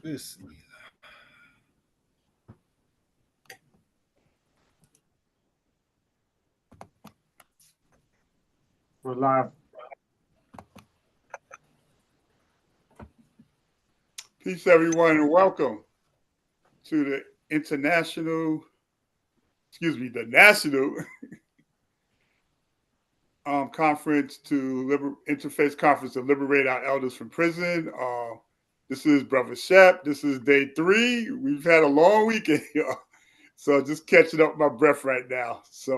Bismillah. We're live. Peace, everyone, and welcome to the national conference to Interfaith Conference to Liberate Our Elders from Prison. This is Brother Shep. This is day 3. We've had a long weekend here, so just catching up my breath right now. So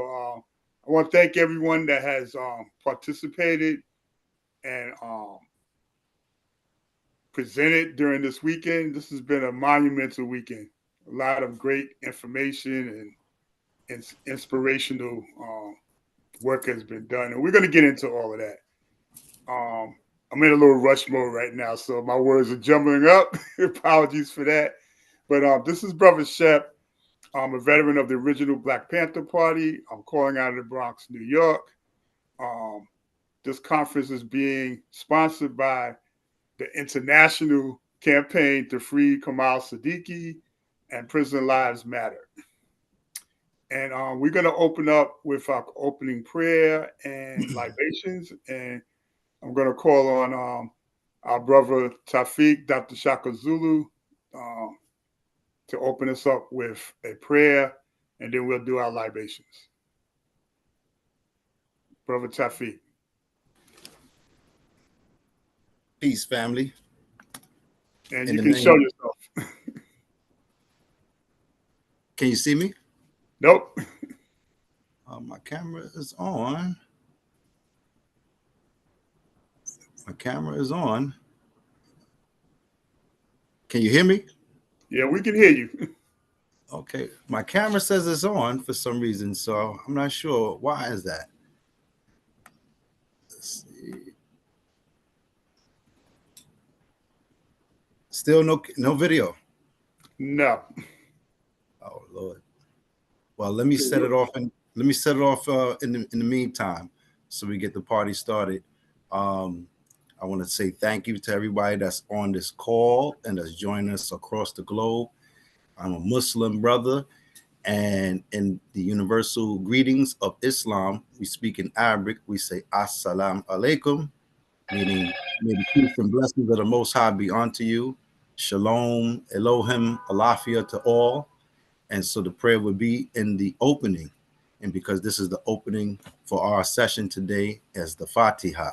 I want to thank everyone that has participated and presented during this weekend. This has been a monumental weekend. A lot of great information and inspirational work has been done, and we're going to get into all of that. I'm in a little rush mode right now, so my words are jumbling up. Apologies for that. But this is Brother Shep. I'm a veteran of the original Black Panther Party. I'm calling out of the Bronx, New York. This conference is being sponsored by the International Campaign to Free Kamau Sadiki and Prison Lives Matter. And we're going to open up with our opening prayer and libations. And I'm going to call on our brother Tafiq, Dr. Shaka Zulu, to open us up with a prayer, and then we'll do our libations. Brother Tafiq. Peace, family. And you can show yourself. Can you see me? Nope. My camera is on. My camera is on. Can you hear me? Yeah, we can hear you. Okay. My camera says it's on for some reason, so I'm not sure. Why is that? Let's see. Still no video? No. Oh, Lord. Well, let me set it off in the meantime, so we get the party started. I want to say thank you to everybody that's on this call and that's joining us across the globe. I'm a Muslim brother, and in the universal greetings of Islam, we speak in Arabic. We say Assalamu alaikum, meaning may the peace and blessings of the Most High be unto you. Shalom, Elohim, Alafia to all. And so the prayer would be in the opening. And because this is the opening for our session today as the Fatiha.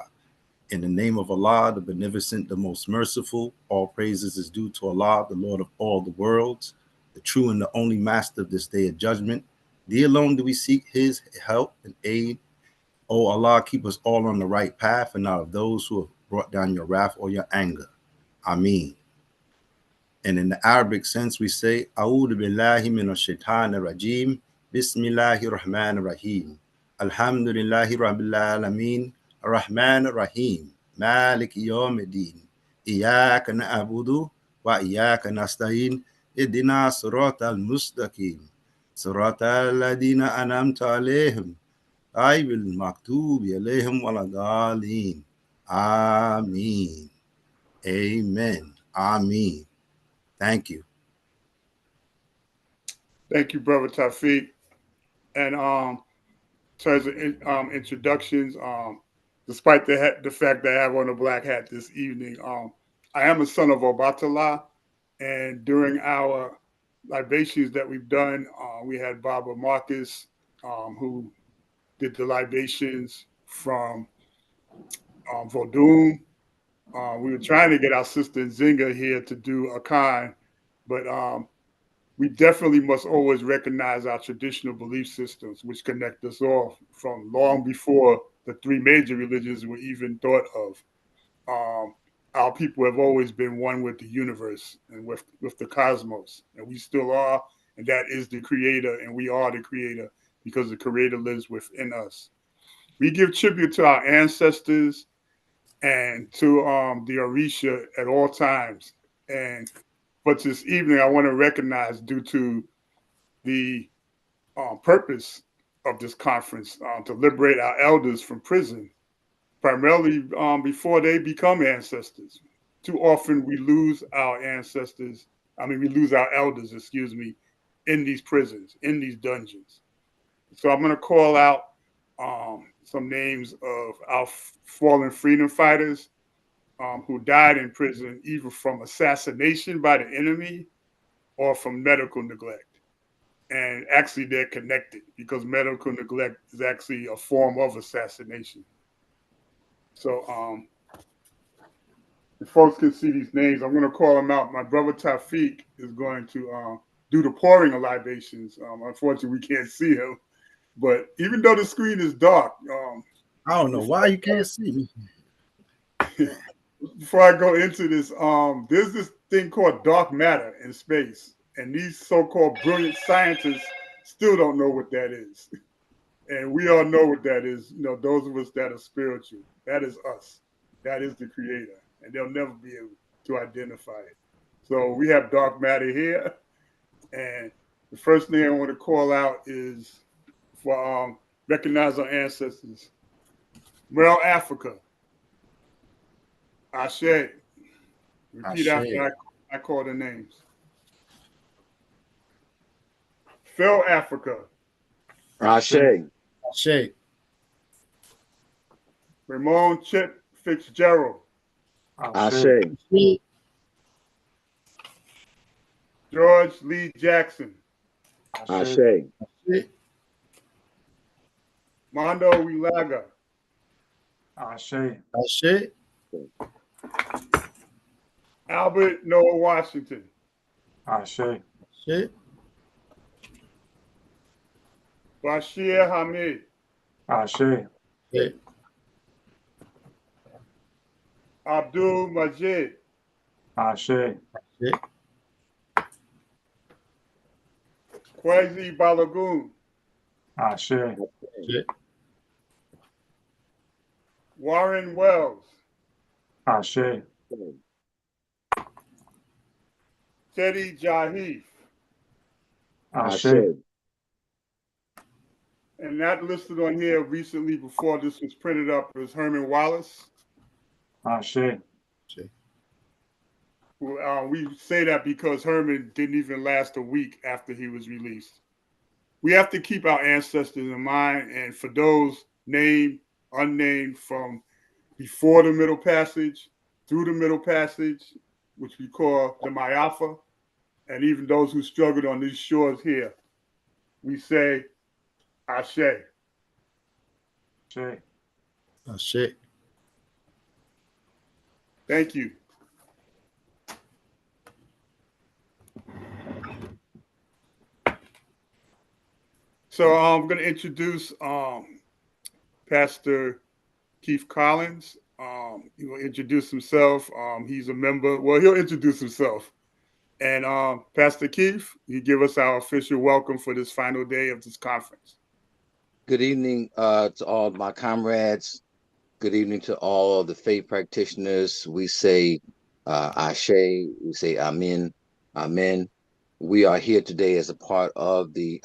In the name of Allah, the Beneficent, the Most Merciful, all praises is due to Allah, the Lord of all the worlds, the true and the only master of this day of judgment. Thee alone do we seek his help and aid. O Allah, keep us all on the right path and not of those who have brought down your wrath or your anger. Ameen. And in the Arabic sense, we say, A'udhu billahi minash shaitanir rajim, Bismillahir Rahmanir Rahim, Alhamdulillahi Rabbil Alameen, Ar-Rahmanir Rahim, Malik Yawmiddin, Iyyaka na'budu wa iyyaka nasta'in, Ihdina siratal mustaqim, Siratal ladina an'amta alayhim, Ghayril maghdubi alayhim waladdallin. Ameen. Amen. Ameen. Thank you. Thank you, Brother Tafiq. And in terms of introductions, despite the fact that I have on a black hat this evening, I am a son of Obatala. And during our libations that we've done, we had Baba Marcus, who did the libations from Vodun. We were trying to get our sister Zinga here to do a kind, but we definitely must always recognize our traditional belief systems, which connect us all from long before the 3 major religions were even thought of. Our people have always been one with the universe and with the cosmos, and we still are, and that is the creator, and we are the creator because the creator lives within us. We give tribute to our ancestors and to the Orisha at all times. But this evening, I want to recognize, due to the purpose of this conference, to liberate our elders from prison, primarily before they become ancestors. too often we lose our ancestors. We lose our elders, in these prisons, in these dungeons. So I'm going to call out some names of our fallen freedom fighters who died in prison, either from assassination by the enemy or from medical neglect. And actually, they're connected because medical neglect is actually a form of assassination. So if folks can see these names, I'm going to call them out. My brother Tafiq is going to do the pouring of libations. Unfortunately, we can't see him. But even though the screen is dark, I don't know why you can't see me. Before I go into this, there's this thing called dark matter in space. And these so-called brilliant scientists still don't know what that is. And we all know what that is. Those of us that are spiritual, that is us. That is the creator. And they'll never be able to identify it. So we have dark matter here. And the first thing I want to call out is for recognize our ancestors. Merle Africa. Ashe. Repeat after I call the names. Phil Africa. Ashe. Ashe. Ramon Chip Fitzgerald. Ashe. George Lee Jackson. Ashe. Mondo Wilaga. Ashe. Ashe. Albert Noah Washington. Ashe. Ashe. Bashir Hamid. Ashe. Ashe. Abdul Majid. Ashe. Ashe. Kwesi Balagoon. Ashe. Ashe. Warren Wells. Ashe. Teddy Jahif. Ashe. And that listed on here recently before this was printed up is Herman Wallace. Ashe. We say that because Herman didn't even last a week after he was released. We have to keep our ancestors in mind, and for those named, unnamed, from before the Middle Passage, through the Middle Passage, which we call the Mayafa, and even those who struggled on these shores here, we say Ashe. Ashe. Ashe. Thank you. So I'm going to introduce Pastor Keith Collins. He will introduce himself. He's a member. Well, he'll introduce himself. And Pastor Keith, he give us our official welcome for this final day of this conference. Good evening to all of my comrades. Good evening to all of the faith practitioners. We say Ashe, we say Amen, Amen. We are here today as a part of the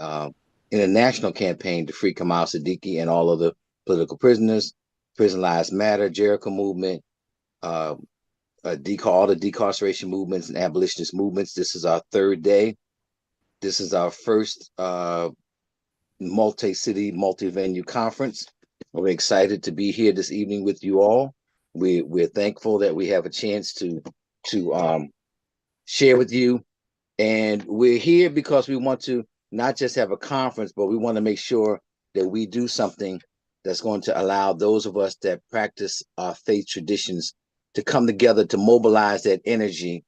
international campaign to free Kamau, Sadiki, and all other political prisoners. Prison Lives Matter, Jericho movement, all the decarceration movements and abolitionist movements. This is our third day. This is our first multi-city, multi-venue conference. We're excited to be here this evening with you all. We're thankful that we have a chance to share with you. And we're here because we want to not just have a conference, but we want to make sure that we do something that's going to allow those of us that practice our faith traditions to come together to mobilize that energy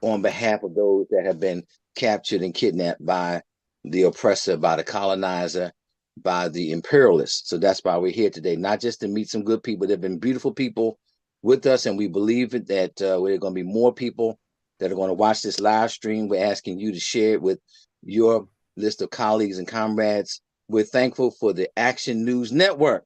on behalf of those that have been captured and kidnapped by the oppressor, by the colonizer, by the imperialists. So that's why we're here today, not just to meet some good people. There have been beautiful people with us, and we believe that there are going to be more people that are going to watch this live stream. We're asking you to share it with your list of colleagues and comrades. We're thankful for the Action News Network,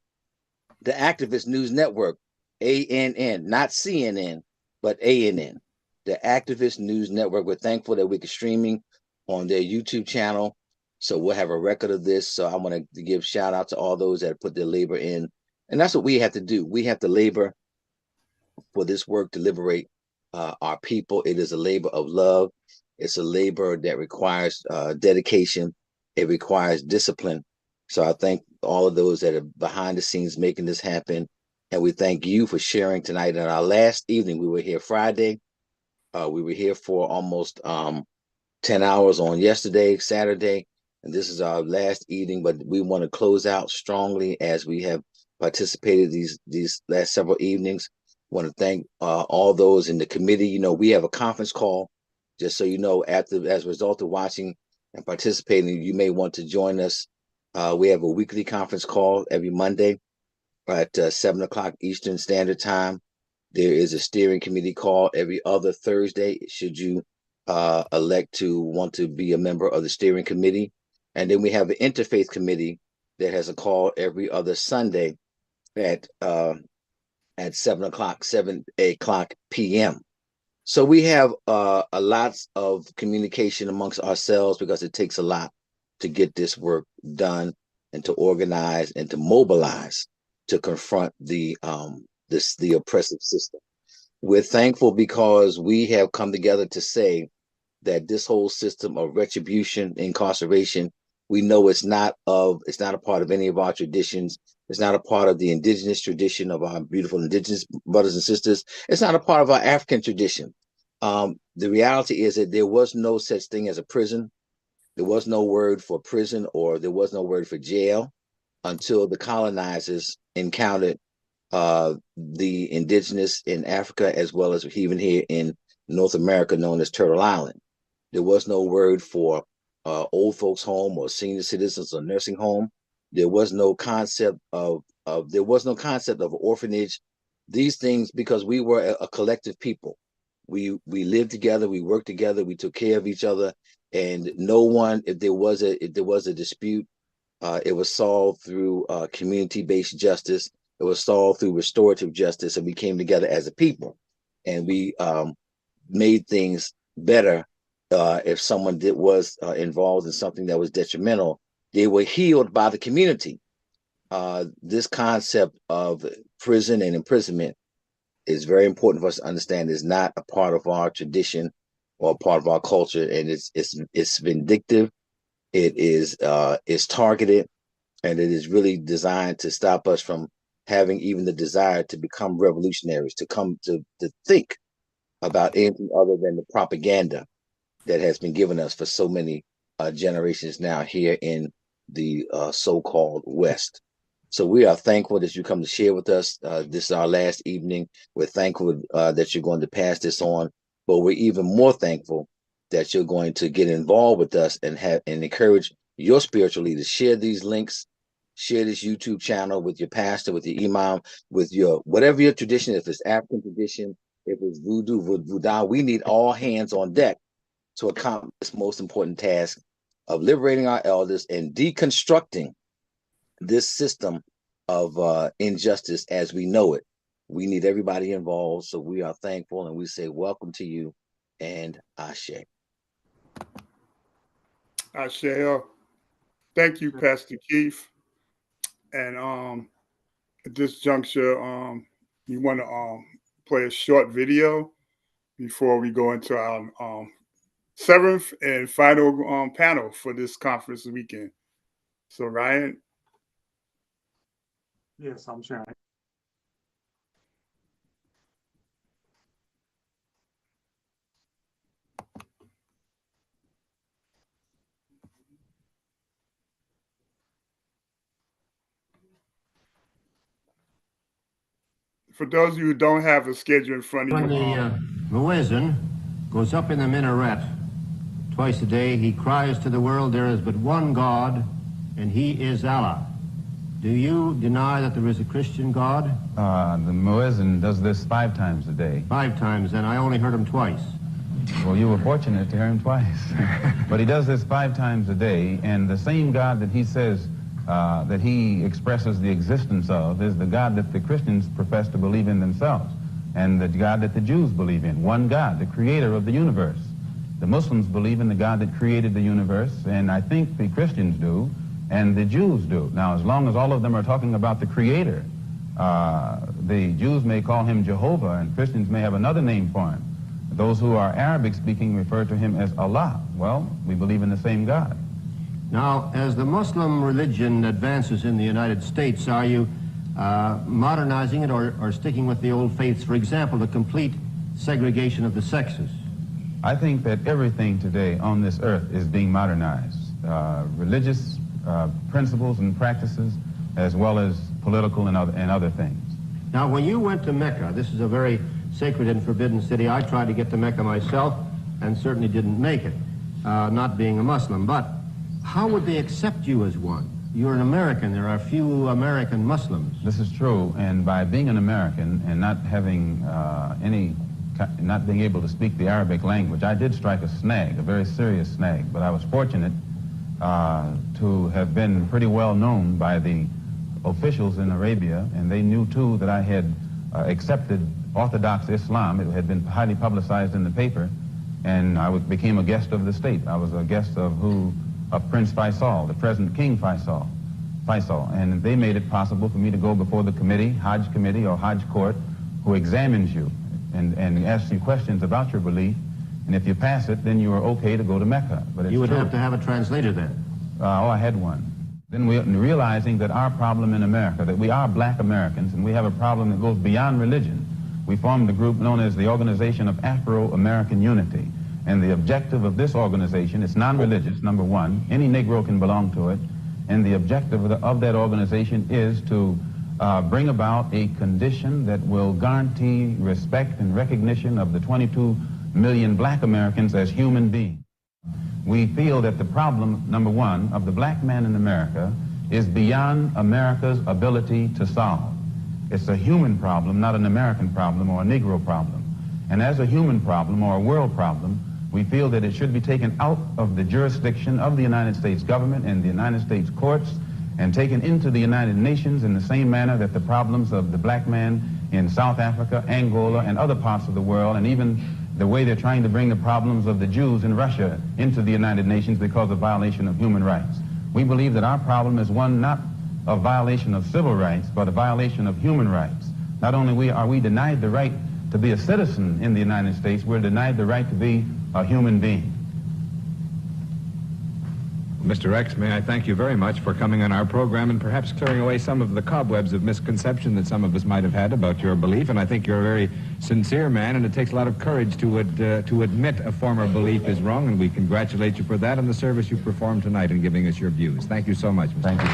the Activist News Network, ANN, not CNN, but ANN, the Activist News Network. We're thankful that we can streaming on their YouTube channel. So we'll have a record of this. So I want to give shout out to all those that put their labor in. And that's what we have to do. We have to labor for this work to liberate our people. It is a labor of love. It's a labor that requires dedication. It requires discipline. So I thank all of those that are behind the scenes making this happen. And we thank you for sharing tonight. In our last evening, we were here Friday. We were here for almost 10 hours on yesterday, Saturday. And this is our last evening, but we want to close out strongly as we have participated these last several evenings. I want to thank all those in the committee. You know, we have a conference call, just so you know, as a result of watching and participating, you may want to join us. We have a weekly conference call every Monday at 7 o'clock Eastern Standard Time. There is a steering committee call every other Thursday, should you elect to want to be a member of the steering committee. And then we have an Interfaith committee that has a call every other Sunday at 7 o'clock p.m. So we have a lot of communication amongst ourselves, because it takes a lot to get this work done and to organize and to mobilize to confront the oppressive system. We're thankful because we have come together to say that this whole system of retribution, incarceration, we know it's not a part of any of our traditions. It's not a part of the indigenous tradition of our beautiful indigenous brothers and sisters. It's not a part of our African tradition. The reality is that there was no such thing as a prison. There was no word for prison, or there was no word for jail, until the colonizers encountered the indigenous in Africa, as well as even here in North America, known as Turtle Island. There was no word for old folks home or senior citizens or nursing home. There was no concept of orphanage. These things, because we were a collective people. We lived together, we worked together, we took care of each other, and no one, if there was a dispute, it was solved through community-based justice. It was solved through restorative justice, and we came together as a people, and we made things better. If someone was involved in something that was detrimental, they were healed by the community. This concept of prison and imprisonment is very important for us to understand. Is not a part of our tradition or a part of our culture, and it's vindictive. It is targeted, and it is really designed to stop us from having even the desire to become revolutionaries, to come to think about anything other than the propaganda that has been given us for so many generations now here in the so-called West. So we are thankful that you come to share with us. This is our last evening. We're thankful that you're going to pass this on, but we're even more thankful that you're going to get involved with us and encourage your spiritual leaders. Share these links, share this YouTube channel with your pastor, with your imam, with your whatever your tradition. If it's African tradition, if it's voodoo, we need all hands on deck to accomplish this most important task of liberating our elders and deconstructing this system of injustice as we know it. We need everybody involved, so we are thankful, and we say welcome to you, and Ashe. Ashe. Thank you, Pastor Keith. And at this juncture, you want to play a short video before we go into our seventh and final panel for this conference weekend. So, Ryan. Yes, I'm sharing. For those of you who don't have a schedule in front of you. When the muezzin goes up in the minaret twice a day, he cries to the world, there is but one God, and he is Allah. Do you deny that there is a Christian God? The muezzin does this 5 times a day. 5 times, and I only heard him twice. Well, you were fortunate to hear him twice. But he does this 5 times a day, and the same God that he says that he expresses the existence of is the God that the Christians profess to believe in themselves, and the God that the Jews believe in. One God, the creator of the universe. The Muslims believe in the God that created the universe, and I think the Christians do, and the Jews do. Now, as long as all of them are talking about the creator, the Jews may call him Jehovah, and Christians may have another name for him. Those who are Arabic-speaking refer to him as Allah. Well, we believe in the same God. Now, as the Muslim religion advances in the United States, are you modernizing it or sticking with the old faiths? For example, the complete segregation of the sexes. I think that everything today on this earth is being modernized. Religious principles and practices, as well as political and other things. Now, when you went to Mecca, this is a very sacred and forbidden city. I tried to get to Mecca myself and certainly didn't make it, not being a Muslim. But how would they accept you as one? You're an American. There are few American Muslims. This is true, and by being an American and not having not being able to speak the Arabic language, I did strike a snag, a very serious snag. But I was fortunate to have been pretty well known by the officials in Arabia, and they knew too that I had accepted Orthodox Islam. It had been highly publicized in the paper, and I became a guest of the state. I was a guest of Prince Faisal, the present King Faisal, and they made it possible for me to go before the committee, Hajj committee or Hajj court, who examines you and asks you questions about your belief, and if you pass it, then you are okay to go to Mecca. But you would have to have a translator then. I had one. Then realizing that our problem in America, that we are black Americans, and we have a problem that goes beyond religion, we formed a group known as the Organization of Afro-American Unity. And the objective of this organization, it's non-religious, number one. Any Negro can belong to it. And the objective of that organization is to bring about a condition that will guarantee respect and recognition of the 22 million black Americans as human beings. We feel that the problem, number one, of the black man in America is beyond America's ability to solve. It's a human problem, not an American problem or a Negro problem. And as a human problem or a world problem, we feel that it should be taken out of the jurisdiction of the United States government and the United States courts and taken into the United Nations in the same manner that the problems of the black man in South Africa, Angola, and other parts of the world, and even the way they're trying to bring the problems of the Jews in Russia into the United Nations because of violation of human rights. We believe that our problem is one not of violation of civil rights, but a violation of human rights. Not only are we denied the right to be a citizen in the United States, we're denied the right to be a human being. Mr. X, may I thank you very much for coming on our program and perhaps clearing away some of the cobwebs of misconception that some of us might have had about your belief. And I think you're a very sincere man, and it takes a lot of courage to admit a former belief is wrong, and we congratulate you for that and the service you performed tonight in giving us your views. Thank you so much, Mr. Thank you.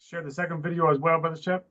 Share the second video as well, Brother Shep.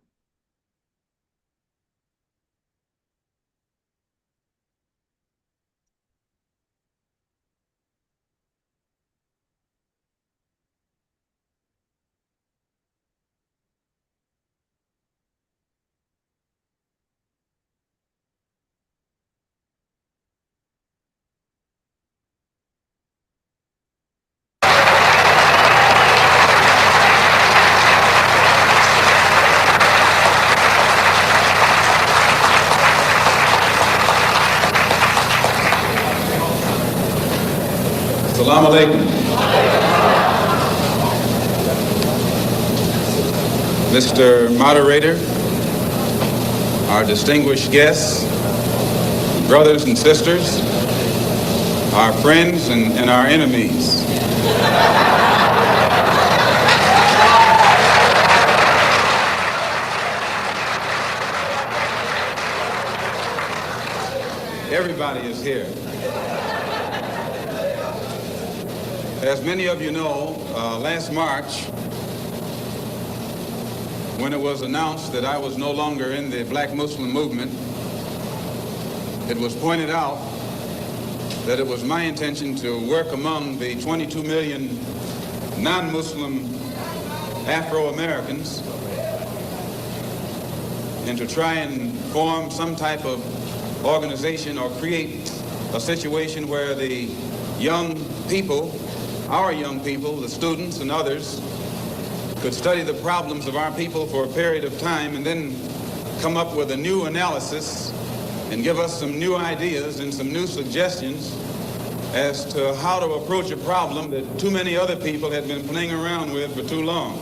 Assalamu alaikum. Mr. Moderator, our distinguished guests, brothers and sisters, our friends and our enemies. Everybody is here. As many of you know, last March, when it was announced that I was no longer in the Black Muslim movement, it was pointed out that it was my intention to work among the 22 million non-Muslim Afro-Americans and to try and form some type of organization or create a situation where the young people, our young people, the students and others, could study the problems of our people for a period of time and then come up with a new analysis and give us some new ideas and some new suggestions as to how to approach a problem that too many other people had been playing around with for too long.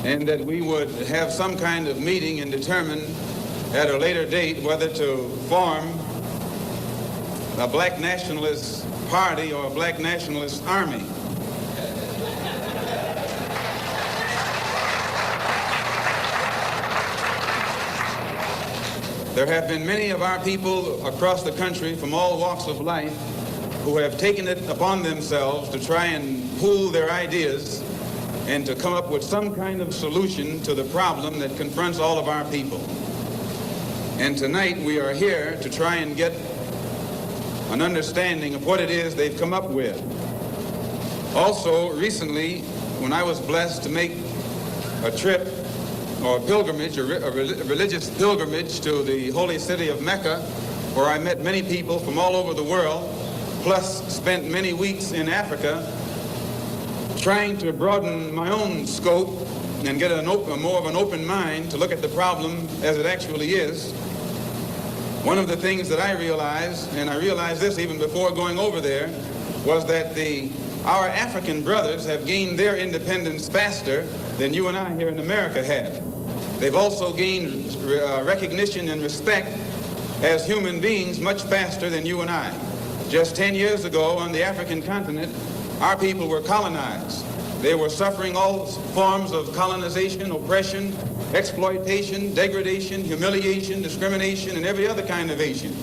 And that we would have some kind of meeting and determine at a later date whether to form a black nationalist party or a black nationalist army. There have been many of our people across the country from all walks of life who have taken it upon themselves to try and pool their ideas and to come up with some kind of solution to the problem that confronts all of our people. And tonight we are here to try and get an understanding of what it is they've come up with. Also, recently, when I was blessed to make a trip or a pilgrimage, a religious pilgrimage to the holy city of Mecca, where I met many people from all over the world, plus spent many weeks in Africa, trying to broaden my own scope and get more of an open mind to look at the problem as it actually is. One of the things that I realized, and I realized this even before going over there, was that our African brothers have gained their independence faster than you and I here in America have. They've also gained recognition and respect as human beings much faster than you and I. Just 10 years ago on the African continent, our people were colonized. They were suffering all forms of colonization, oppression, exploitation, degradation, humiliation, discrimination, and every other kind of Asian.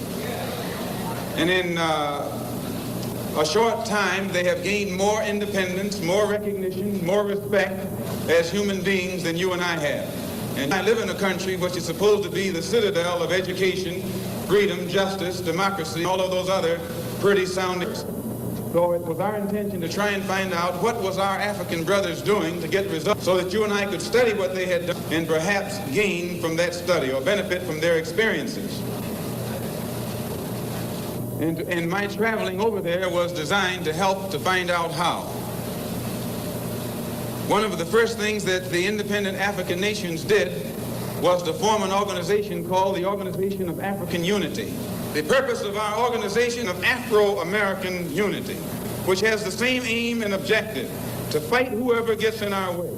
And in a short time, they have gained more independence, more recognition, more respect as human beings than you and I have. And I live in a country which is supposed to be the citadel of education, freedom, justice, democracy, all of those other pretty soundings. So it was our intention to try and find out what was our African brothers doing to get results so that you and I could study what they had done and perhaps gain from that study or benefit from their experiences. And my traveling over there was designed to help to find out how. One of the first things that the independent African nations did was to form an organization called the Organization of African Unity. The purpose of our organization of Afro-American Unity, which has the same aim and objective, to fight whoever gets in our way.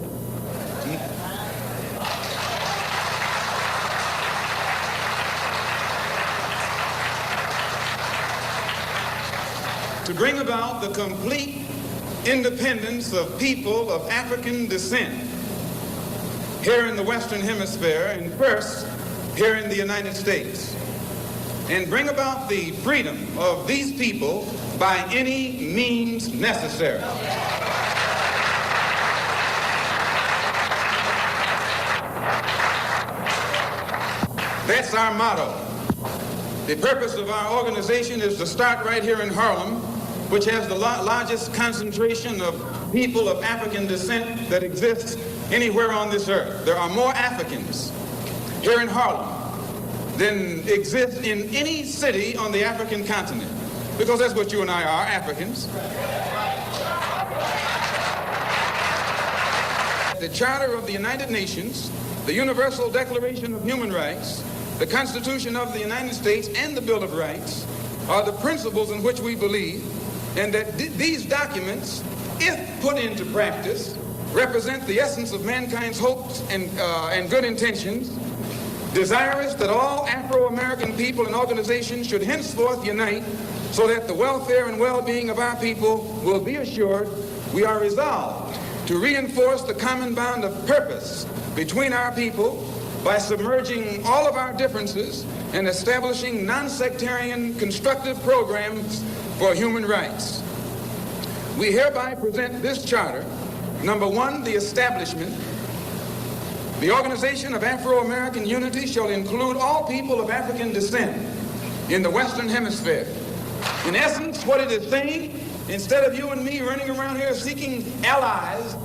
To bring about the complete independence of people of African descent here in the Western Hemisphere, and first here in the United States, and bring about the freedom of these people by any means necessary. That's our motto. The purpose of our organization is to start right here in Harlem, which has the largest concentration of people of African descent that exists anywhere on this earth. There are more Africans here in Harlem than exist in any city on the African continent, because that's what you and I are, Africans. The Charter of the United Nations, the Universal Declaration of Human Rights, the Constitution of the United States, and the Bill of Rights are the principles in which we believe, and that these documents, if put into practice, represent the essence of mankind's hopes and good intentions, desirous that all Afro-American people and organizations should henceforth unite so that the welfare and well-being of our people will be assured. We are resolved to reinforce the common bond of purpose between our people by submerging all of our differences and establishing non-sectarian constructive programs for human rights. We hereby present this charter. Number one, the establishment. The Organization of Afro-American Unity shall include all people of African descent in the Western Hemisphere. In essence, what it is saying, instead of you and me running around here seeking allies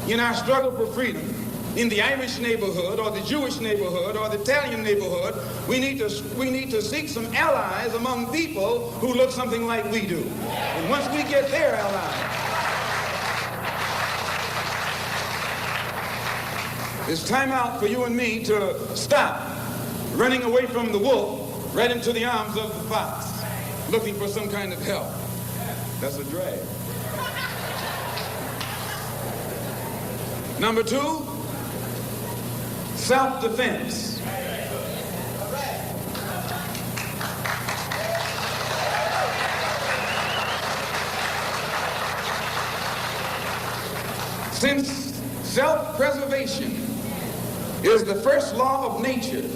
in our struggle for freedom, in the Irish neighborhood or the Jewish neighborhood or the Italian neighborhood, we need to seek some allies among people who look something like we do. And once we get their allies, it's time out for you and me to stop running away from the wolf right into the arms of the fox. looking for some kind of help. That's a drag. Number two, self-defense. Since self-preservation is the first law of nature,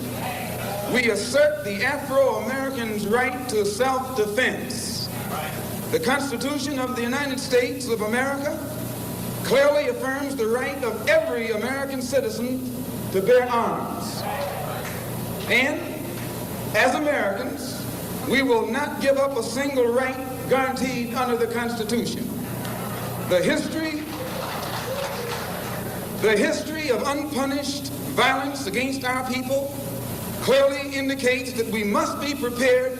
we assert the Afro-American's right to self-defense. The Constitution of the United States of America clearly affirms the right of every American citizen to bear arms. And as Americans, we will not give up a single right guaranteed under the Constitution. The history of unpunished violence against our people clearly indicates that we must be prepared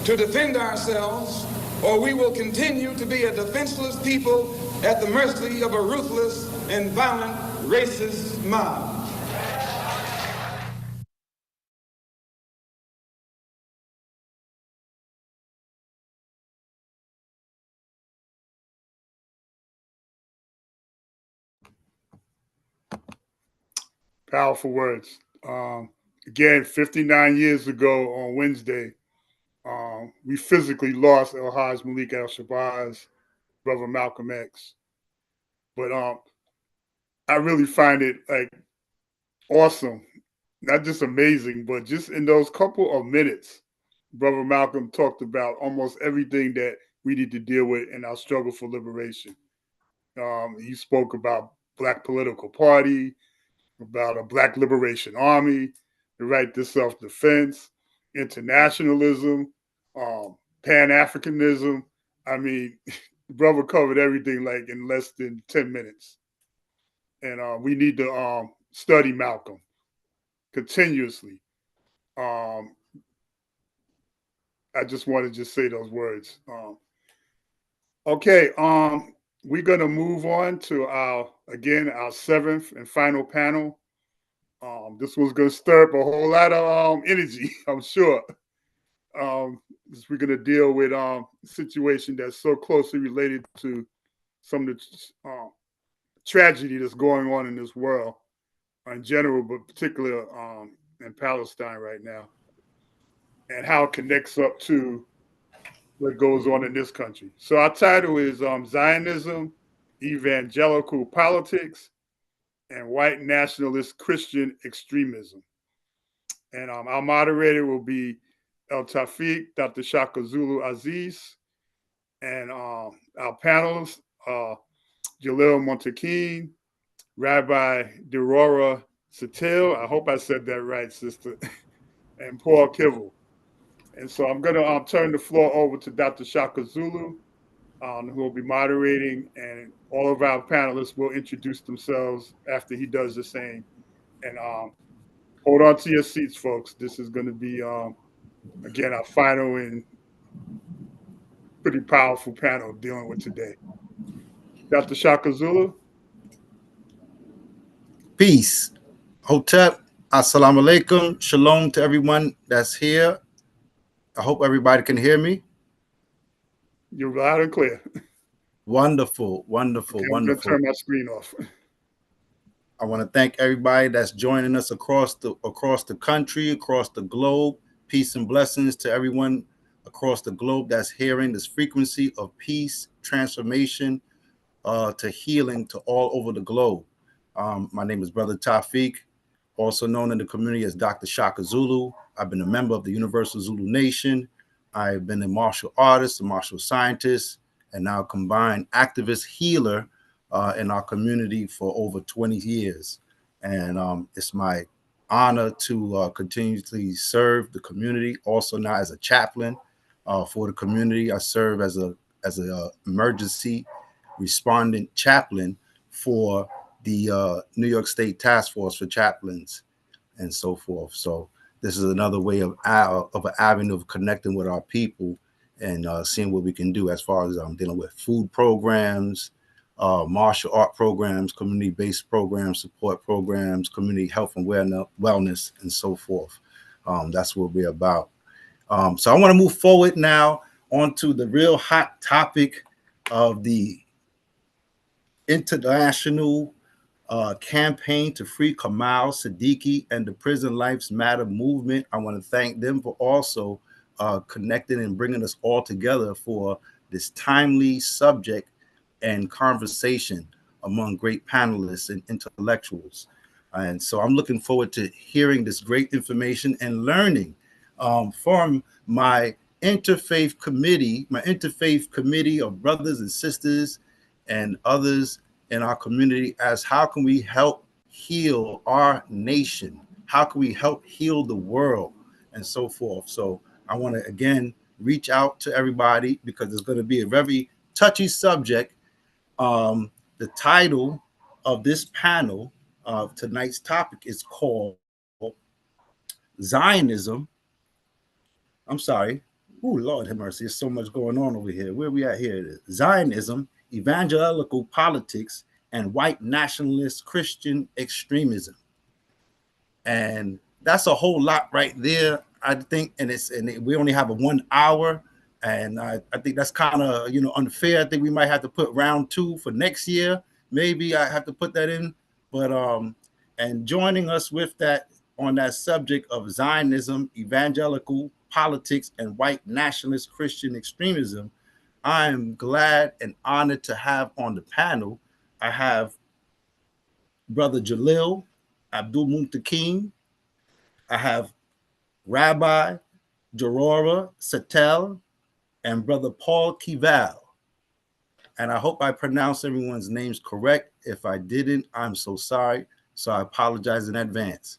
to defend ourselves, or we will continue to be a defenseless people at the mercy of a ruthless and violent racist mob. Powerful words. Again, 59 years ago on Wednesday, we physically lost El-Haj Malik al-Shabazz, brother Malcolm X. But I really find it like awesome, not just amazing, but just in those couple of minutes, brother Malcolm talked about almost everything that we need to deal with in our struggle for liberation. He spoke about Black political party, about a Black liberation army, the right to self-defense, internationalism, Pan-Africanism. I mean, the brother covered everything like in less than 10 minutes. And we need to study Malcolm continuously. I just want to just say those words. Okay, we're going to move on to our seventh and final panel. This one's going to stir up a whole lot of energy, I'm sure. We're going to deal with a situation that's so closely related to some of the tragedy that's going on in this world in general, but particularly in Palestine right now, and how it connects up to what goes on in this country. So our title is Zionism, Evangelical Politics, and White Nationalist Christian Extremism. And our moderator will be El Tawfiq, Dr. Shaka Zulu Aziz, and our panelists, Jalil Montekin, Rabbi Derora Satil, I hope I said that right, sister, and Paul Kivel. And so I'm going to turn the floor over to Dr. Shaka Zulu, who will be moderating, and all of our panelists will introduce themselves after he does the same. And hold on to your seats, folks. This is going to be, again, our final and pretty powerful panel dealing with today. Dr. Shaka Zulu. Peace. Hotep. Assalamu alaikum. Shalom to everyone that's here. I hope everybody can hear me. You're loud and clear. Wonderful, wonderful, okay, wonderful. I'm going to turn my screen off. I want to thank everybody that's joining us across the country, across the globe. Peace and blessings to everyone across the globe that's hearing this frequency of peace, transformation, to healing to all over the globe. My name is Brother Tawfiq, also known in the community as Dr. Shaka Zulu. I've been a member of the Universal Zulu Nation. I've been a martial artist, a martial scientist, and now combined activist healer in our community for over 20 years. And it's my honor to continuously serve the community, also now as a chaplain for the community. I serve as a emergency respondent chaplain for the New York State Task Force for Chaplains and so forth. So this is another way of an avenue of connecting with our people and seeing what we can do as far as dealing with food programs, martial art programs, community-based programs, support programs, community health and wellness, and so forth. That's what we're about. So I want to move forward now onto the real hot topic of the international campaign to free Kamau, Sadiki, and the Prison Lives Matter movement. I want to thank them for also connecting and bringing us all together for this timely subject and conversation among great panelists and intellectuals. And so I'm looking forward to hearing this great information and learning from my interfaith committee of brothers and sisters and others in our community as how can we help heal our nation? How can we help heal the world and so forth? So I want to, again, reach out to everybody because it's going to be a very touchy subject. The title of this panel of tonight's topic is called Zionism. I'm sorry. Oh, Lord have mercy. There's so much going on over here. Where are we at here? It is Zionism, evangelical politics, and white nationalist Christian extremism. And that's a whole lot right there, I think. And we only have a 1 hour. And I think that's kind of, unfair. I think we might have to put round 2 for next year. Maybe I have to put that in. But and joining us with that on that subject of Zionism, evangelical politics, and white nationalist Christian extremism, I am glad and honored to have on the panel. I have Brother Jalil Abdul Muntakim. I have Rabbi Jorora Satel and Brother Paul Kival. And I hope I pronounced everyone's names correct. If I didn't, I'm so sorry. So I apologize in advance.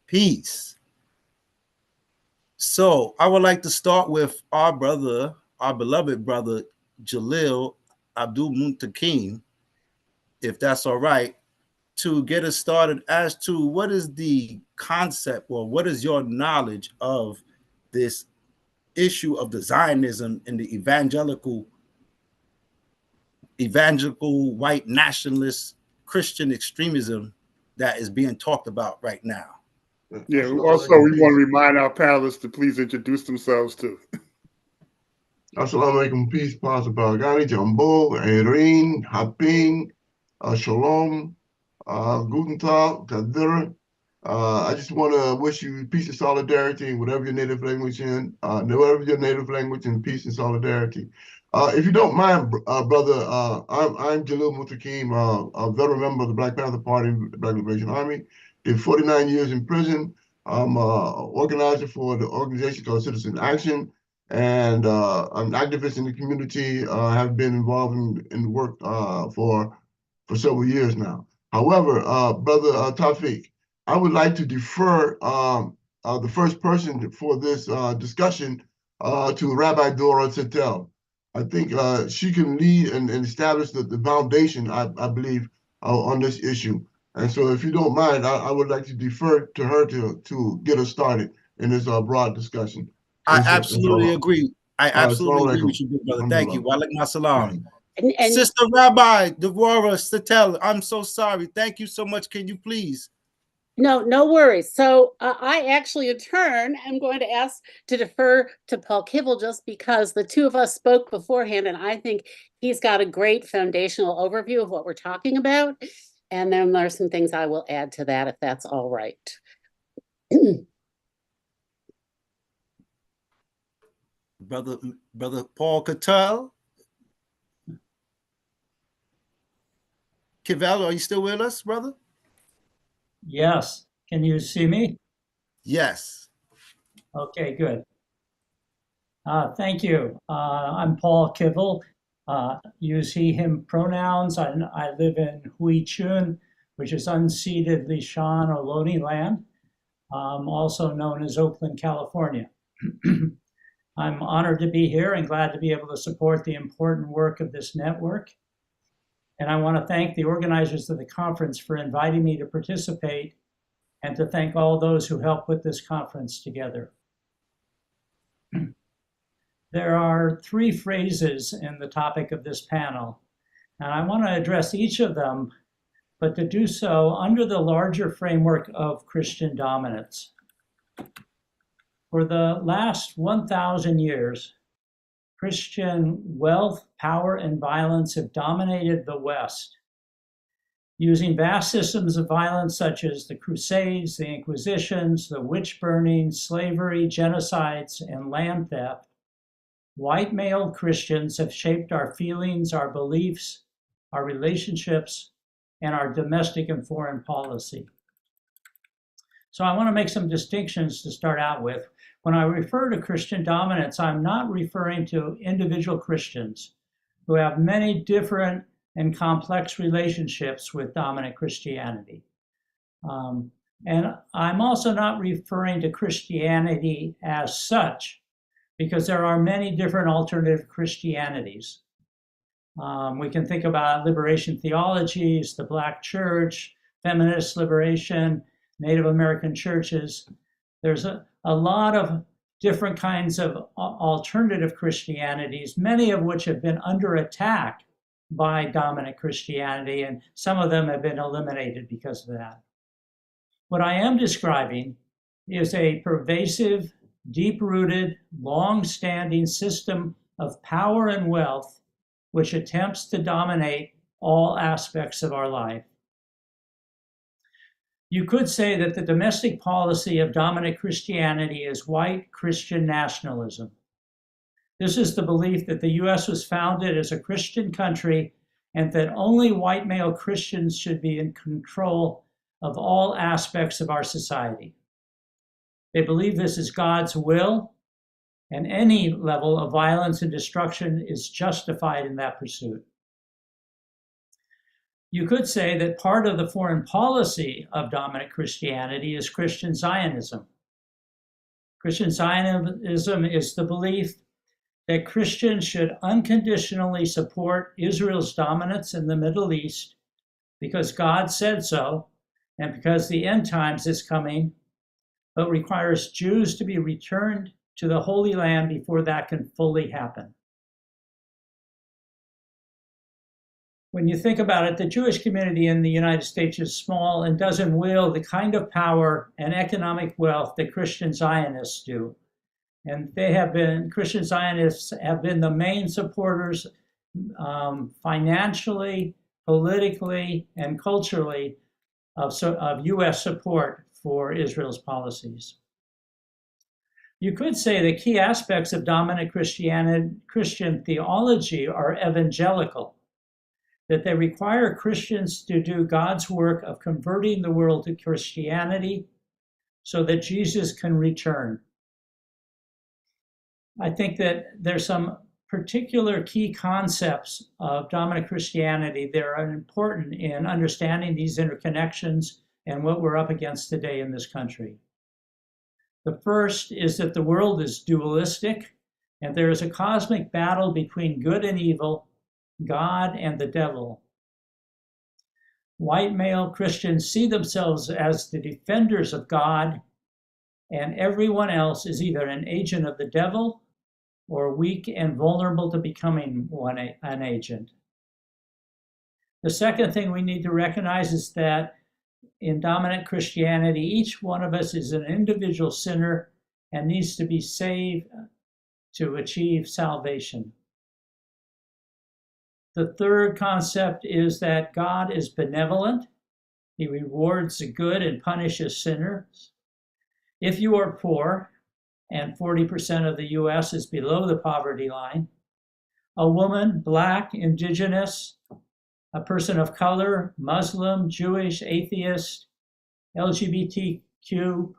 Peace. So I would like to start with our beloved brother, Jalil Abdul Muntakim, if that's all right, to get us started as to what is the concept or what is your knowledge of this issue of the Zionism and the evangelical white nationalist Christian extremism that is being talked about right now. Yeah, also we want to remind our panelists to please introduce themselves too. Assalamu alaikum, peace, paz, baragani, jambo, erin, haping, shalom, guten tag, kadir. I just want to wish you peace and solidarity in whatever your native language and peace and solidarity. If you don't mind, brother, I'm Jalil Mutakim, a veteran member of the Black Panther Party, the Black Liberation Army. Did 49 years in prison. I'm an organizer for the organization called Citizen Action, and I'm an activist in the community. Have been involved in work for several years now. However, Brother Tawfiq, I would like to defer the first person for this discussion to Rabbi Dora Satel. I think she can lead and establish the foundation, I believe, on this issue. And so if you don't mind, I would like to defer to her to get us started in this broad discussion. I absolutely agree. I absolutely agree with you, big brother. Thank you. Wa alaikum assalam. And Sister Rabbi Devorah Satel, I'm so sorry. Thank you so much. Can you please? No worries. So I actually, in turn, am going to ask to defer to Paul Kivel just because the two of us spoke beforehand, and I think he's got a great foundational overview of what we're talking about. And then there's some things I will add to that, if that's all right. Brother Paul Kivel, are you still with us, brother? Yes. Can you see me? Yes. Okay, good. Thank you. I'm Paul Kivel. Use he, him pronouns. I live in Hui Chun, which is unceded Lishan Ohlone land, also known as Oakland, California. I'm honored to be here and glad to be able to support the important work of this network. And I want to thank the organizers of the conference for inviting me to participate and to thank all those who helped put this conference together. There are 3 phrases in the topic of this panel, and I want to address each of them, but to do so under the larger framework of Christian dominance. For the last 1,000 years, Christian wealth, power, and violence have dominated the West. Using vast systems of violence such as the Crusades, the Inquisitions, the witch burnings, slavery, genocides, and land theft, white male Christians have shaped our feelings, our beliefs, our relationships, and our domestic and foreign policy. So I want to make some distinctions to start out with. When I refer to Christian dominance, I'm not referring to individual Christians who have many different and complex relationships with dominant Christianity. And I'm also not referring to Christianity as such, because there are many different alternative Christianities. We can think about liberation theologies, the Black church, feminist liberation, Native American churches. There's a lot of different kinds of alternative Christianities, many of which have been under attack by dominant Christianity, and some of them have been eliminated because of that. What I am describing is a pervasive, deep-rooted, long-standing system of power and wealth which attempts to dominate all aspects of our life. You could say that the domestic policy of dominant Christianity is white Christian nationalism. This is the belief that the U.S. was founded as a Christian country and that only white male Christians should be in control of all aspects of our society. They believe this is God's will, and any level of violence and destruction is justified in that pursuit. You could say that part of the foreign policy of dominant Christianity is Christian Zionism. Christian Zionism is the belief that Christians should unconditionally support Israel's dominance in the Middle East because God said so and because the end times is coming, but requires Jews to be returned to the Holy Land before that can fully happen. When you think about it, the Jewish community in the United States is small and doesn't wield the kind of power and economic wealth that Christian Zionists do. And Christian Zionists have been the main supporters financially, politically, and culturally of U.S. support for Israel's policies. You could say the key aspects of dominant Christian theology are evangelical, that they require Christians to do God's work of converting the world to Christianity so that Jesus can return. I think that there's some particular key concepts of dominant Christianity that are important in understanding these interconnections and what we're up against today in this country. The first is that the world is dualistic, and there is a cosmic battle between good and evil, God and the devil. White male Christians see themselves as the defenders of God, and everyone else is either an agent of the devil or weak and vulnerable to becoming an agent. The second thing we need to recognize is that in dominant Christianity, each one of us is an individual sinner and needs to be saved to achieve salvation. The third concept is that God is benevolent. He rewards the good and punishes sinners. If you are poor, and 40% of the U.S. is below the poverty line, a woman, Black, Indigenous, a person of color, Muslim, Jewish, atheist, LGBTQ,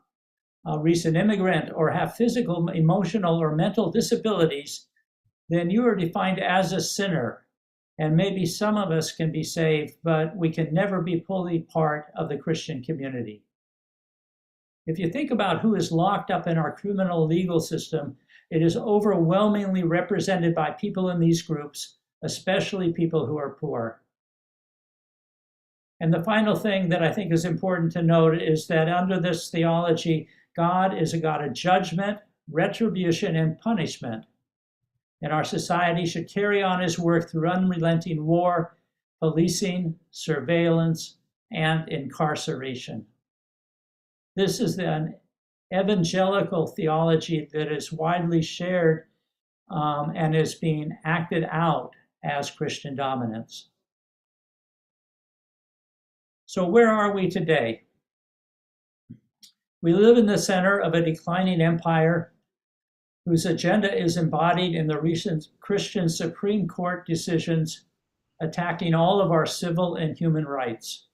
a recent immigrant, or have physical, emotional, or mental disabilities, then you are defined as a sinner. And maybe some of us can be saved, but we can never be fully part of the Christian community. If you think about who is locked up in our criminal legal system, it is overwhelmingly represented by people in these groups, especially people who are poor. And the final thing that I think is important to note is that under this theology, God is a God of judgment, retribution, and punishment. And our society should carry on his work through unrelenting war, policing, surveillance, and incarceration. This is an evangelical theology that is widely shared and is being acted out as Christian dominance. So where are we today? We live in the center of a declining empire whose agenda is embodied in the recent Christian Supreme Court decisions attacking all of our civil and human rights.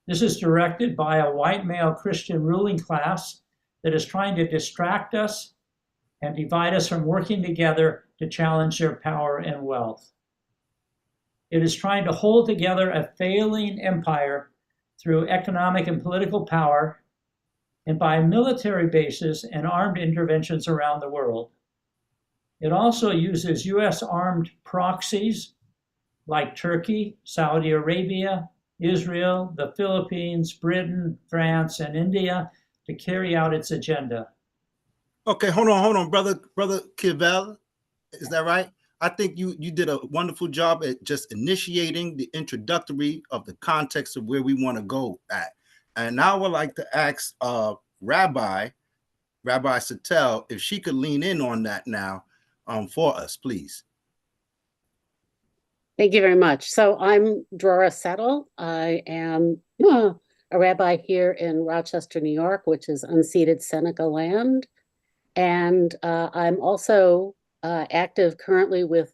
This is directed by a white male Christian ruling class that is trying to distract us and divide us from working together to challenge their power and wealth. It is trying to hold together a failing empire through economic and political power and by military bases and armed interventions around the world. It also uses US armed proxies like Turkey, Saudi Arabia, Israel, the Philippines, Britain, France, and India to carry out its agenda. Okay, hold on, brother Kivel. Is that right? I think you did a wonderful job at just initiating the introductory of the context of where we want to go at. And now I would like to ask Rabbi Satel if she could lean in on that now for us, please. Thank you very much. So I'm Drora Settle. I am a rabbi here in Rochester, New York, which is unceded Seneca land. And I'm also active currently with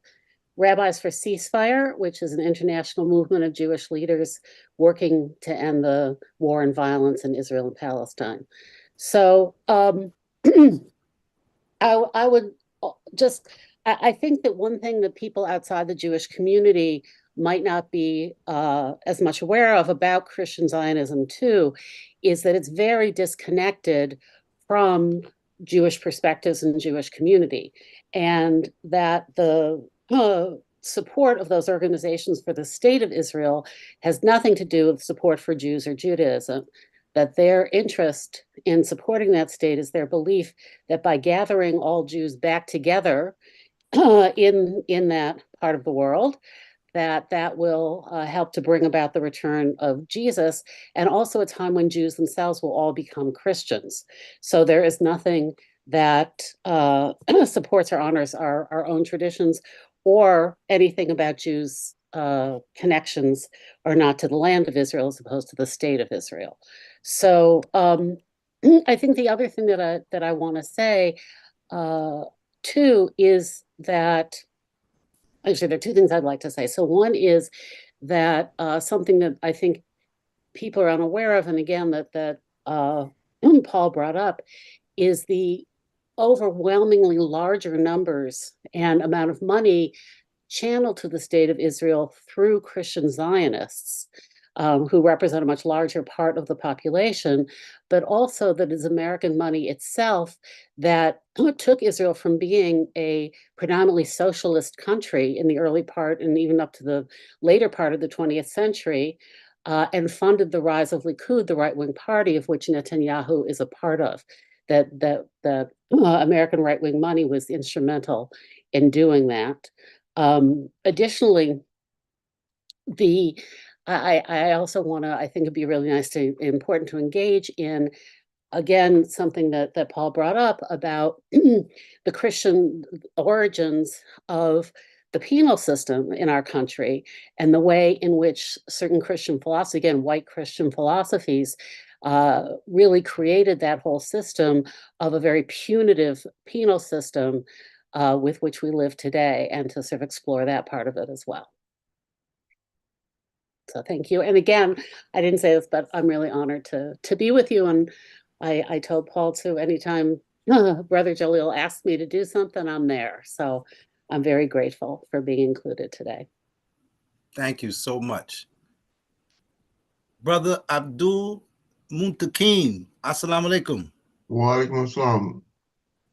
Rabbis for Ceasefire, which is an international movement of Jewish leaders working to end the war and violence in Israel and Palestine. So I would just, I think that one thing that people outside the Jewish community might not be as much aware of about Christian Zionism too, is that it's very disconnected from Jewish perspectives in the Jewish community, and that the support of those organizations for the state of Israel has nothing to do with support for Jews or Judaism, that their interest in supporting that state is their belief that by gathering all Jews back together in that part of the world, that will help to bring about the return of Jesus, and also a time when Jews themselves will all become Christians. So there is nothing that supports or honors our own traditions or anything about Jews' connections or not to the land of Israel as opposed to the state of Israel. So I think the other thing that I want to say too is that actually, there are two things I'd like to say. So one is that something that I think people are unaware of, and again, that Paul brought up, is the overwhelmingly larger numbers and amount of money channeled to the state of Israel through Christian Zionists, who represent a much larger part of the population, but also that is American money itself that took Israel from being a predominantly socialist country in the early part and even up to the later part of the 20th century, and funded the rise of Likud, the right-wing party of which Netanyahu is a part of. That American right-wing money was instrumental in doing that. Additionally, I also want to, I think it'd be really important to engage in, again, something that Paul brought up about the Christian origins of the penal system in our country and the way in which certain Christian philosophy, again, white Christian philosophies, really created that whole system of a very punitive penal system with which we live today, and to sort of explore that part of it as well. So thank you. And again, I didn't say this, but I'm really honored to be with you. And I told Paul too, anytime Brother Jalil asked me to do something, I'm there. So I'm very grateful for being included today. Thank you so much. Brother Abdul Muntakim, assalamu alaikum. Wa alaikum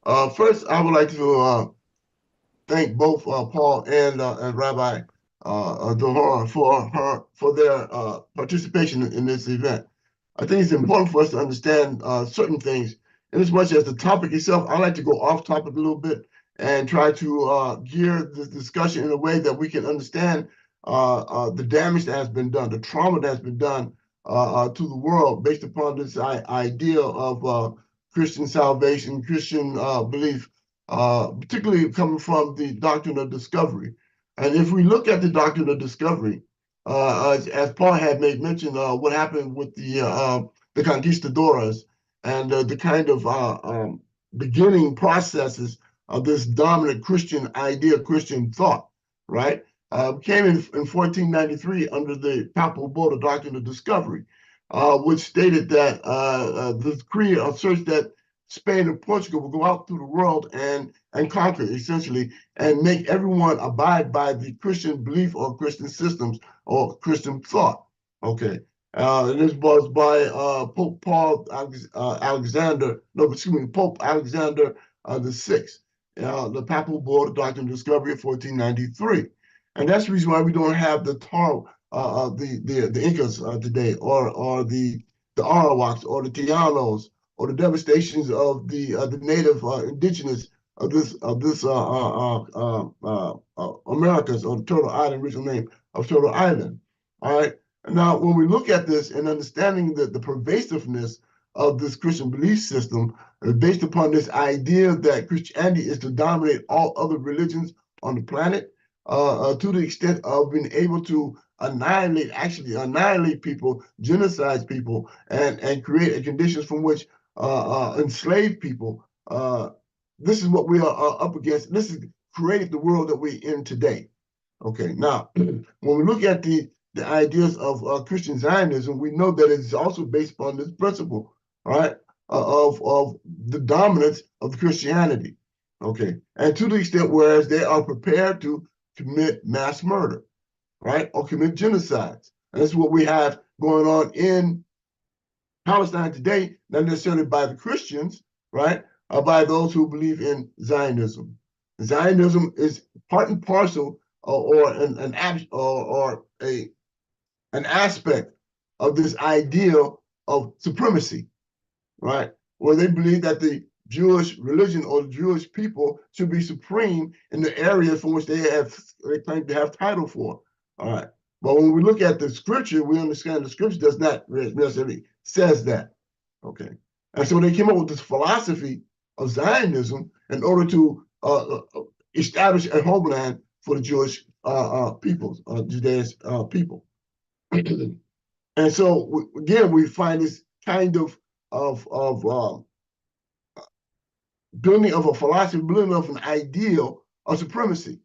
assalam. First, I would like to thank both Paul and Rabbi Dohora for their participation in this event. I think it's important for us to understand certain things. In as much as the topic itself, I like to go off topic a little bit and try to gear the discussion in a way that we can understand the damage that has been done, the trauma that has been done to the world based upon this idea of Christian salvation, Christian belief particularly coming from the doctrine of discovery. And if we look at the doctrine of discovery, as Paul had made mention, what happened with the conquistadors and the kind of beginning processes of this dominant Christian idea, Christian thought, right? Came in 1493 under the Papal Bull, the Doctrine of Discovery, which stated that the decree asserts that Spain and Portugal will go out through the world and conquer, essentially, and make everyone abide by the Christian belief or Christian systems or Christian thought. Okay. And this was by Pope Alexander the Sixth, the Papal Bull, the Doctrine of Discovery of 1493. And that's the reason why we don't have the the Incas today, or the Arawaks, or the Tianos, or the devastations of the native indigenous of this Americas, or the Turtle Island, original name of Turtle Island. All right. Now, when we look at this and understanding the pervasiveness of this Christian belief system, based upon this idea that Christianity is to dominate all other religions on the planet, to the extent of being able to annihilate people, genocide people, and create conditions from which enslave people. This is what we are up against. This has created the world that we're in today. Okay, now, when we look at the ideas of Christian Zionism, we know that it's also based upon this principle, right, of the dominance of Christianity. Okay, and to the extent whereas they are prepared to commit mass murder, right, or commit genocides. And that's what we have going on in Palestine today, not necessarily by the Christians, right, or by those who believe in Zionism. Zionism is part and parcel, or an aspect of this ideal of supremacy, right, where they believe that the Jewish religion or the Jewish people should be supreme in the areas from which they claim to have title for. All right. But when we look at the scripture, we understand the scripture does not necessarily says that. Okay. And so they came up with this philosophy of Zionism in order to establish a homeland for the Jewish peoples, Judean people. And so again, we find this kind of building of a philosophy, building of an ideal of supremacy,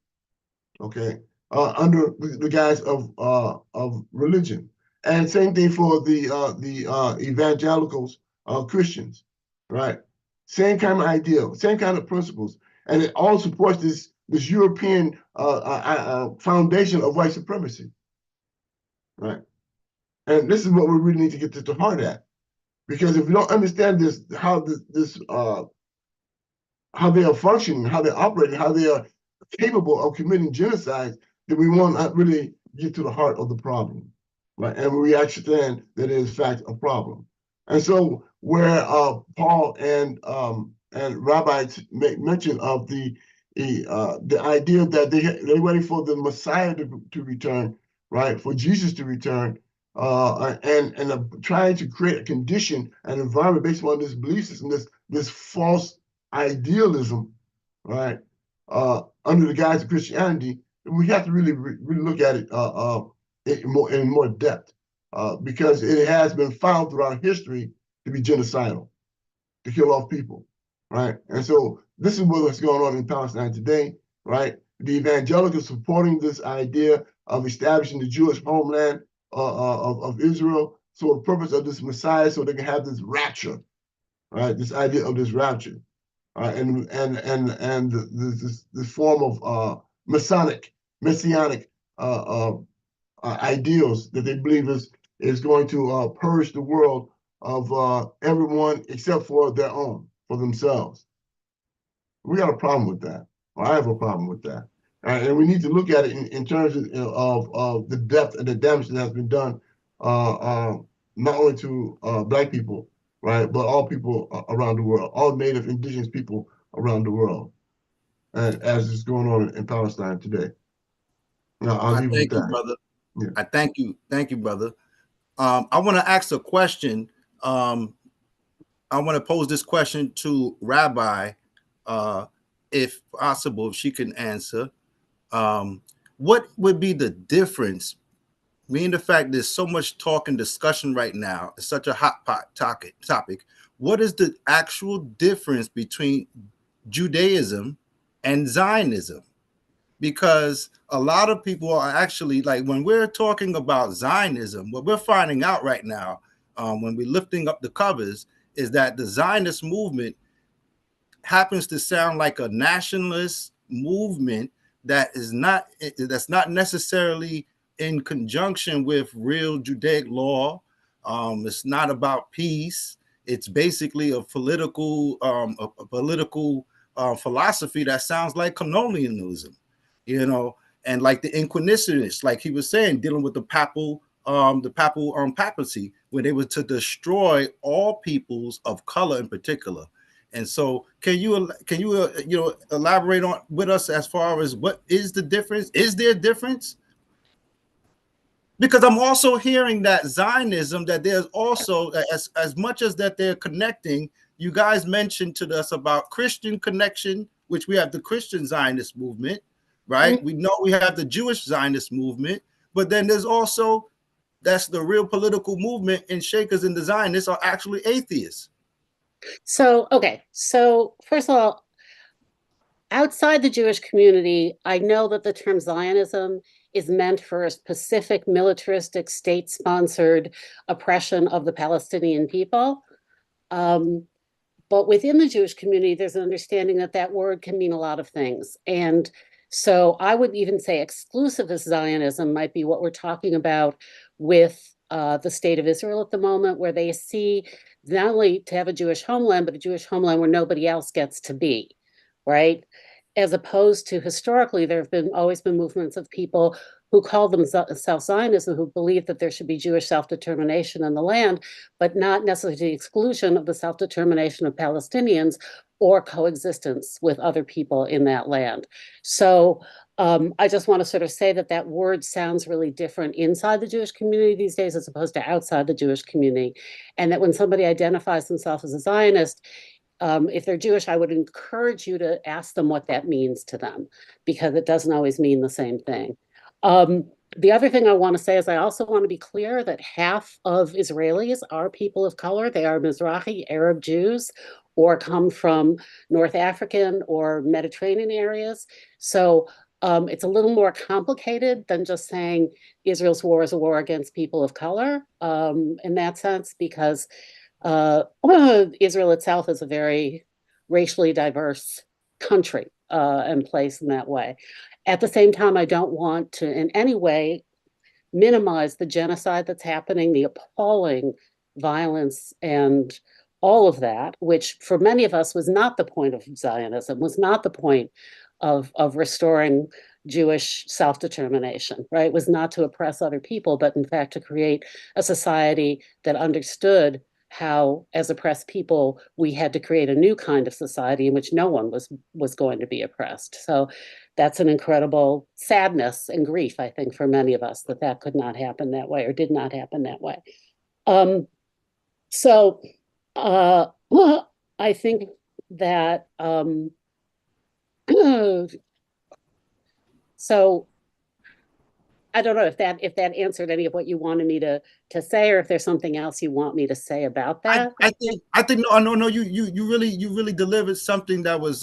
okay, under the guise of religion. And same thing for the evangelicals, Christians, right? Same kind of ideal, same kind of principles, and it all supports this European foundation of white supremacy, right? And this is what we really need to get to the heart at, because if we don't understand this, how they are functioning, how they're operating, how they are capable of committing genocide, then we won't really get to the heart of the problem, right? And we understand that it is in fact a problem. And so where Paul and rabbis make mention of the idea that they're waiting for the Messiah to return, right? For Jesus to return, and trying to create a condition, an environment based on this belief system, this false idealism, right? Under the guise of Christianity, we have to really look at it in more depth, because it has been found throughout history to be genocidal, to kill off people, right? And so this is what's going on in Palestine today, right? The evangelicals supporting this idea of establishing the Jewish homeland of Israel, so the purpose of this Messiah, so they can have this rapture, right? This idea of this rapture, and this form of messianic ideals that they believe is going to purge the world of everyone except for their own, for themselves. We got a problem with that. Or I have a problem with that. And we need to look at it in terms of the depth and the damage that has been done, not only to Black people, right, but all people around the world, all Native indigenous people around the world, and as is going on in Palestine today. Now, I'll leave it with that. Brother. Yeah. I thank you, brother. I want to ask a question. I want to pose this question to Rabbi, if possible, if she can answer, what would be the difference? Meaning the fact there's so much talk and discussion right now, it's such a hot pot topic. What is the actual difference between Judaism and Zionism? Because a lot of people are actually, like, when we're talking about Zionism, what we're finding out right now, when we're lifting up the covers, is that the Zionist movement happens to sound like a nationalist movement that's not necessarily in conjunction with real Judaic law. It's not about peace. It's basically a political philosophy that sounds like colonialism, and like the Inquisitionists, like he was saying, dealing with the papal papacy, where they were to destroy all peoples of color in particular. And so, can you elaborate on with us as far as what is the difference? Is there a difference? Because I'm also hearing that Zionism, that there's also, as much as that they're connecting, you guys mentioned to us about Christian connection, which we have the Christian Zionist movement, right? We know we have the Jewish Zionist movement, but then there's also, that's the real political movement, and Shakers and the Zionists are actually atheists. So, okay. So first of all, outside the Jewish community, I know that the term Zionism is meant for a specific militaristic, state-sponsored oppression of the Palestinian people. But within the Jewish community, there's an understanding that that word can mean a lot of things. And so I would even say exclusivist Zionism might be what we're talking about with the state of Israel at the moment, where they see not only to have a Jewish homeland, but a Jewish homeland where nobody else gets to be, right? As opposed to historically, there have always been movements of people who call themselves Zionists, who believe that there should be Jewish self-determination in the land, but not necessarily to the exclusion of the self-determination of Palestinians or coexistence with other people in that land. So I just want to sort of say that that word sounds really different inside the Jewish community these days as opposed to outside the Jewish community. And that when somebody identifies themselves as a Zionist, if they're Jewish, I would encourage you to ask them what that means to them, because it doesn't always mean the same thing. The other thing I want to say is I also want to be clear that half of Israelis are people of color. They are Mizrahi Arab Jews or come from North African or Mediterranean areas. So it's a little more complicated than just saying Israel's war is a war against people of color in that sense, because Israel itself is a very racially diverse country and place in that way. At the same time, I don't want to in any way minimize the genocide that's happening, the appalling violence and all of that, which for many of us was not the point of Zionism, was not the point of restoring Jewish self-determination, right? It was not to oppress other people, but in fact to create a society that understood how, as oppressed people, we had to create a new kind of society in which no one was going to be oppressed. So that's an incredible sadness and grief, I think, for many of us, that could not happen that way or did not happen that way. I think that so I don't know if that answered any of what you wanted me to say, or if there's something else you want me to say about that. I think no, you really delivered something that was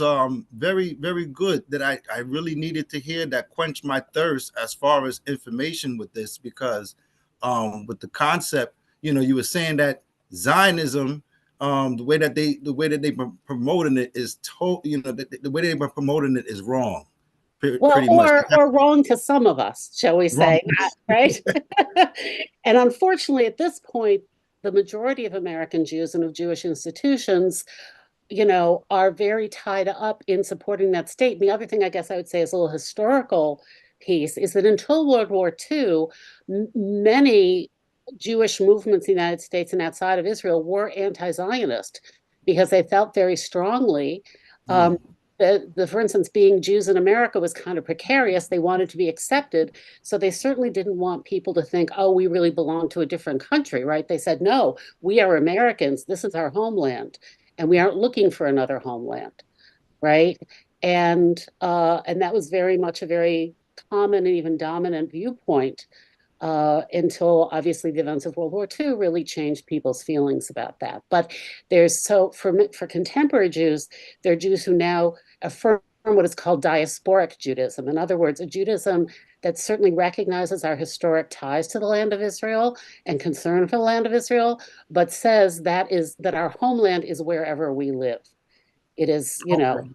very, very good, that I really needed to hear, that quenched my thirst as far as information with this, because with the concept, you were saying that Zionism, the way that they promoting it is the way they've been promoting it is wrong. Well, or wrong to some of us, shall we say, right? And unfortunately, at this point, the majority of American Jews and of Jewish institutions, are very tied up in supporting that state. And the other thing I guess I would say is a little historical piece is that until World War II, many Jewish movements in the United States and outside of Israel were anti-Zionist because they felt very strongly for instance, being Jews in America was kind of precarious. They wanted to be accepted. So they certainly didn't want people to think, oh, we really belong to a different country, right? They said, no, we are Americans. This is our homeland. And we aren't looking for another homeland, right? and that was very much a very common and even dominant viewpoint until obviously the events of World War II really changed people's feelings about that. But for contemporary Jews, there are Jews who now affirm what is called diasporic Judaism. In other words, a Judaism that certainly recognizes our historic ties to the land of Israel and concern for the land of Israel, but says that our homeland is wherever we live. It is, who we are.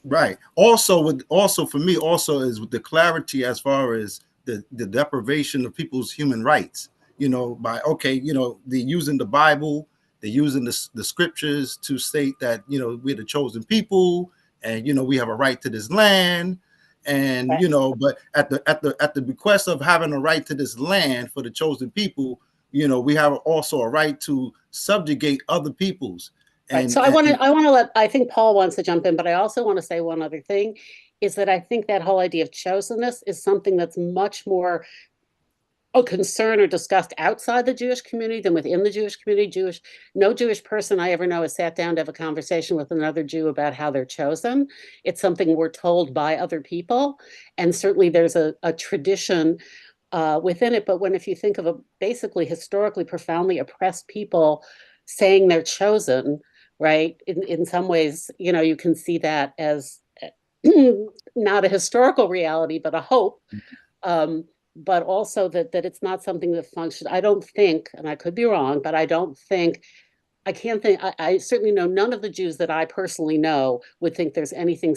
Right. Also for me is with the clarity as far as the deprivation of people's human rights, by they're using the Bible, they're using the scriptures to state that, we're the chosen people and, we have a right to this land. And, but at the bequest of having a right to this land for the chosen people, we have also a right to subjugate other peoples. Right. So I think Paul wants to jump in, but I also want to say one other thing is that I think that whole idea of chosenness is something that's much more a concern or discussed outside the Jewish community than within the Jewish community. No Jewish person I ever know has sat down to have a conversation with another Jew about how they're chosen. It's something we're told by other people. And certainly there's a tradition within it. But if you think of a basically historically profoundly oppressed people saying they're chosen, right? In some ways, you can see that as not a historical reality, but a hope. But also that it's not something that functions. I don't think, and I could be wrong, but I certainly know none of the Jews that I personally know would think there's anything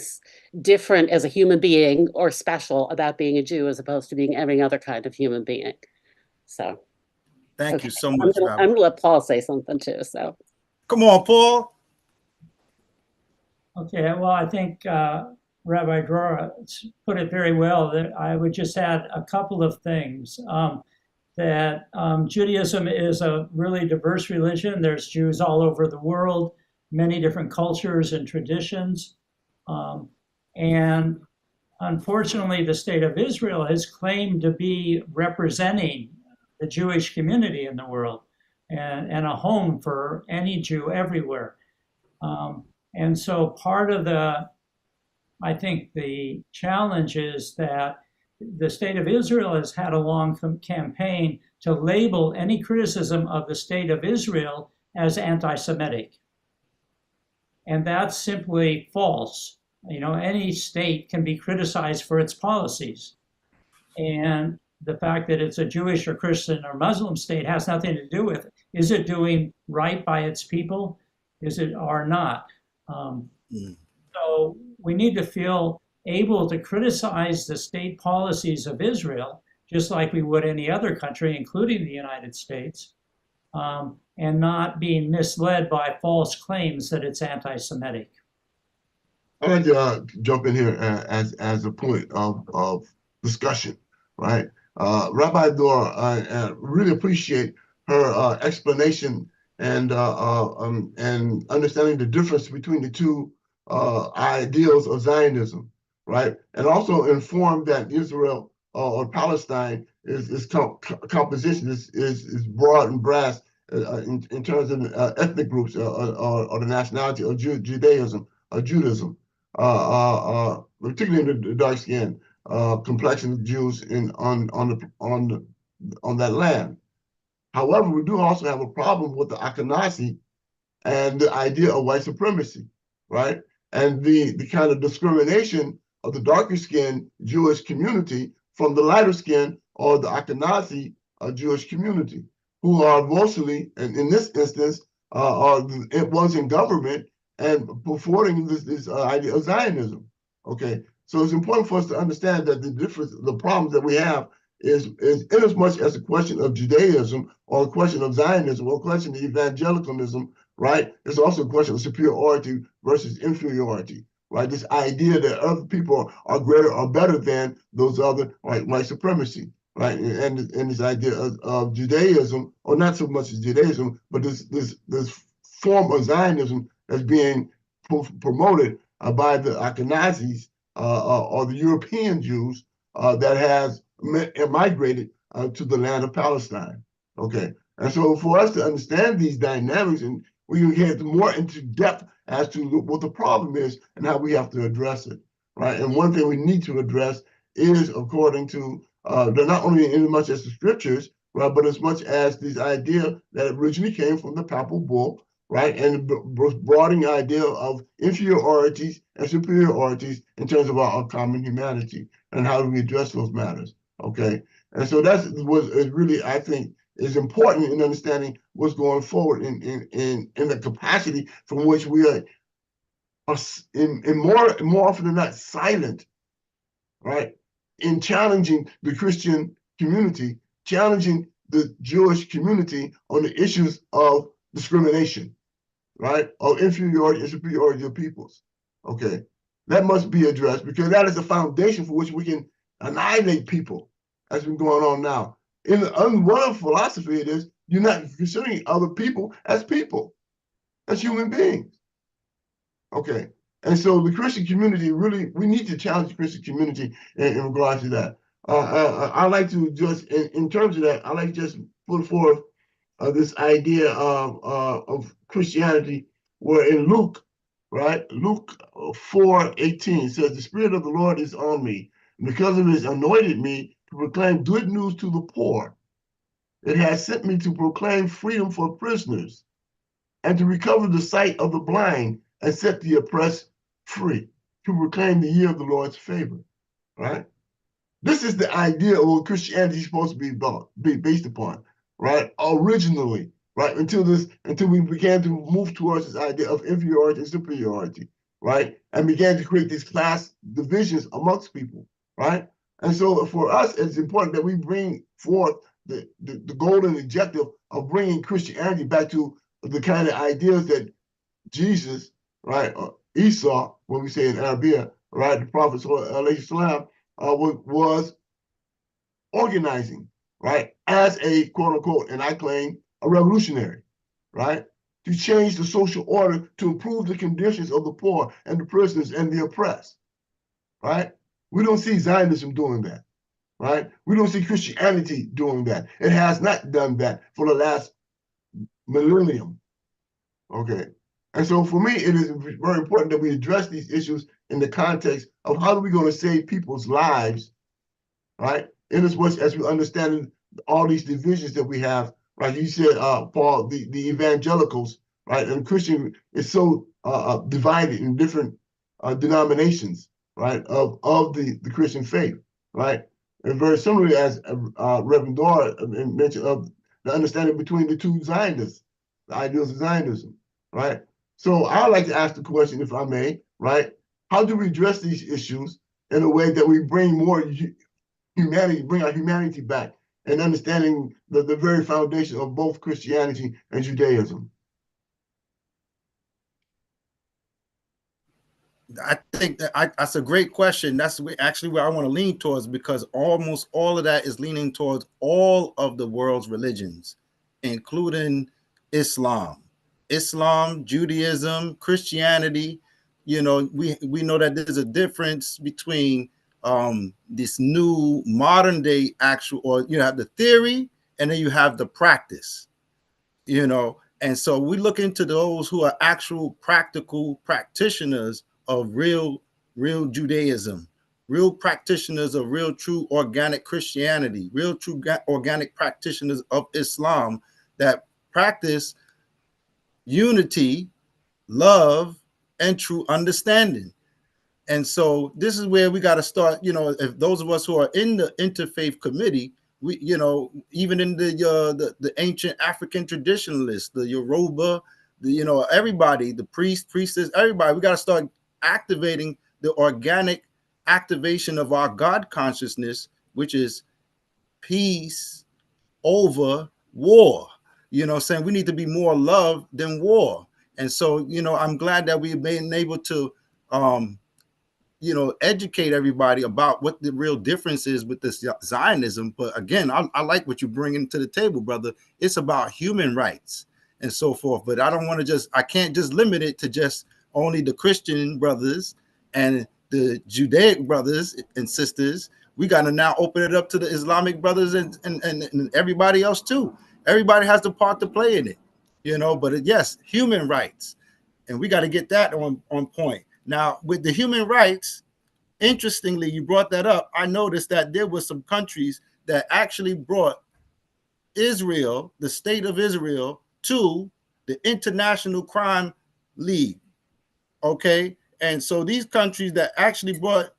different as a human being or special about being a Jew as opposed to being every other kind of human being. So. Thank you so much. I'm going to let Paul say something too. So. Come on, Paul. Okay, well, I think Rabbi Drora put it very well. That I would just add a couple of things. That Judaism is a really diverse religion. There's Jews all over the world, many different cultures and traditions. And unfortunately, the state of Israel has claimed to be representing the Jewish community in the world and a home for any Jew everywhere. And so part of I think the challenge is that the state of Israel has had a long campaign to label any criticism of the state of Israel as anti-Semitic. And that's simply false. Any state can be criticized for its policies. And the fact that it's a Jewish or Christian or Muslim state has nothing to do with it. Is it doing right by its people? Is it or not? So we need to feel able to criticize the state policies of Israel, just like we would any other country, including the United States, and not being misled by false claims that it's anti-Semitic. I'd like to jump in here as a point of discussion, right? Rabbi Dora, I really appreciate her explanation and understanding the difference between the two ideals of Zionism, right? And also informed that Israel or Palestine composition is broad and vast in terms of ethnic groups or the nationality of Judaism or Judaism, particularly in the dark skin complexion of Jews on that land. However, we do also have a problem with the Ashkenazi and the idea of white supremacy, right? And the kind of discrimination of the darker skinned Jewish community from the lighter skin or the Ashkenazi Jewish community, who are mostly, and in this instance, it was in government and purporting this idea of Zionism. Okay, so it's important for us to understand that the problems that we have is in as much as a question of Judaism or a question of Zionism or a question of evangelicalism, right? It's also a question of superiority versus inferiority, right? This idea that other people are greater or better than those other, right? White supremacy, right? And this idea of Judaism, or not so much as Judaism, but this form of Zionism that's being promoted by the Ashkenazis or the European Jews that has migrated to the land of Palestine. Okay, and so for us to understand these dynamics and we can get more into depth as to what the problem is and how we have to address it, right? And one thing we need to address is, according to not only in as much as the scriptures, right, but as much as this idea that originally came from the papal bull, right, and broadening idea of inferiorities and superiorities in terms of our common humanity and how do we address those matters, okay? And so that's what is really, I think, is important in understanding what's going forward in the capacity from which we are in more often than not silent, right, in challenging the Christian community, challenging the Jewish community on the issues of discrimination, right, of inferiority and superiority of peoples. Okay, that must be addressed because that is the foundation for which we can annihilate people, as been going on now. In one philosophy, it is you're not considering other people, as human beings. Okay, and so the Christian community really, we need to challenge the Christian community in regards to that. I like to just, in terms of that, I like to just put forth this idea of Christianity, where in Luke, right, Luke 4:18 says, "The Spirit of the Lord is on me, and because of His anointed me to proclaim good news to the poor. It has sent me to proclaim freedom for prisoners, and to recover the sight of the blind, and set the oppressed free, to proclaim the year of the Lord's favor," right? This is the idea of what Christianity is supposed to be based upon, right? Originally, right? Until we began to move towards this idea of inferiority and superiority, right? And began to create these class divisions amongst people, right? And so for us, it's important that we bring forth the golden objective of bringing Christianity back to the kind of ideas that Jesus, right, Esau, when we say in Arabic, right, the Prophet was organizing, right, as a quote unquote, and I claim a revolutionary, right, to change the social order to improve the conditions of the poor and the prisoners and the oppressed, right? We don't see Zionism doing that, right? We don't see Christianity doing that. It has not done that for the last millennium, okay? And so for me, it is very important that we address these issues in the context of how are we going to save people's lives, right? In as much as we understand all these divisions that we have, right? You said, Paul, the evangelicals, right? And Christian is so divided in different denominations, right? Of the Christian faith, right? And very similarly as Reverend Dora mentioned of the understanding between the two Zionists, the ideals of Zionism, right? So I'd like to ask the question, if I may, right? How do we address these issues in a way that we bring more humanity, bring our humanity back and understanding the very foundation of both Christianity and Judaism? I think that's a great question. That's actually where I want to lean towards, because almost all of that is leaning towards all of the world's religions, including Islam, Judaism, Christianity. You know, we know that there's a difference between this new modern day actual, or you have the theory and then you have the practice, you know. And so we look into those who are actual practical practitioners of real Judaism, real practitioners of real true organic Christianity, real true organic practitioners of Islam that practice unity, love, and true understanding. And so this is where we got to start, you know, if those of us who are in the Interfaith Committee, we, you know, even in the ancient African traditionalists, the Yoruba, you know, everybody, the priestess, everybody, we got to start activating the organic activation of our God consciousness, which is peace over war. You know, saying we need to be more love than war. And so, you know, I'm glad that we've been able to, you know, educate everybody about what the real difference is with this Zionism. But again, I like what you bring into the table, brother. It's about human rights and so forth. But I don't want to I can't just limit it to just only the Christian brothers and the Judaic brothers and sisters. We got to now open it up to the Islamic brothers and everybody else too. Everybody has the part to play in it. you know, but yes, human rights. And we got to get that on point. Now, with the human rights, interestingly, you brought that up. I noticed that there were some countries that actually brought Israel, the state of Israel, to the International Crime League. Okay. And so these countries that actually brought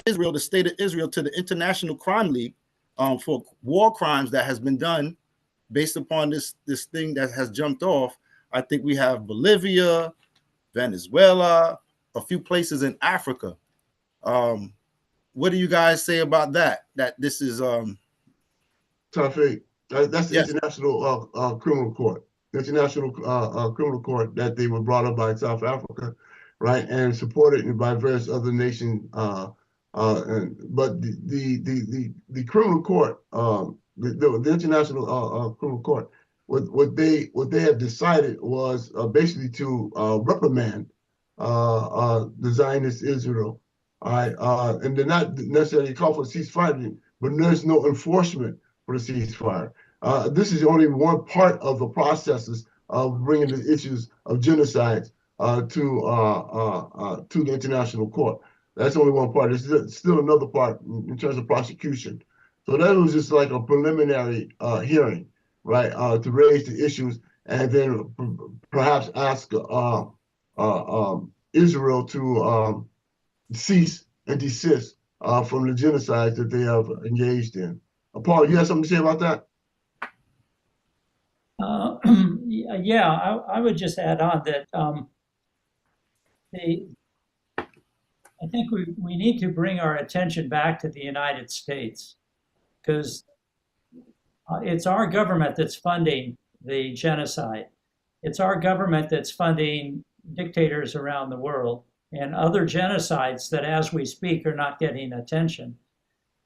Israel, the state of Israel, to the International Crime League for war crimes that has been done based upon this thing that has jumped off. I think we have Bolivia, Venezuela, a few places in Africa. What do you guys say about that? That this is Taufeeq, that's the yes. International Criminal Court, the International Criminal Court that they were brought up by South Africa, right, and supported by various other nations. But the criminal court, the International Criminal Court, what they have decided was basically to reprimand the Zionist Israel. And they're not necessarily call for a ceasefire, but there's no enforcement for the ceasefire. This is only one part of the processes of bringing the issues of genocide to the International Court. That's only one part. There's still another part in terms of prosecution. So that was just like a preliminary hearing, right, to raise the issues and then perhaps ask Israel to cease and desist from the genocide that they have engaged in. Paul, you have something to say about that? Yeah, I would just add on that I think we need to bring our attention back to the United States, because it's our government that's funding the genocide. It's our government that's funding dictators around the world and other genocides that, as we speak, are not getting attention.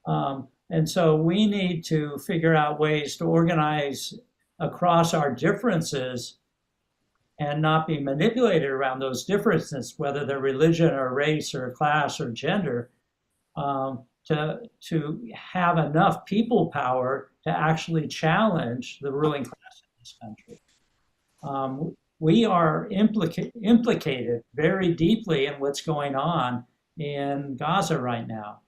And so we need to figure out ways to organize across our differences and not be manipulated around those differences, whether they're religion or race or class or gender, to have enough people power to actually challenge the ruling class in this country. We are implicated very deeply in what's going on in Gaza right now.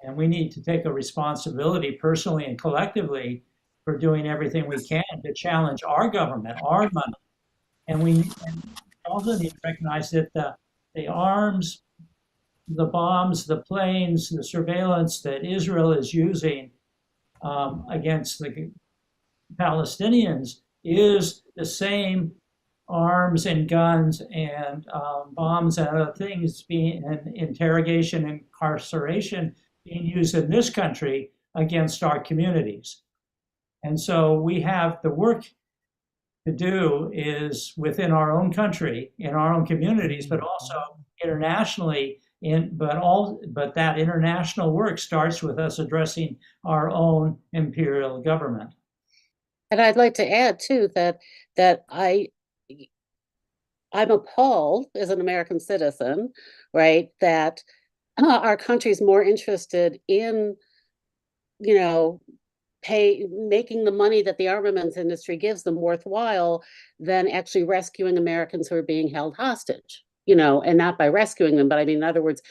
And we need to take a responsibility personally and collectively for doing everything we can to challenge our government, our money. And we also need to recognize that the arms, the bombs, the planes, the surveillance that Israel is using against the Palestinians is the same arms and guns and bombs and other things and interrogation and incarceration being used in this country against our communities. And so we have the work to do is within our own country, in our own communities, but also internationally. But that international work starts with us addressing our own imperial government. And I'd like to add too that I'm appalled as an American citizen, right, that our country's more interested in, making the money that the armaments industry gives them worthwhile than actually rescuing Americans who are being held hostage, and not by rescuing them, but I mean, in other words,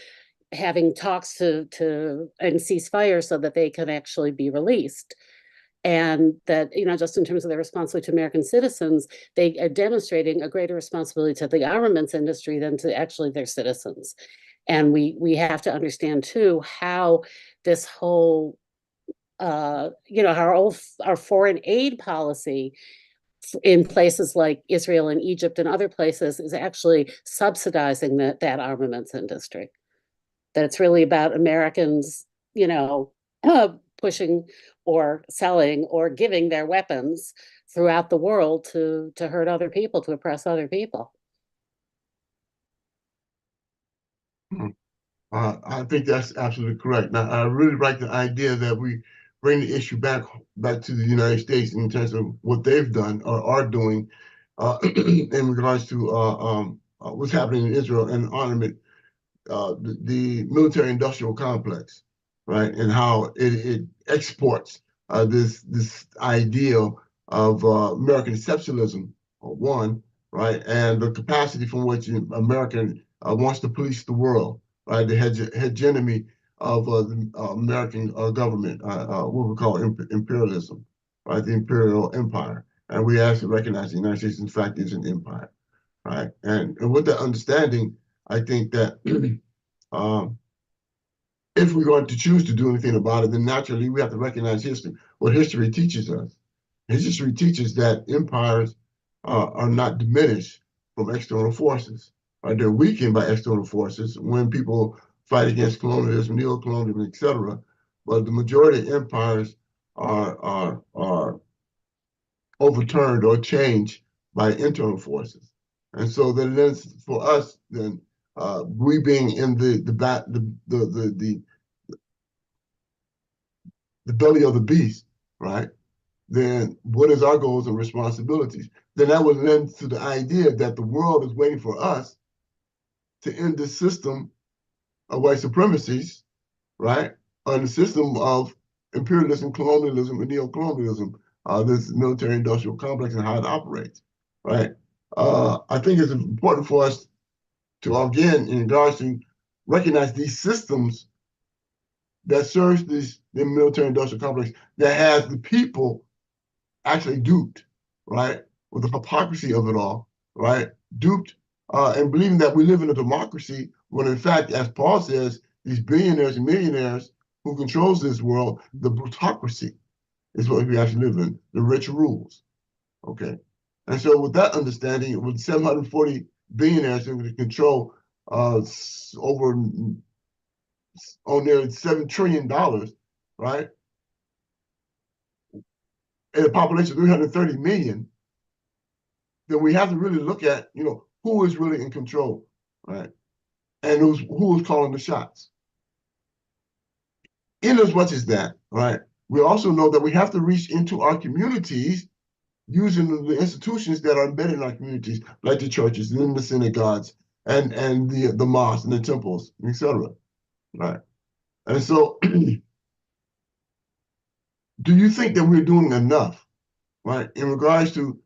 having talks and ceasefire so that they can actually be released. And that, just in terms of their responsibility to American citizens, they are demonstrating a greater responsibility to the armaments industry than to actually their citizens. And we have to understand too how this whole, our foreign aid policy in places like Israel and Egypt and other places is actually subsidizing that armaments industry. That it's really about Americans, pushing or selling or giving their weapons throughout the world to hurt other people, to oppress other people. I think that's absolutely correct. Now, I really like the idea that we bring the issue back to the United States in terms of what they've done or are doing in regards to what's happening in Israel and armament, the military-industrial complex, right, and how it exports this ideal American exceptionalism, one, right, and the capacity from which American wants to police the world, right, the hegemony of the American government, what we call imperialism, right, the imperial empire. And we actually recognize the United States, in fact, is an empire, right? And with that understanding, I think that if we're going to choose to do anything about it, then naturally we have to recognize history, what history teaches us. History teaches that empires are not diminished from external forces. Right? They're weakened by external forces when people fight against colonialism, neo-colonialism, etc. But the majority of empires are overturned or changed by internal forces. And so then for us, then we being in the belly of the beast, right? Then what is our goals and responsibilities? Then that would lend to the idea that the world is waiting for us to end the system of white supremacies, right? On the system of imperialism, colonialism, and neo-colonialism, this military-industrial complex and how it operates, right? I think it's important for us to, again, in regards to recognize these systems that serves the military-industrial complex that has the people actually duped, right? With the hypocrisy of it all, right? Duped and believing that we live in a democracy when in fact, as Paul says, these billionaires and millionaires who controls this world, the plutocracy is what we actually live in, the rich rules, okay? And so with that understanding, with 740 billionaires who can control over nearly $7 trillion, right? And a population of 330 million, then we have to really look at, who is really in control, right? And who is calling the shots. In as much as that, right, we also know that we have to reach into our communities using the institutions that are embedded in our communities, like the churches and the synagogues and the mosques and the temples, etc. Right? And so do you think that we're doing enough, right, in regards to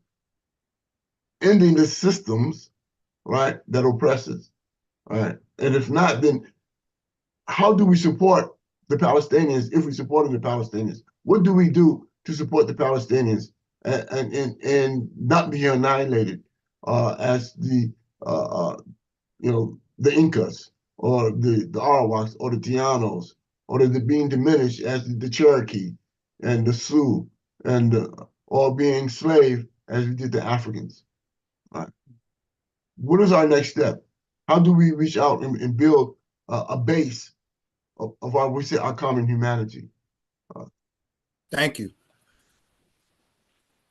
ending the systems, right, that oppress us, right? And if not, then how do we support the Palestinians if we support the Palestinians? What do we do to support the Palestinians and not be annihilated as the Incas or the Arawaks or the Tianos, or the being diminished as the Cherokee and the Sioux and or being enslaved as we did the Africans? Right. What is our next step? How do we reach out and build a base of our common humanity? Thank you.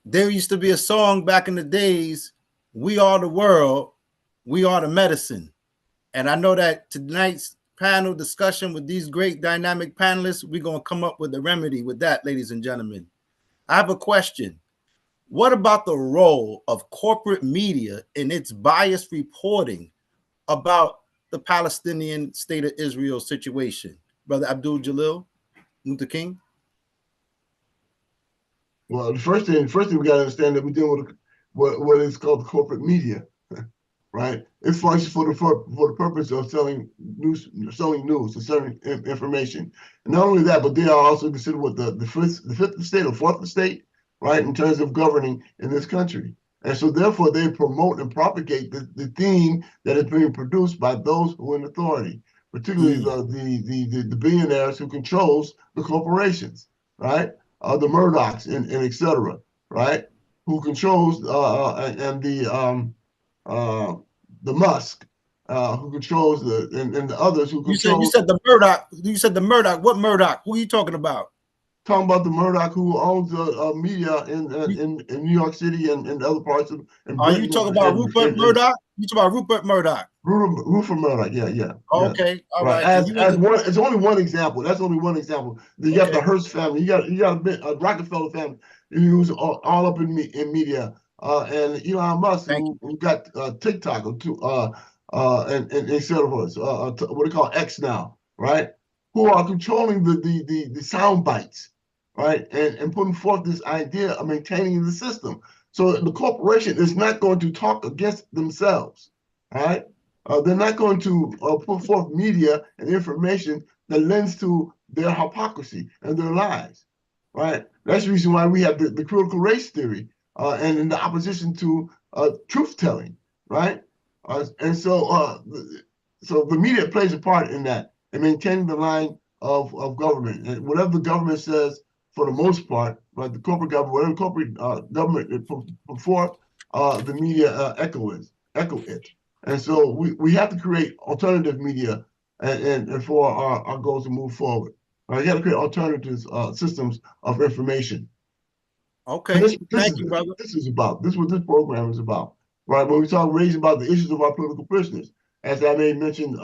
There used to be a song back in the days, "We are the world, we are the medicine." And I know that tonight's panel discussion with these great dynamic panelists, we're going to come up with a remedy with that, ladies and gentlemen. I have a question. What about the role of corporate media in its biased reporting about the Palestinian State of Israel situation? Brother Abdul Jalil, Luther King? Well, the first thing we got to understand that we're dealing with what is called the corporate media, right? It functions for the purpose of selling news, and selling information. And not only that, but they are also considered what the fifth estate or fourth estate, right, in terms of governing in this country. And so therefore they promote and propagate the theme that is being produced by those who are in authority, particularly the billionaires who controls the corporations, right? The Murdochs and et cetera, right? Who controls and the Musk, who controls and the others who control. You said the Murdoch. You said the Murdoch. What Murdoch? Who are you talking about? Talking about the Murdoch who owns media in New York City and other parts of. Are you talking about Rupert Murdoch? You talking about Rupert Murdoch? Rupert Murdoch, yeah. Okay, all right. As one, it's only one example. That's only one example. You got the Hearst family. You got a Rockefeller family who's all up in media, and Elon Musk who got TikTok and et cetera. What they call X now, right? Who are controlling the sound bites, right? And putting forth this idea of maintaining the system. So the corporation is not going to talk against themselves, right? They're not going to put forth media and information that lends to their hypocrisy and their lies, right? That's the reason why we have the critical race theory and in the opposition to truth-telling, right? And so the media plays a part in that, in maintaining the line of government. And whatever the government says, for the most part, right, the corporate government, whatever corporate government put forth, the media echo it. And so we have to create alternative media and for our goals to move forward. Right? You have to create alternative systems of information. Okay, thank you, brother. This is what this program is about. Right? When we talk raising about the issues of our political prisoners, as I may mention,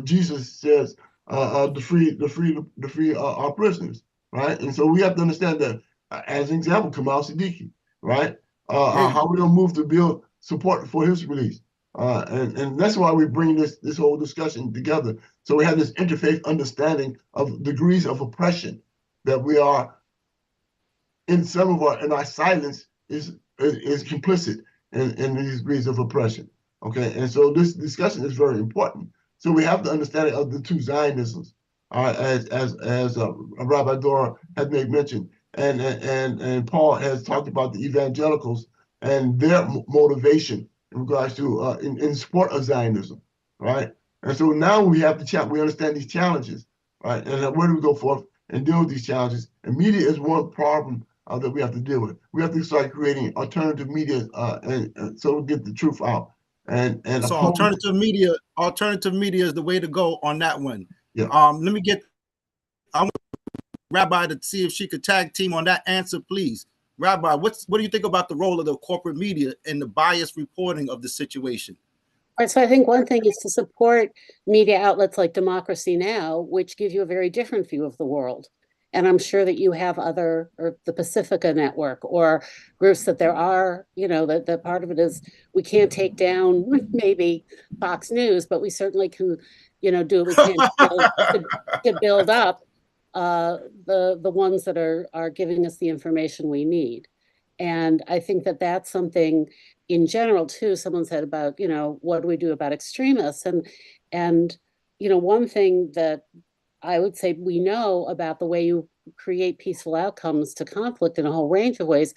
Jesus says, to free our prisoners, right? And so we have to understand that, as an example, Kamau Sadiki, right? How we're gonna move to build support for his release, and that's why we're bringing this whole discussion together. So we have this interfaith understanding of degrees of oppression that we are in our silence is complicit in these degrees of oppression. Okay, and so this discussion is very important. So we have the understanding of the two Zionisms, as Rabbi Dora had made mention, and Paul has talked about the evangelicals and their motivation in regards to in support of Zionism, right? And so now we have we understand these challenges, right? And where do we go forth and deal with these challenges? And media is one problem that we have to deal with. We have to start creating alternative media, and so we get the truth out. And so alternative media is the way to go on that one. Yeah. Let me get I want Rabbi to see if she could tag team on that answer, please. Rabbi, what do you think about the role of the corporate media in the biased reporting of the situation? All right, so I think one thing is to support media outlets like Democracy Now!, which give you a very different view of the world. And I'm sure that you have or the Pacifica Network or groups that there are, that part of it is we can't take down maybe Fox News, but we certainly can, do what we can to build up the ones that are giving us the information we need. And I think that that's something in general too. Someone said about, what do we do about extremists? And one thing that I would say we know about the way you create peaceful outcomes to conflict in a whole range of ways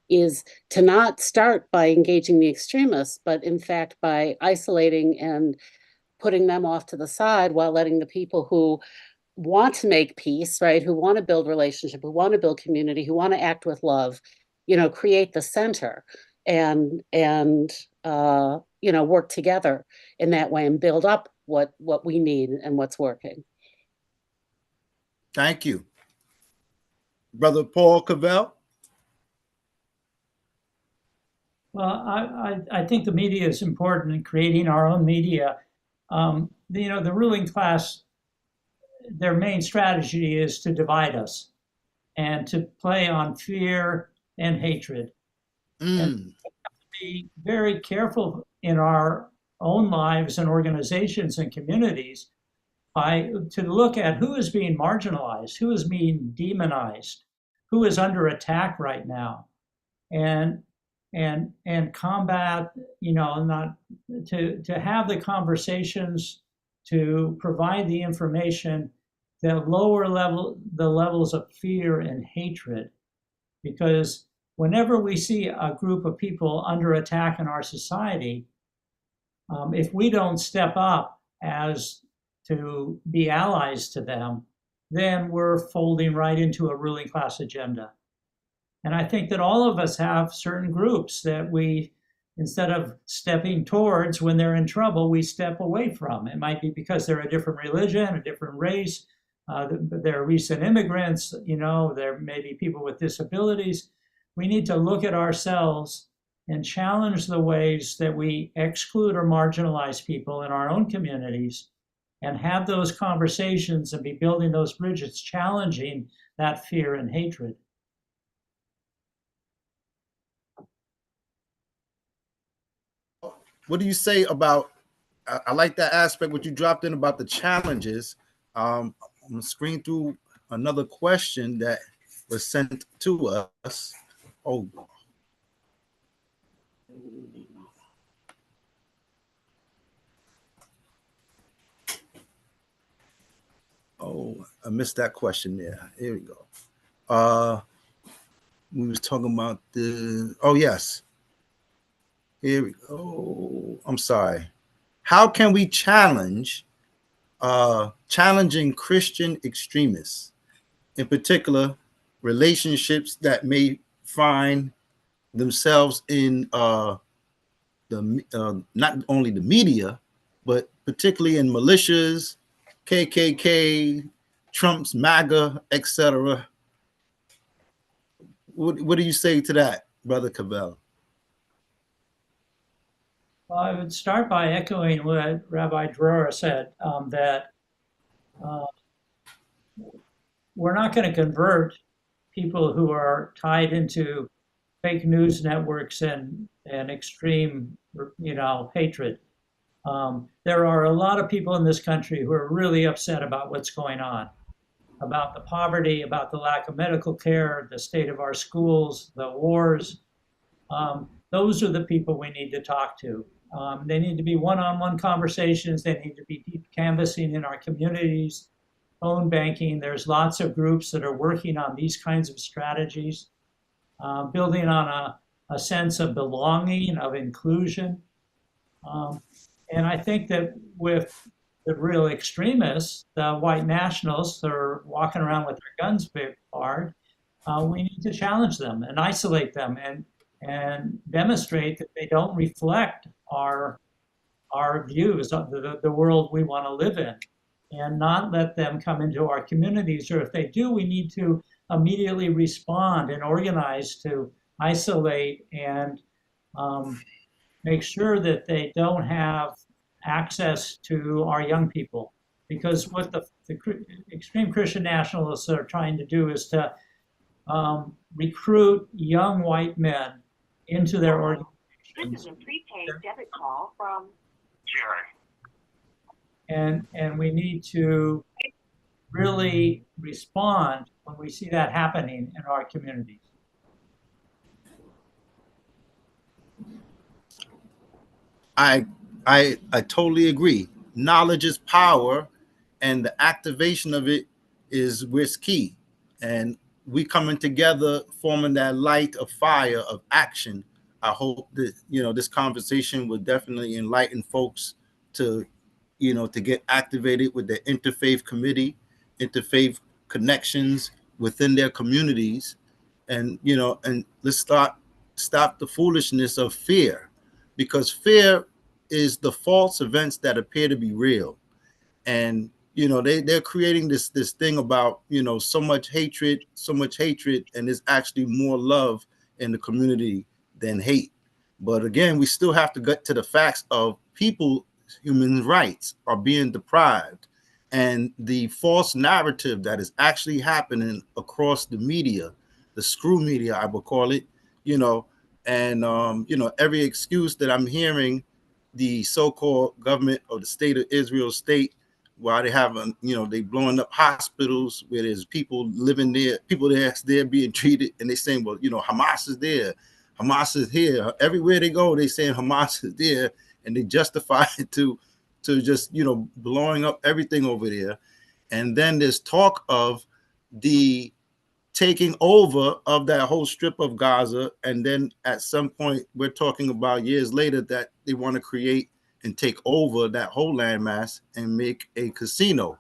is to not start by engaging the extremists, but in fact by isolating and putting them off to the side while letting the people who want to make peace, right, who want to build relationship, who want to build community, who want to act with love, create the center and work together in that way and build up what we need and what's working. Thank you. Brother Paul Cavell. Well, I think the media is important in creating our own media. The ruling class, their main strategy is to divide us and to play on fear and hatred. And we have to be very careful in our own lives and organizations and communities to look at who is being marginalized, who is being demonized, who is under attack right now, and combat, not to have the conversations, to provide the information that lower the levels of fear and hatred, because whenever we see a group of people under attack in our society, if we don't step up as to be allies to them, then we're folding right into a ruling class agenda. And I think that all of us have certain groups that we, instead of stepping towards when they're in trouble, we step away from. It might be because they're a different religion, a different race, they're recent immigrants, there may be people with disabilities. We need to look at ourselves and challenge the ways that we exclude or marginalize people in our own communities and have those conversations and be building those bridges, challenging that fear and hatred. What do you say about, I like that aspect, what you dropped in about the challenges. I'm gonna screen through another question that was sent to us. Oh, I missed that question there. Here we go. We was talking about the, oh yes. Here we go. I'm sorry. How can we challenging Christian extremists, in particular, relationships that may find themselves in not only the media, but particularly in militias, KKK, Trump's MAGA, etc. What do you say to that, Brother Cavell? Well, I would start by echoing what Rabbi Drora said, that we're not going to convert people who are tied into fake news networks and extreme, hatred. There are a lot of people in this country who are really upset about what's going on, about the poverty, about the lack of medical care, the state of our schools, the wars. Those are the people we need to talk to. They need to be one-on-one conversations. They need to be deep canvassing in our communities, phone banking. There's lots of groups that are working on these kinds of strategies, building on a sense of belonging, of inclusion. And I think that with the real extremists, the white nationalists that are walking around with their guns big hard, we need to challenge them and isolate them and demonstrate that they don't reflect our views of the world we want to live in, and not let them come into our communities. Or if they do, we need to immediately respond and organize to isolate and make sure that they don't have access to our young people. Because what the extreme Christian nationalists are trying to do is to recruit young white men into their organizations. This is a prepaid debit call from Jerry. And we need to really respond when we see that happening in our communities. I totally agree. Knowledge is power, and the activation of it is what's key. And we coming together, forming that light of fire of action. I hope that this conversation will definitely enlighten folks to to get activated with the interfaith committee, interfaith connections within their communities, and and let's stop the foolishness of fear, because fear is the false events that appear to be real. And they're creating this thing about so much hatred, and there's actually more love in the community than hate. But again, we still have to get to the facts of human rights are being deprived, and the false narrative that is actually happening across the media, the screw media, I would call it, and every excuse that I'm hearing the so-called government of the state of Israel state, while they have they blowing up hospitals where there's people living there, people that's there being treated, and they saying, well, Hamas is there, Hamas is here. Everywhere they go, they saying Hamas is there, and they justify it to just blowing up everything over there. And then there's talk of the taking over of that whole strip of Gaza, and then at some point we're talking about years later that they want to create and take over that whole landmass and make a casino,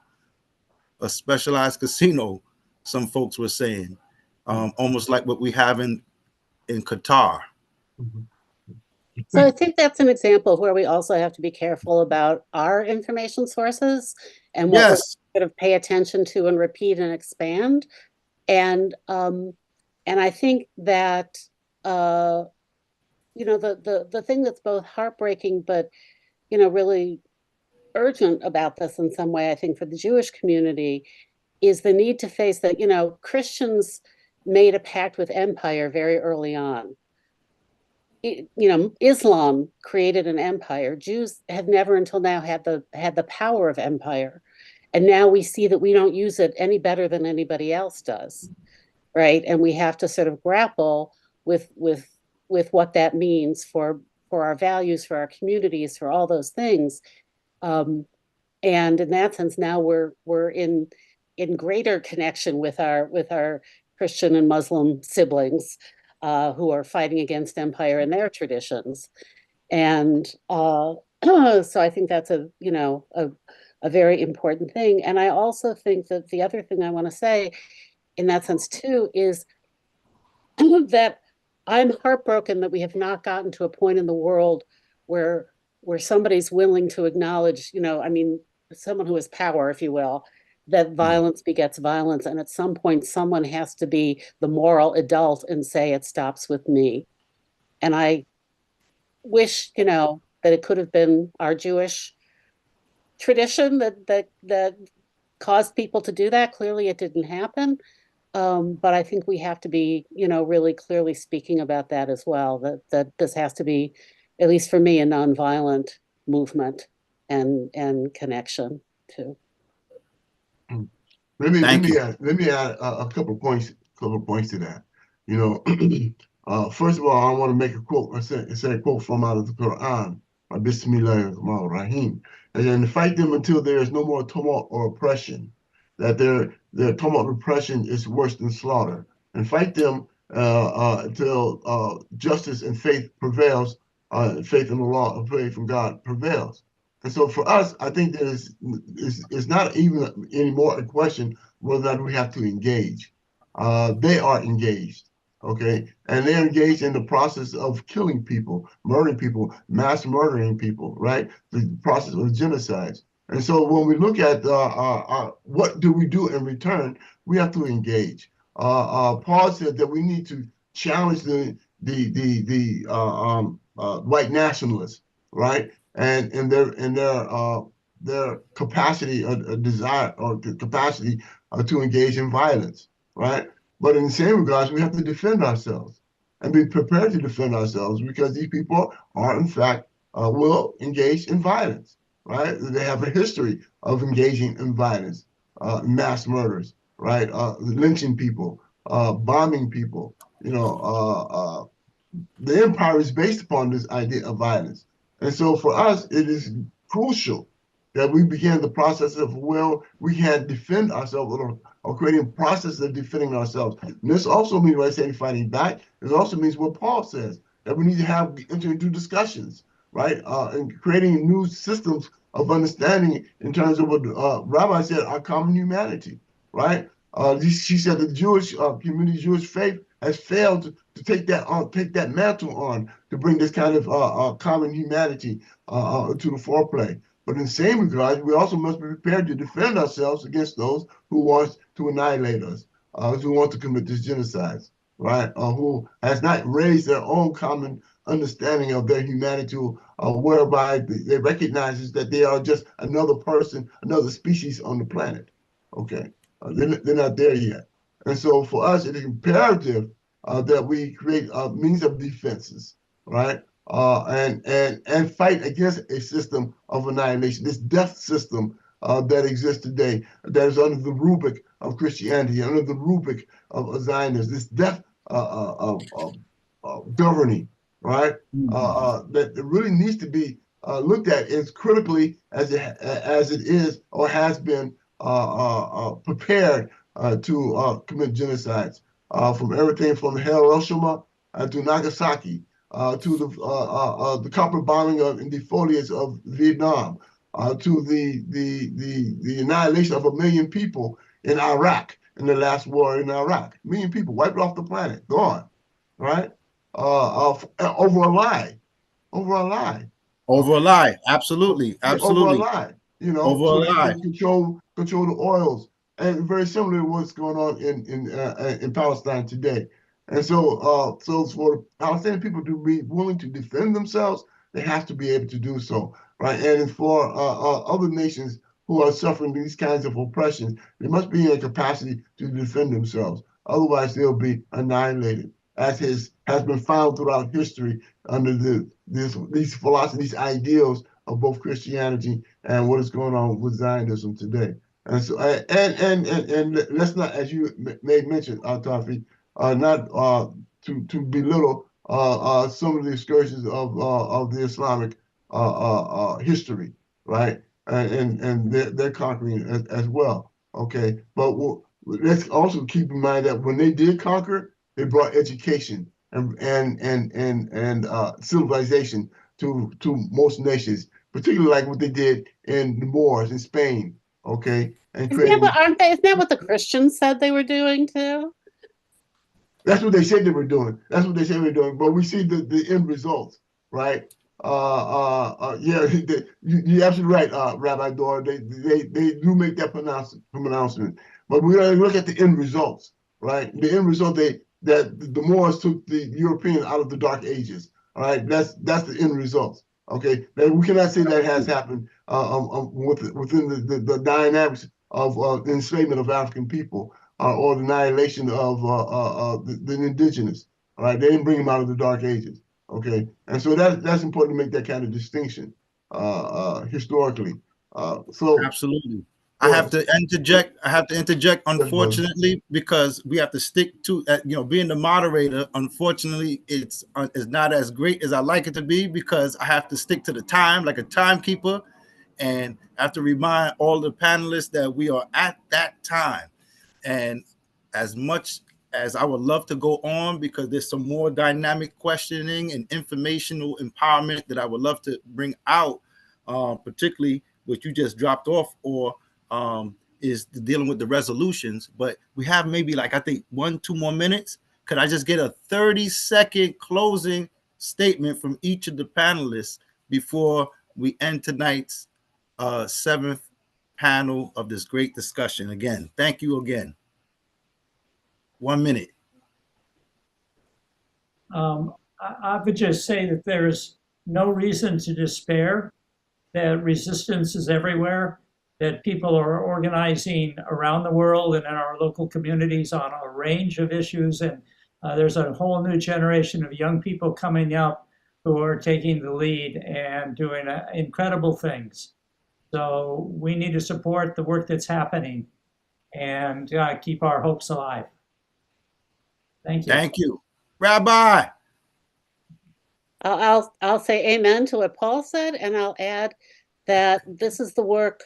a specialized casino. Some folks were saying, almost like what we have in Qatar. So I think that's an example of where we also have to be careful about our information sources and what we're sort of pay attention to and repeat and expand. And I think that the thing that's both heartbreaking but really urgent about this in some way, I think, for the Jewish community, is the need to face that Christians made a pact with empire very early on. Islam created an empire. Jews have never until now had the power of empire. And now we see that we don't use it any better than anybody else does. right? And we have to sort of grapple with what that means for our values, for our communities, for all those things. And in that sense, now we're in greater connection with our Christian and Muslim siblings who are fighting against empire and their traditions. And so I think that's a very important thing. And I also think that the other thing I want to say in that sense too is that I'm heartbroken that we have not gotten to a point in the world where somebody's willing to acknowledge, someone who has power, if you will, that violence begets violence. And at some point, someone has to be the moral adult and say it stops with me. And I wish, that it could have been our Jewish tradition that caused people to do that. Clearly, it didn't happen. But I think we have to be, really clearly speaking about that as well, that this has to be, at least for me, a nonviolent movement and connection too. Let me add a couple of points to that. First of all, I want to make a quote. I say a quote from out of the Quran, Bismillahir-Rahmanir-Rahim, and then fight them until there is no more tumult or oppression. That their tumult and oppression is worse than slaughter, and fight them until justice and faith prevails. Faith in the law, faith from God prevails. And so for us, I think that it's not even anymore a question whether or not we have to engage. They are engaged, okay? And they're engaged in the process of killing people, murdering people, mass murdering people, right? The process of genocides. And so when we look at what do we do in return, we have to engage. Paul said that we need to challenge the white nationalists, right? And their capacity, a desire or capacity to engage in violence, right? But in the same regards, we have to defend ourselves and be prepared to defend ourselves, because these people are, in fact, will engage in violence, right? They have a history of engaging in violence, mass murders, right? Lynching people, bombing people. The empire is based upon this idea of violence. And so for us, it is crucial that we begin the process of, we can defend ourselves, or creating a process of defending ourselves. And this also means, when I say fighting back, it also means what Paul says, that we need to enter into discussions, right? And creating new systems of understanding in terms of what Rabbi said, our common humanity, right? She said the Jewish community, Jewish faith has failed to take that mantle on to bring this kind of common humanity to the foreplay. But in the same regard, we also must be prepared to defend ourselves against those who want to annihilate us, who want to commit these genocides, right? Who has not raised their own common understanding of their humanity, whereby they recognize that they are just another person, another species on the planet. Okay, they're not there yet. And so for us, it is imperative that we create means of defenses, right? And fight against a system of annihilation, this death system that exists today, that is under the rubric of Christianity, under the rubric of Zionism, this death governing, right? That really needs to be looked at as critically as it is or has been prepared to commit genocides, from everything from Hiroshima to Nagasaki, to the copper bombing in the foliage of Vietnam, to the annihilation of 1 million people in Iraq in the last war in Iraq. 1 million people wiped off the planet, gone, right? Over a lie. Absolutely. Over a lie. Over so a they lie. can control the oils, and very similar to what's going on in Palestine today. And so for Palestinian people to be willing to defend themselves, they have to be able to do so, right? And for other nations who are suffering these kinds of oppressions, they must be in a capacity to defend themselves. Otherwise, they'll be annihilated, as has been found throughout history under these philosophies, these ideals of both Christianity and what is going on with Zionism today. And so, and let's not, as you made mention, Tafi, not to belittle some of the excursions of the Islamic history, right? And they're conquering as well. Okay, but let's also keep in mind that when they did conquer, they brought education and civilization to most nations, particularly like what they did in the Moors in Spain. Okay, and Isn't that what the Christians said they were doing too? That's what they said they were doing. That's what they said they were doing. But we see the end results, right? Yeah, you're absolutely right, Rabbi Dor. They do make that pronouncement. But we gotta look at the end results, right? The end result that the Moors took the Europeans out of the Dark Ages. All right, that's the end result. Okay, now, we cannot say that has happened within the dynamics of enslavement of African people. Or the annihilation of the indigenous. All right, they didn't bring them out of the Dark Ages. Okay, and so that's important to make that kind of distinction historically. So absolutely, I have to interject. Unfortunately, because we have to stick to being the moderator. Unfortunately, it's not as great as I like it to be because I have to stick to the time like a timekeeper, and I have to remind all the panelists that we are at that time. And as much as I would love to go on, because there's some more dynamic questioning and informational empowerment that I would love to bring out, particularly what you just dropped off, or is dealing with the resolutions. But we have maybe like, I think 1-2 more minutes. Could I just get a 30-second closing statement from each of the panelists before we end tonight's 7th panel of this great discussion? Again, thank you again. 1 minute. I would just say that there's no reason to despair, that resistance is everywhere, that people are organizing around the world and in our local communities on a range of issues. And there's a whole new generation of young people coming up who are taking the lead and doing incredible things. So we need to support the work that's happening and keep our hopes alive. Thank you. Thank you. Rabbi. I'll say amen to what Paul said, and I'll add that this is the work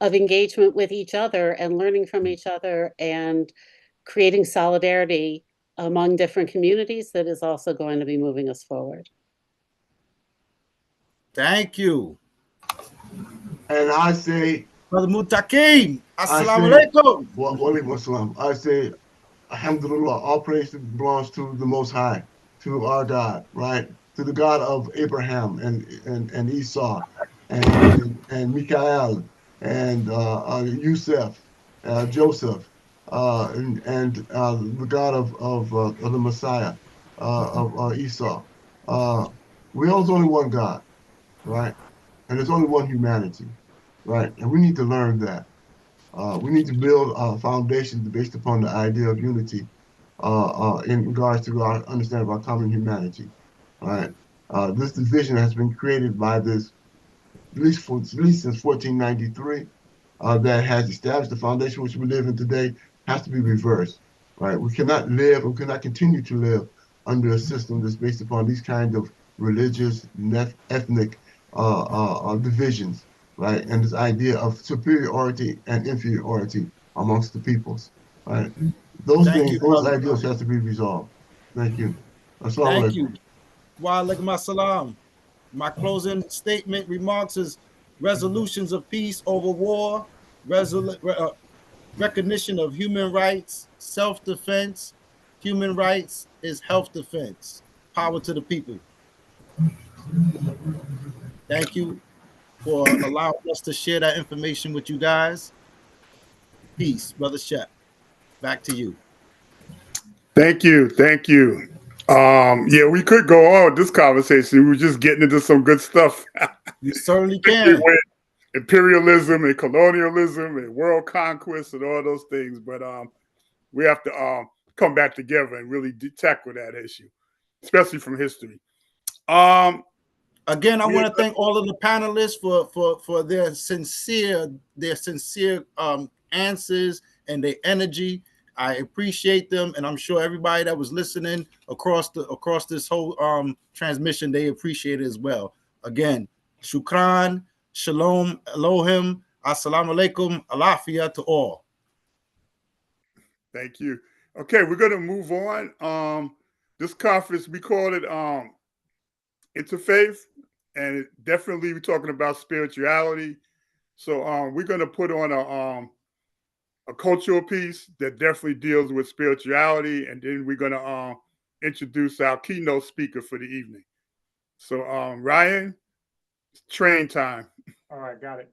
of engagement with each other and learning from each other and creating solidarity among different communities that is also going to be moving us forward. Thank you. And I say, Brother Mutakim, assalamu alaikum. Wa alaikum assalam. I say, alhamdulillah, all praise belongs to the Most High, to our God, right? To the God of Abraham and Esau and Mikael and Yusuf, Joseph, and the God of the Messiah, of Esau. There's only one God, right? And there's only one humanity, right? And we need to learn that. We need to build a foundation based upon the idea of unity in regards to our understanding of our common humanity, right? This division has been created by this, at least since 1493, that has established the foundation which we live in today has to be reversed, right? We cannot live, we cannot continue to live under a system that's based upon these kind of religious, ethnic divisions, right? And this idea of superiority and inferiority amongst the peoples, right? Those ideals have to be resolved. Thank you. Thank you. Wa alaikum assalam. My closing statement remarks is resolutions of peace over war, recognition of human rights, self-defense. Human rights is health defense. Power to the people. Thank you for allowing us to share that information with you guys. Peace, Brother Shep. Back to you. Thank you. Thank you. Yeah, we could go on with this conversation. We're just getting into some good stuff. You certainly can. Imperialism and colonialism and world conquest and all those things. But we have to come back together and really tackle that issue, especially from history. Again, I want to thank all of the panelists for their sincere answers and their energy. I appreciate them, and I'm sure everybody that was listening across this whole transmission, they appreciate it as well. Again, shukran, shalom, Elohim, assalamu alaikum, alafia to all. Thank you. Okay, we're going to move on. This conference, we call it Interfaith, and definitely we're talking about spirituality. So we're going to put on a cultural piece that definitely deals with spirituality, and then we're going to introduce our keynote speaker for the evening. So Ryan, train time. All right, got it.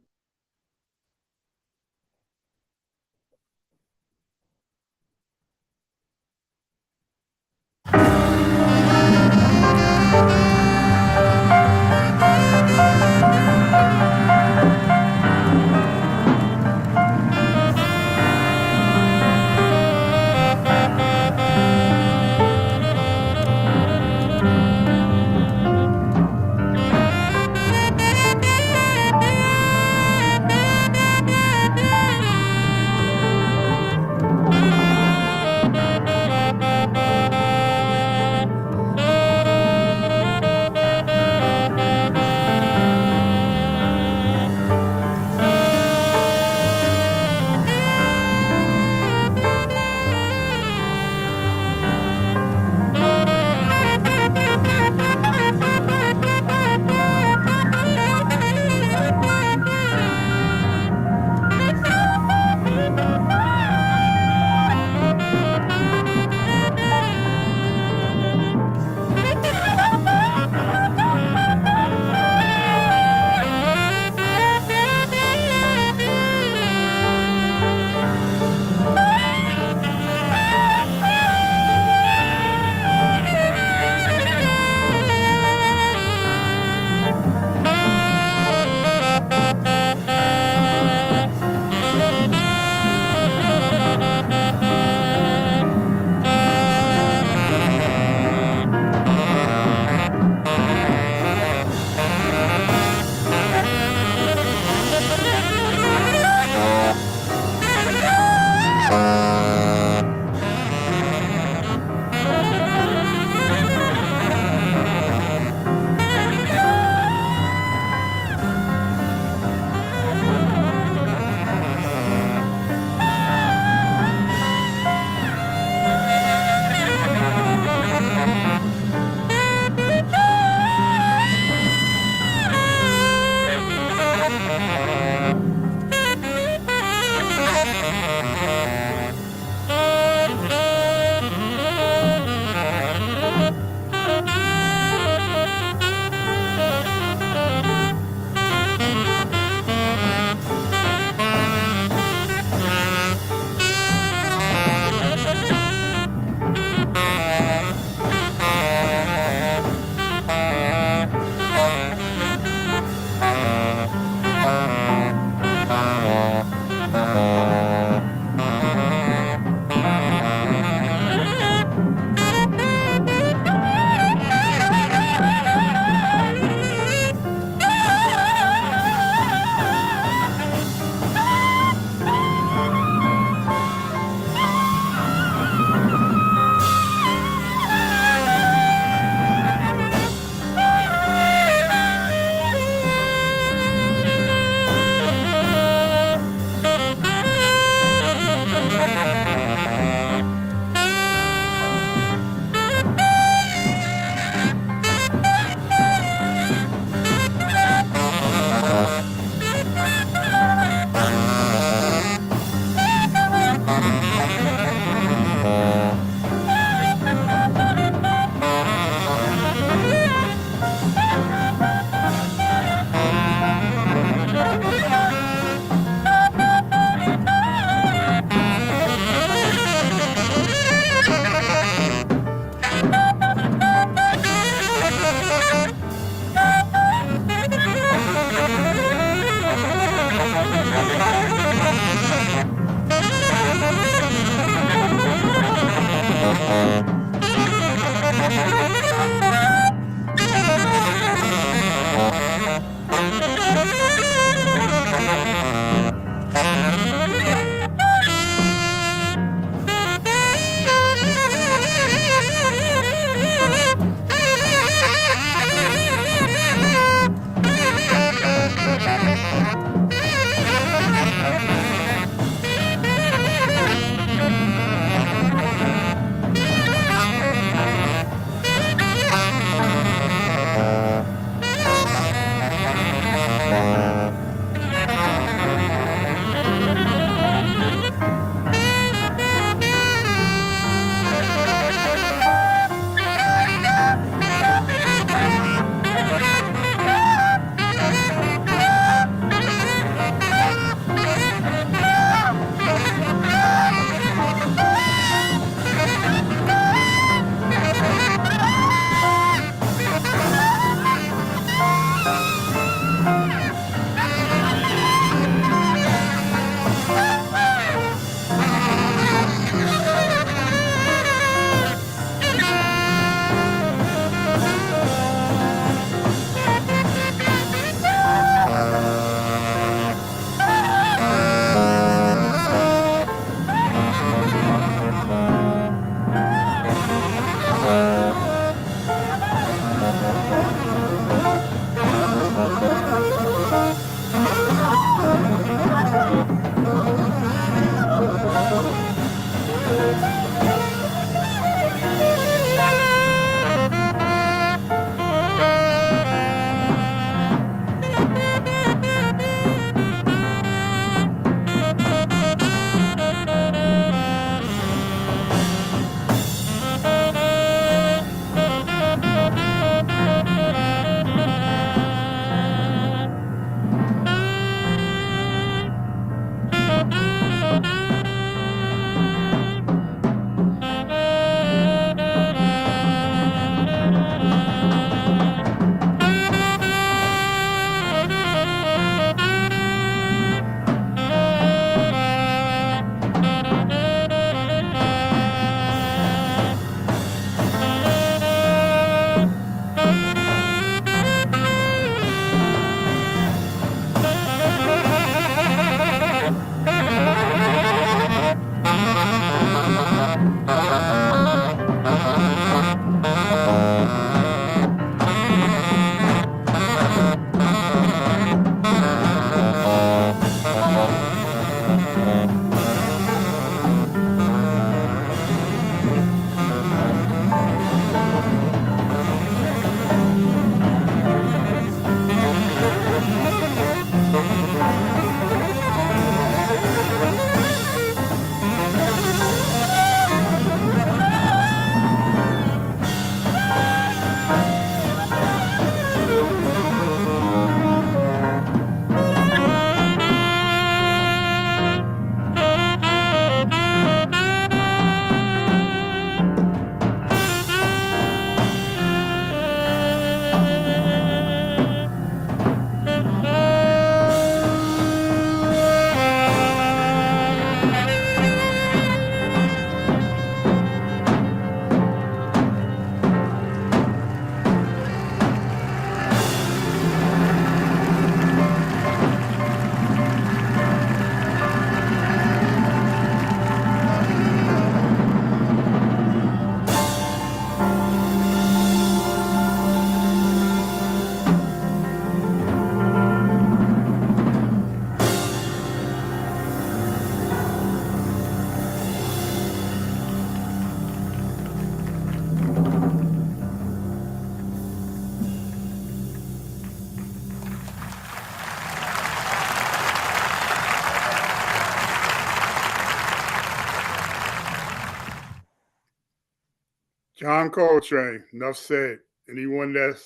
John Coltrane, enough said. Anyone that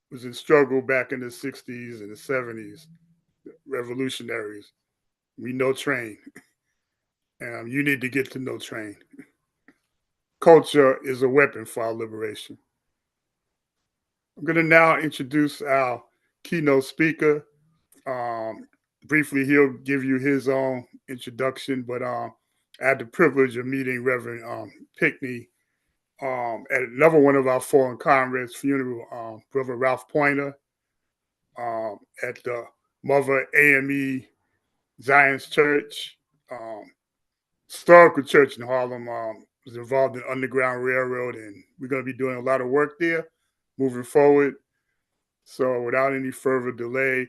was in struggle back in the 60s and the 70s, revolutionaries, we know Train. And you need to get to know Train. Culture is a weapon for our liberation. I'm going to now introduce our keynote speaker. Briefly, he'll give you his own introduction, but I had the privilege of meeting Reverend Pickney at another one of our foreign comrades' funeral, Brother Ralph Pointer, at the Mother AME Zion's Church, historical church in Harlem. Was involved in Underground Railroad, and we're going to be doing a lot of work there moving forward. So without any further delay,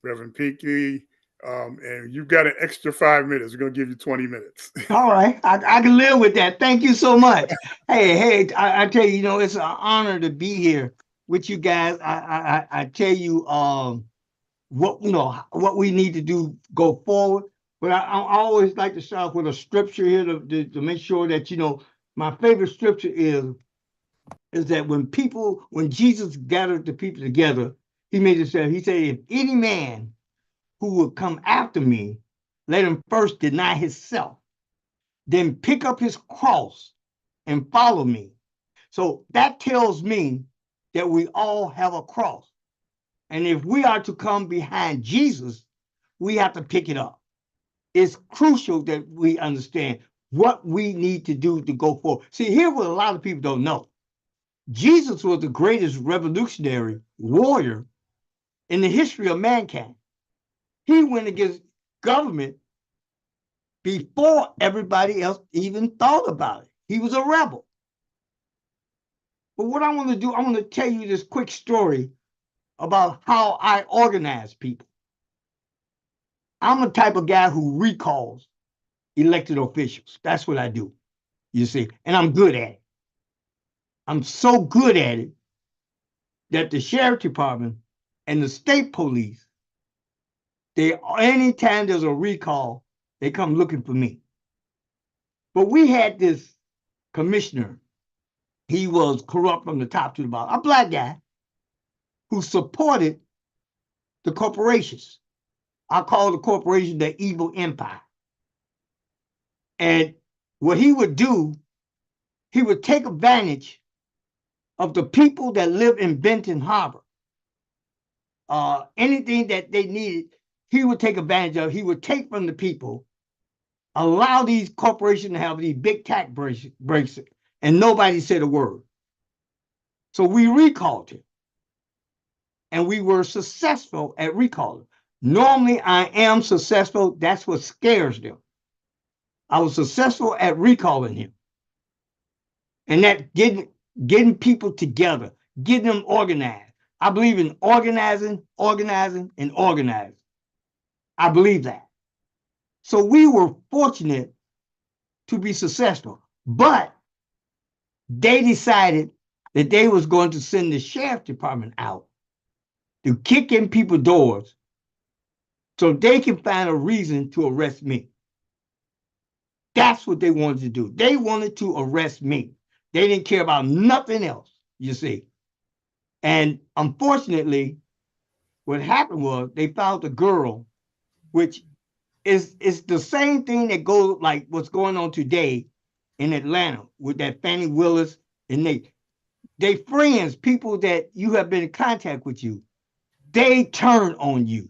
Reverend Pinkley, and you've got an extra 5 minutes. We're going to give you 20 minutes. All right. I can live with that. Thank you so much. Hey, I tell you, it's an honor to be here with you guys. I tell you what we need to do go forward. But I always like to start off with a scripture here to make sure that, my favorite scripture is that when Jesus gathered the people together, he said, if any man who will come after me, let him first deny himself, then pick up his cross and follow me. So that tells me that we all have a cross. And if we are to come behind Jesus, we have to pick it up. It's crucial that we understand what we need to do to go forward. See, here's what a lot of people don't know. Jesus was the greatest revolutionary warrior in the history of mankind. He went against government before everybody else even thought about it. He was a rebel. But what I want to do, I want to tell you this quick story about how I organize people. I'm the type of guy who recalls elected officials. That's what I do, you see, and I'm good at it. I'm so good at it that the sheriff department and the state police, anytime there's a recall, they come looking for me. But we had this commissioner. He was corrupt from the top to the bottom, a black guy who supported the corporations. I call the corporation the evil empire. And what he would do, he would take advantage of the people that live in Benton Harbor. Anything that they needed, he would take advantage of. He would take from the people, allow these corporations to have these big tax breaks, and nobody said a word. So we recalled him. And we were successful at recalling. Normally, I am successful. That's what scares them. I was successful at recalling him. And that getting people together, getting them organized. I believe in organizing, and organizing. I believe that. So we were fortunate to be successful. But they decided that they was going to send the sheriff department out to kick in people's doors so they can find a reason to arrest me. That's what they wanted to do. They wanted to arrest me. They didn't care about nothing else, you see. And unfortunately, what happened was they found a girl, which is the same thing that goes like what's going on today in Atlanta with that Fannie Willis, and they friends, people that you have been in contact with you, they turn on you.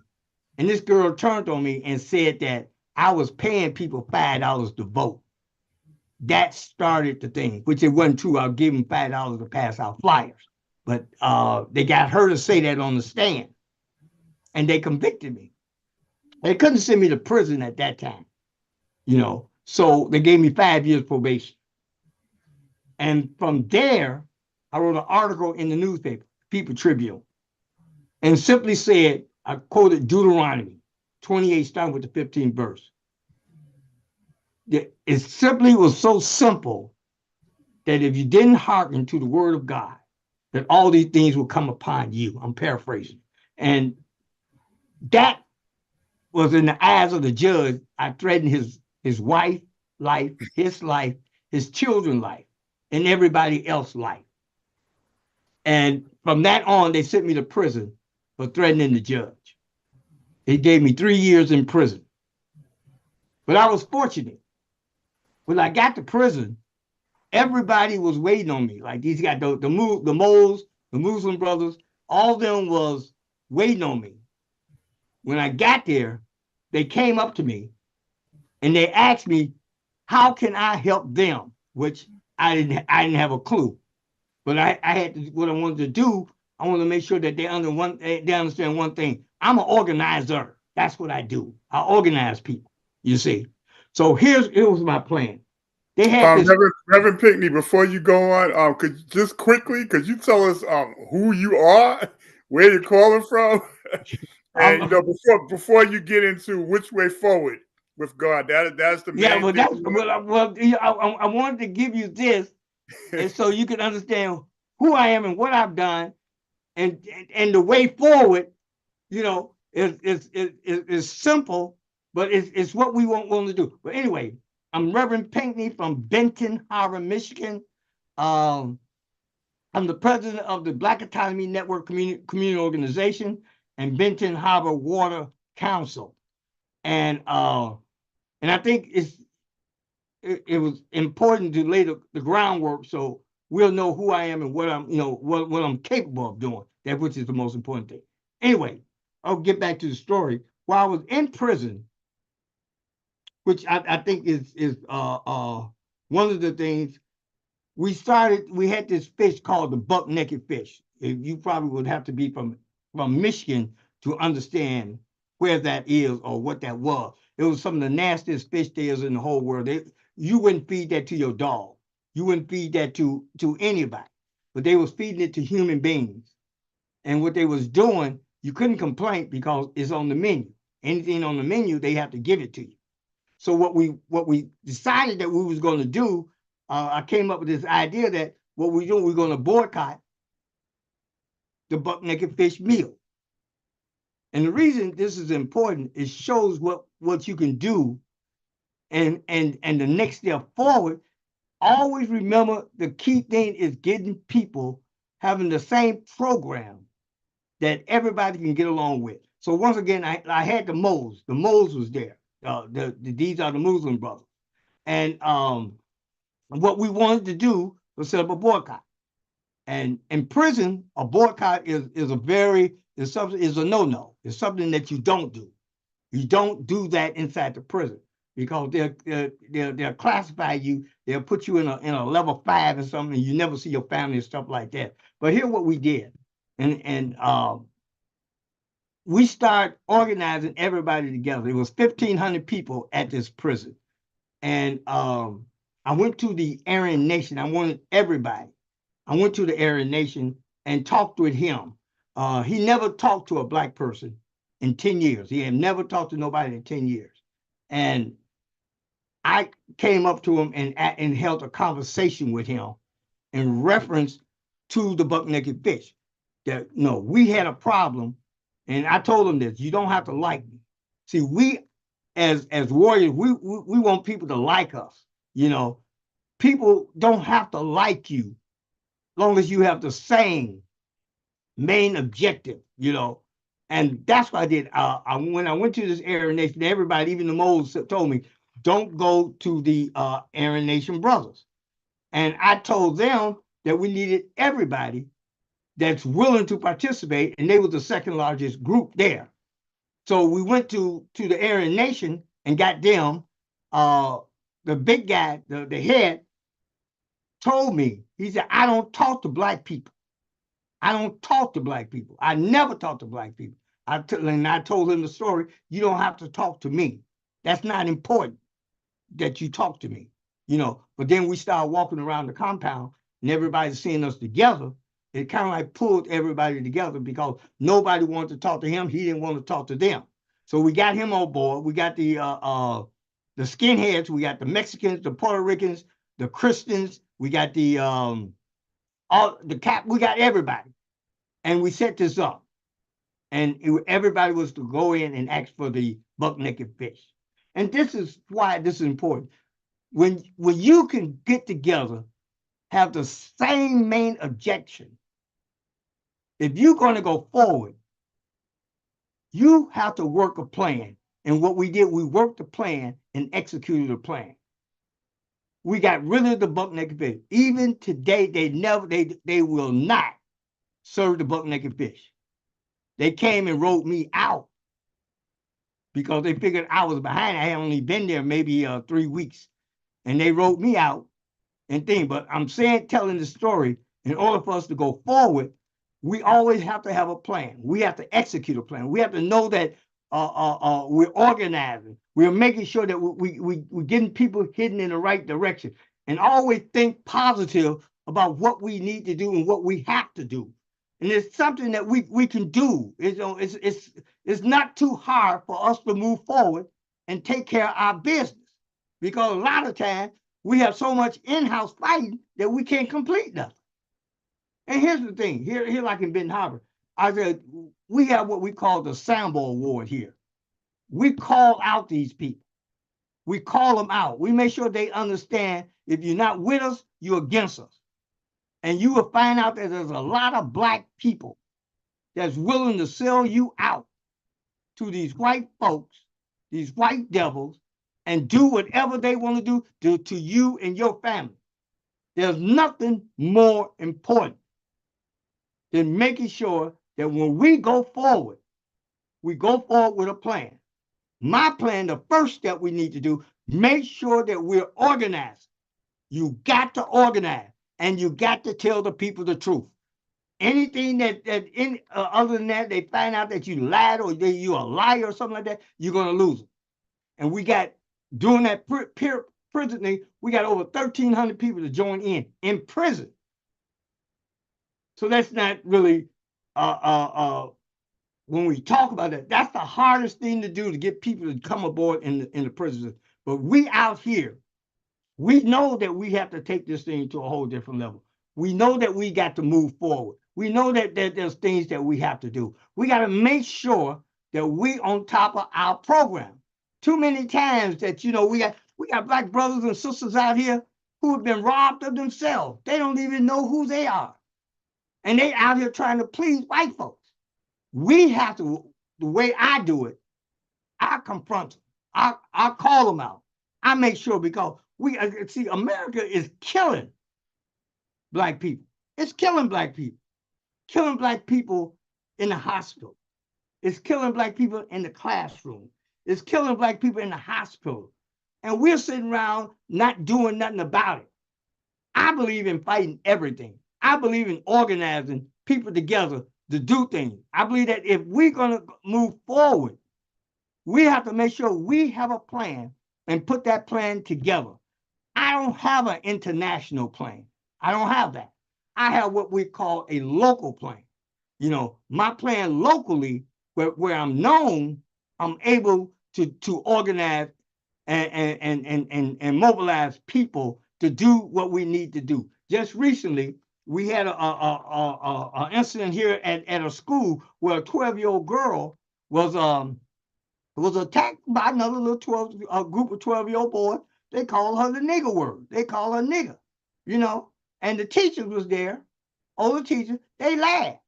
And this girl turned on me and said that I was paying people $5 to vote. That started the thing, which it wasn't true. I'll give them $5 to pass out flyers. But they got her to say that on the stand. And they convicted me. They couldn't send me to prison at that time, So they gave me 5 years probation. And from there, I wrote an article in the newspaper, People Tribune, and simply said, I quoted Deuteronomy 28, starting with the 15th verse. It simply was so simple that if you didn't hearken to the word of God, that all these things will come upon you. I'm paraphrasing. And that was in the eyes of the judge. I threatened his wife, life, his life, his children's life, and everybody else's life. And from that on, they sent me to prison for threatening the judge. He gave me 3 years in prison. But I was fortunate. When I got to prison, everybody was waiting on me. Like these guys, the moles, the Muslim brothers, all of them was waiting on me. When I got there, they came up to me and they asked me, how can I help them? Which I didn't have a clue. But I had to, what I wanted to do, I wanted to make sure that they understand one thing. I'm an organizer. That's what I do. I organize people, you see. So here was my plan. They had this. Reverend Pinckney, before you go on, could you just quickly, could you tell us who you are, where you're calling from? And before you get into which way forward with God, that's the main thing. I wanted to give you this, and so you can understand who I am and what I've done, and the way forward, is simple, but it's what we want to do. But anyway, I'm Reverend Pinckney from Benton Harbor, Michigan. I'm the president of the Black Autonomy Network Community Organization and Benton Harbor Water Council. And I think it was important to lay the groundwork so we'll know who I am and what I'm, what I'm capable of doing, which is the most important thing. Anyway, I'll get back to the story. While I was in prison, which I think is one of the things, we had this fish called the buck-naked fish. You probably would have to be from Michigan to understand where that is or what that was. It was some of the nastiest fish there is in the whole world. You wouldn't feed that to your dog. You wouldn't feed that to anybody. But they was feeding it to human beings. And what they was doing, you couldn't complain because it's on the menu. Anything on the menu, they have to give it to you. So what we decided that we was going to do, I came up with this idea that what we're going to boycott the buck-naked fish meal. And the reason this is important, it shows what you can do, and the next step forward. Always remember the key thing is getting people having the same program that everybody can get along with. So once again, I had the moles. The moles was there. These are the Muslim brothers. And what we wanted to do was set up a boycott. And in prison, a boycott is a no-no. It's something that you don't do. You don't do that inside the prison because they'll classify you. They'll put you in a level 5 or something, and you never see your family and stuff like that. But here's what we did, and we start organizing everybody together. It was 1,500 people at this prison, and I went to the Aryan Nation. I wanted everybody. I went to the Aryan Nation and talked with him. He never talked to a black person in 10 years. He had never talked to nobody in 10 years. And I came up to him and held a conversation with him in reference to the buck-naked fish. That we had a problem, and I told him this: you don't have to like me. See, we as warriors, we want people to like us. People don't have to like you, long as you have the same main objective. And that's what I did. When I went to this Aryan Nation, everybody, even the moles, told me, don't go to the Aryan Nation brothers. And I told them that we needed everybody that's willing to participate, and they were the second largest group there. So we went to the Aryan Nation and got them. The big guy, the head, told me, he said, I don't talk to black people. I don't talk to black people. I never talk to black people. And I told him the story. You don't have to talk to me. That's not important that you talk to me, But then we started walking around the compound and everybody's seeing us together. It kind of like pulled everybody together because nobody wanted to talk to him. He didn't want to talk to them. So we got him on board. We got the skinheads. We got the Mexicans, the Puerto Ricans, the Christians. We got we got everybody. And we set this up. And everybody was to go in and ask for the buck-naked fish. And this is why this is important. when you can get together, have the same main objection, if you're going to go forward, you have to work a plan. And what we did, we worked the plan and executed the plan. We got rid of the buck naked fish. Even today, they will not serve the buck naked fish. They came and wrote me out because they figured I was behind. I had only been there maybe 3 weeks, and they wrote me out and things. But I'm telling the story, in order for us to go forward, we always have to have a plan. We have to execute a plan. We have to know that we're organizing. We're making sure that we're getting people heading in the right direction, and always think positive about what we need to do and what we have to do. And it's something that we can do. It's not too hard for us to move forward and take care of our business, because a lot of times we have so much in-house fighting that we can't complete nothing. And here's the thing, here like in Benton Harbor, I said, we have what we call the Sambo Award here. We call out these people. We call them out. We make sure they understand if you're not with us, you're against us. And you will find out that there's a lot of black people that's willing to sell you out to these white folks, these white devils, and do whatever they want to do to you and your family. There's nothing more important than making sure that when we go forward with a plan. My plan, the first step we need to do, make sure that we're organized. You got to organize, and you got to tell the people the truth. Anything other than that, they find out that you lied or you're a liar or something like that, you're going to lose it. And we got, during that prison thing, we got over 1,300 people to join in prison. So that's not really, when we talk about that, that's the hardest thing to do, to get people to come aboard in the prisons. But we out here, we know that we have to take this thing to a whole different level. We know that we got to move forward. We know that there's things that we have to do. We got to make sure that we on top of our program. Too many times that, we got black brothers and sisters out here who have been robbed of themselves. They don't even know who they are. And they out here trying to please white folks. We have to, the way I do it, I confront them. I call them out. I make sure, because see, America is killing black people. It's killing black people. Killing black people in the hospital. It's killing black people in the classroom. It's killing black people in the hospital. And we're sitting around not doing nothing about it. I believe in fighting everything. I believe in organizing people together to do things. I believe that if we're going to move forward, we have to make sure we have a plan and put that plan together. I don't have an international plan. I don't have that. I have what we call a local plan. My plan locally, where I'm known, I'm able to organize and mobilize people to do what we need to do. Just recently, we had an incident here at a school where a 12-year-old girl was attacked by another little group of 12-year-old boys. They call her the nigger word. They call her nigger, and the teachers was there, older teachers, they laughed.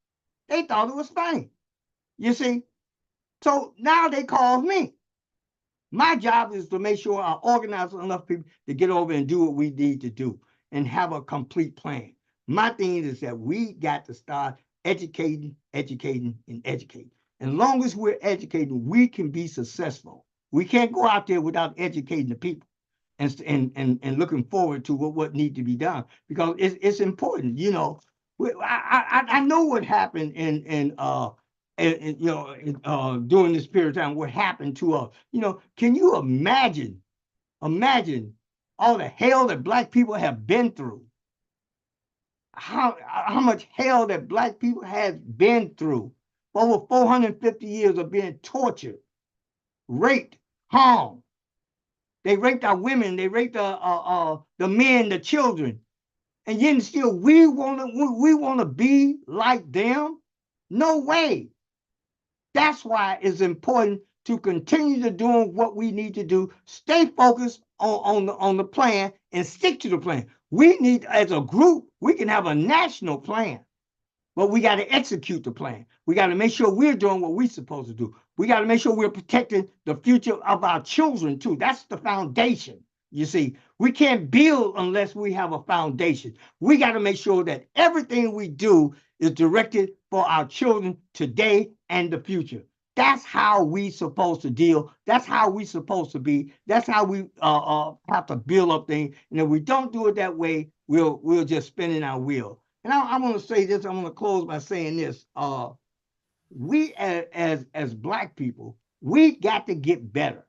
They thought it was funny, you see? So now they call me. My job is to make sure I organize enough people to get over and do what we need to do and have a complete plan. My thing is that we got to start educating, and educating. As long as we're educating, we can be successful. We can't go out there without educating the people and looking forward to what needs to be done, because it's important. I know what happened during this period of time, what happened to us. Can you imagine all the hell that black people have been through? How much hell that black people has been through? Over 450 years of being tortured, raped, harmed. They raped our women, they raped the men, the children. And yet still we wanna be like them? No way. That's why it's important to continue to doing what we need to do. Stay focused on the plan and stick to the plan. We need, as a group, we can have a national plan, but we got to execute the plan. We got to make sure we're doing what we're supposed to do. We got to make sure we're protecting the future of our children too. That's the foundation. You see, we can't build unless we have a foundation. We got to make sure that everything we do is directed for our children today and the future. That's how we supposed to deal. That's how we supposed to be. That's how we have to build up things. And if we don't do it that way, we'll just spinning our wheel. And I'm going to say this. I'm going to close by saying this. We as Black people, we got to get better.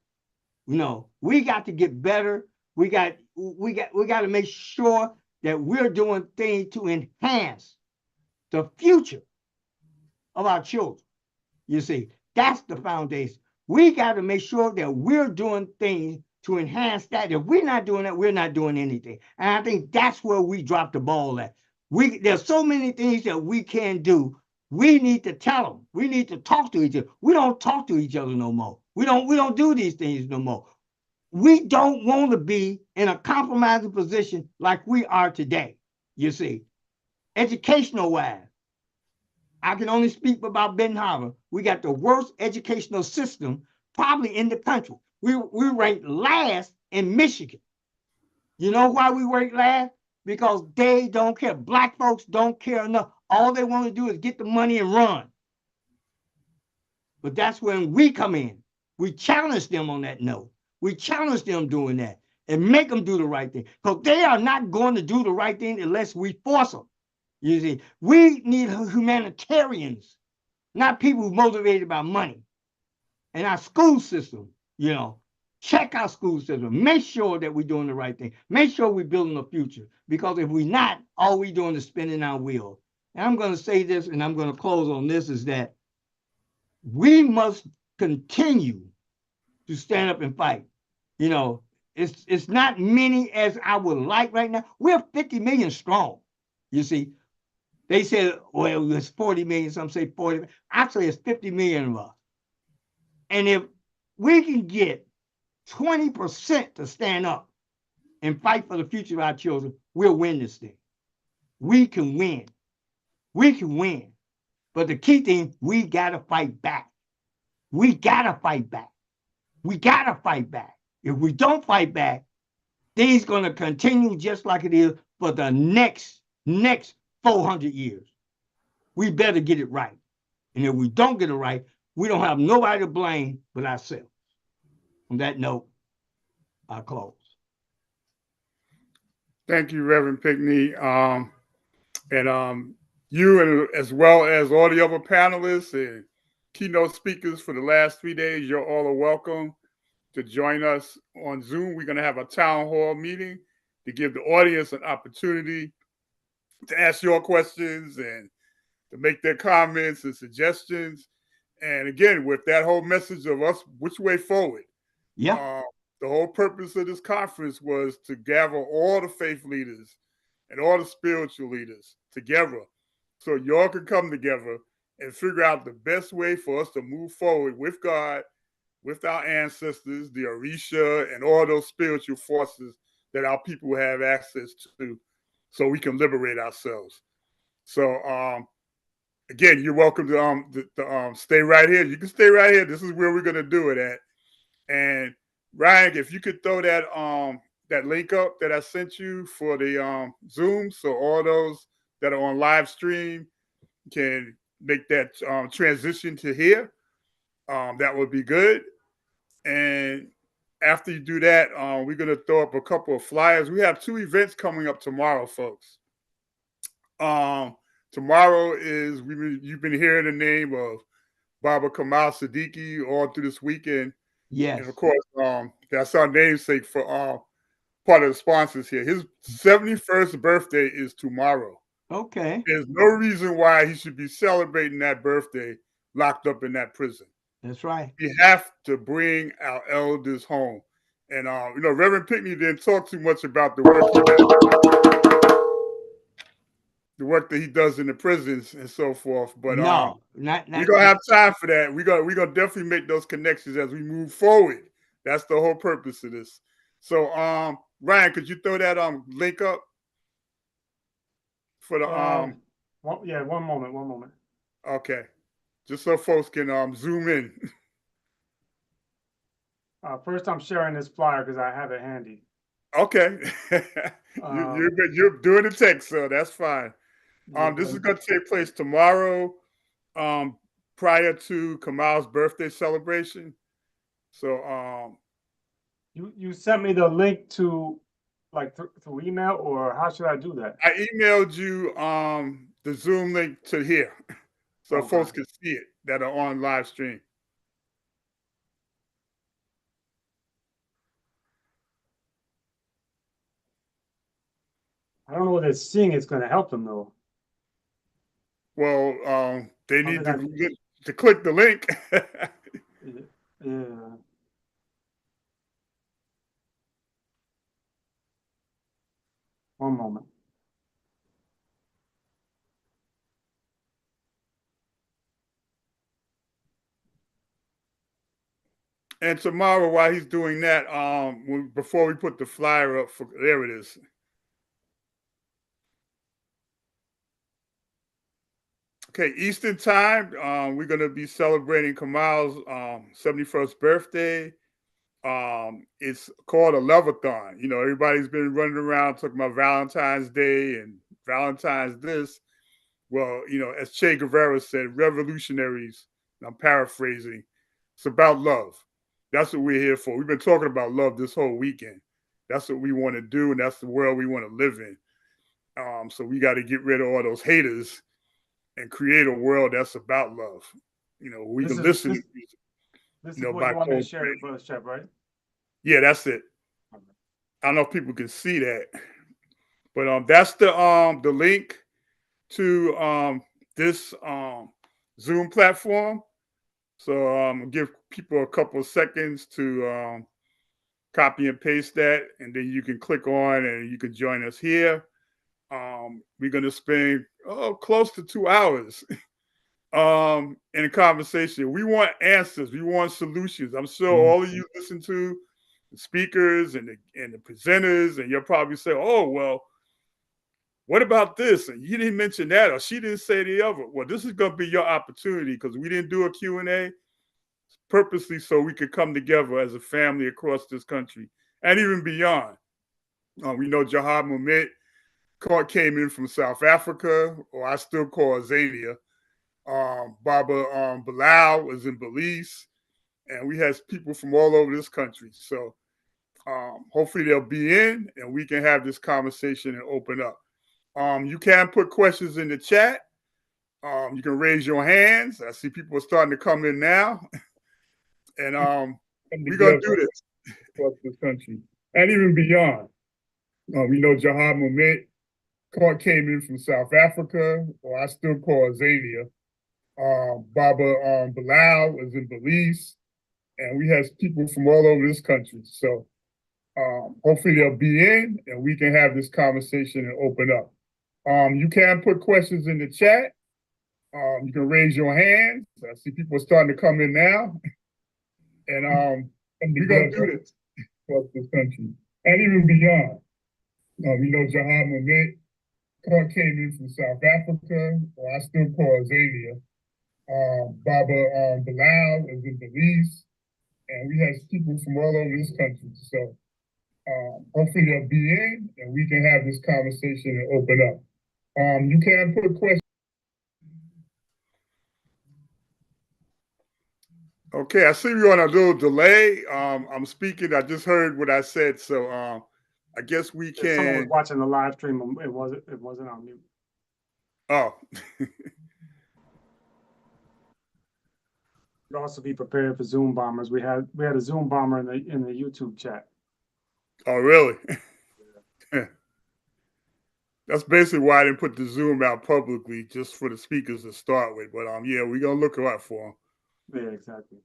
You know, we got to get better. We got to make sure that we're doing things to enhance the future of our children. You see, that's the foundation. We got to make sure that we're doing things to enhance that. If we're not doing that, we're not doing anything. And I think that's where we drop the ball at. There's so many things that we can do. We need to tell them. We need to talk to each other. We don't talk to each other no more. We don't do these things no more. We don't want to be in a compromising position like we are today. You see, educational wise, I can only speak about Benton Harbor. We got the worst educational system probably in the country. We ranked last in Michigan. You know why we rank last? Because they don't care. Black folks don't care enough. All they want to do is get the money and run. But that's when we come in. We challenge them on that note. We challenge them doing that and make them do the right thing. Because they are not going to do the right thing unless we force them. You see, we need humanitarians, not people motivated by money. And our school system, you know, check our school system. Make sure that we're doing the right thing. Make sure we're building a future. Because if we're not, all we're doing is spinning our wheel. And I'm going to say this, and I'm going to close on this, is that we must continue to stand up and fight. You know, it's not many as I would like right now. We're 50 million strong. You see, they said, well, it's 40 million. Some say 40. Actually, it's 50 million of us. And if we can get 20% to stand up and fight for the future of our children, we'll win this thing. We can win. We can win. But the key thing, we got to fight back. We got to fight back. We got to fight back. If we don't fight back, things going to continue just like it is for the next 400 years. We better get it right. And if we don't get it right, we don't have nobody to blame but ourselves. On that note, I close. Thank you, Reverend Pickney. And you, and as well as all the other panelists and keynote speakers for the last 3 days, you're all are welcome to join us on Zoom. We're going to have a town hall meeting to give the audience an opportunity to ask your questions and to make their comments and suggestions. And again, with that whole message of us, which way forward? Yeah. The whole purpose of this conference was to gather all the faith leaders and all the spiritual leaders together so y'all could come together and figure out the best way for us to move forward with God, with our ancestors, the Orisha, and all those spiritual forces that our people have access to so we can liberate ourselves. So, again, you're welcome to stay right here. You can stay right here. This is where we're going to do it at. And Ryan, if you could throw that that link up that I sent you for the Zoom, so all those that are on live stream can make that transition to here, that would be good. And after you do that, we're going to throw up a couple of flyers. We have 2 events coming up tomorrow, folks. Tomorrow is, you've been hearing the name of Baba Kamau Sadiki all through this weekend. Yes. And of course, that's our namesake for part of the sponsors here. His 71st birthday is tomorrow. Okay. There's no reason why he should be celebrating that birthday locked up in that prison. That's right. We have to bring our elders home. And, Reverend Pickney didn't talk too much about the work that he does in the prisons and so forth. But no, we're going to have time for that. We're going to definitely make those connections as we move forward. That's the whole purpose of this. So Ryan, could you throw that link up for the one moment. Okay, just so folks can zoom in. First, I'm sharing this flyer because I have it handy. Okay, you're doing the text, so that's fine. This is going to take place tomorrow, prior to Kamau's birthday celebration. So you sent me the link to through email, or how should I do that? I emailed you the Zoom link to here, so folks can see it that are on live stream. I don't know whether seeing it's going to help them though. Well, they need to click the link. Yeah. One moment. And tomorrow, while he's doing that, before we put the flyer up, there it is. Okay, Eastern time, we're going to be celebrating Kamau's 71st birthday. It's called a Loveathon. You know, everybody's been running around talking about Valentine's Day and Valentine's this. Well, you know, as Che Guevara said, revolutionaries, and I'm paraphrasing, it's about love. That's what we're here for. We've been talking about love this whole weekend. That's what we want to do, and that's the world we want to live in. So we got to get rid of all those haters and create a world that's about love. You know, we can listen to music. This is what you want me to share, Brother Shep, right? Yeah, that's it. I don't know if people can see that, but that's the link to this Zoom platform. So give people a couple of seconds to copy and paste that, and then you can click on and you can join us here. We're going to spend close to 2 hours in a conversation. We want answers. We want solutions. I'm sure all of you listen to the speakers and the presenters, and you'll probably say, oh, well, what about this? And you didn't mention that, or she didn't say the other. Well, this is going to be your opportunity because we didn't do a Q&A purposely so we could come together as a family across this country and even beyond. We know Jahad Mumit came in from South Africa, or I still call her Zania. Baba Bilal was in Belize, and we have people from all over this country. So hopefully they'll be in, and we can have this conversation and open up. You can put questions in the chat. You can raise your hands. I see people are starting to come in now. And we're going to do this across this country and even beyond. We know Jahad Mumit came in from South Africa, or I still call her Zania. Baba Bilal was in Belize, and we have people from all over this country. So hopefully they'll be in, and we can have this conversation and open up. You can put questions in the chat. You can raise your hands. I see people are starting to come in now. And we're going to do this across this country and even beyond. We know Jahad Mumit came in from South Africa, or I still call her Zania. Baba Bilal is in Belize, and we have people from all over this country. So hopefully they'll be in, and we can have this conversation and open up. You can put questions. Okay, I see you on a little delay. I'm speaking. I just heard what I said, so I guess we can. Someone was watching the live stream. It wasn't on mute. Oh. You'd also be prepared for Zoom bombers. We had a Zoom bomber in the YouTube chat. Oh, really? Yeah. That's basically why I didn't put the Zoom out publicly, just for the speakers to start with. But yeah, we're gonna look out for them. Yeah, exactly.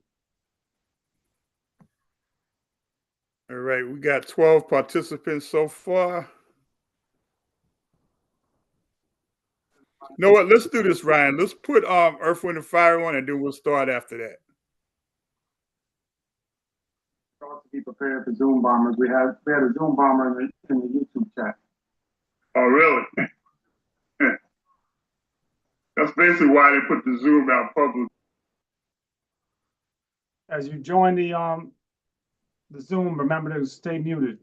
All right, we got 12 participants so far. You know what? Let's do this, Ryan. Let's put Earth, Wind, and Fire on, and then we'll start after that. be prepared for Zoom bombers. We had a Zoom bomber in the YouTube chat. Oh, really? That's basically why they put the Zoom out public. As you join the Zoom, remember to stay muted.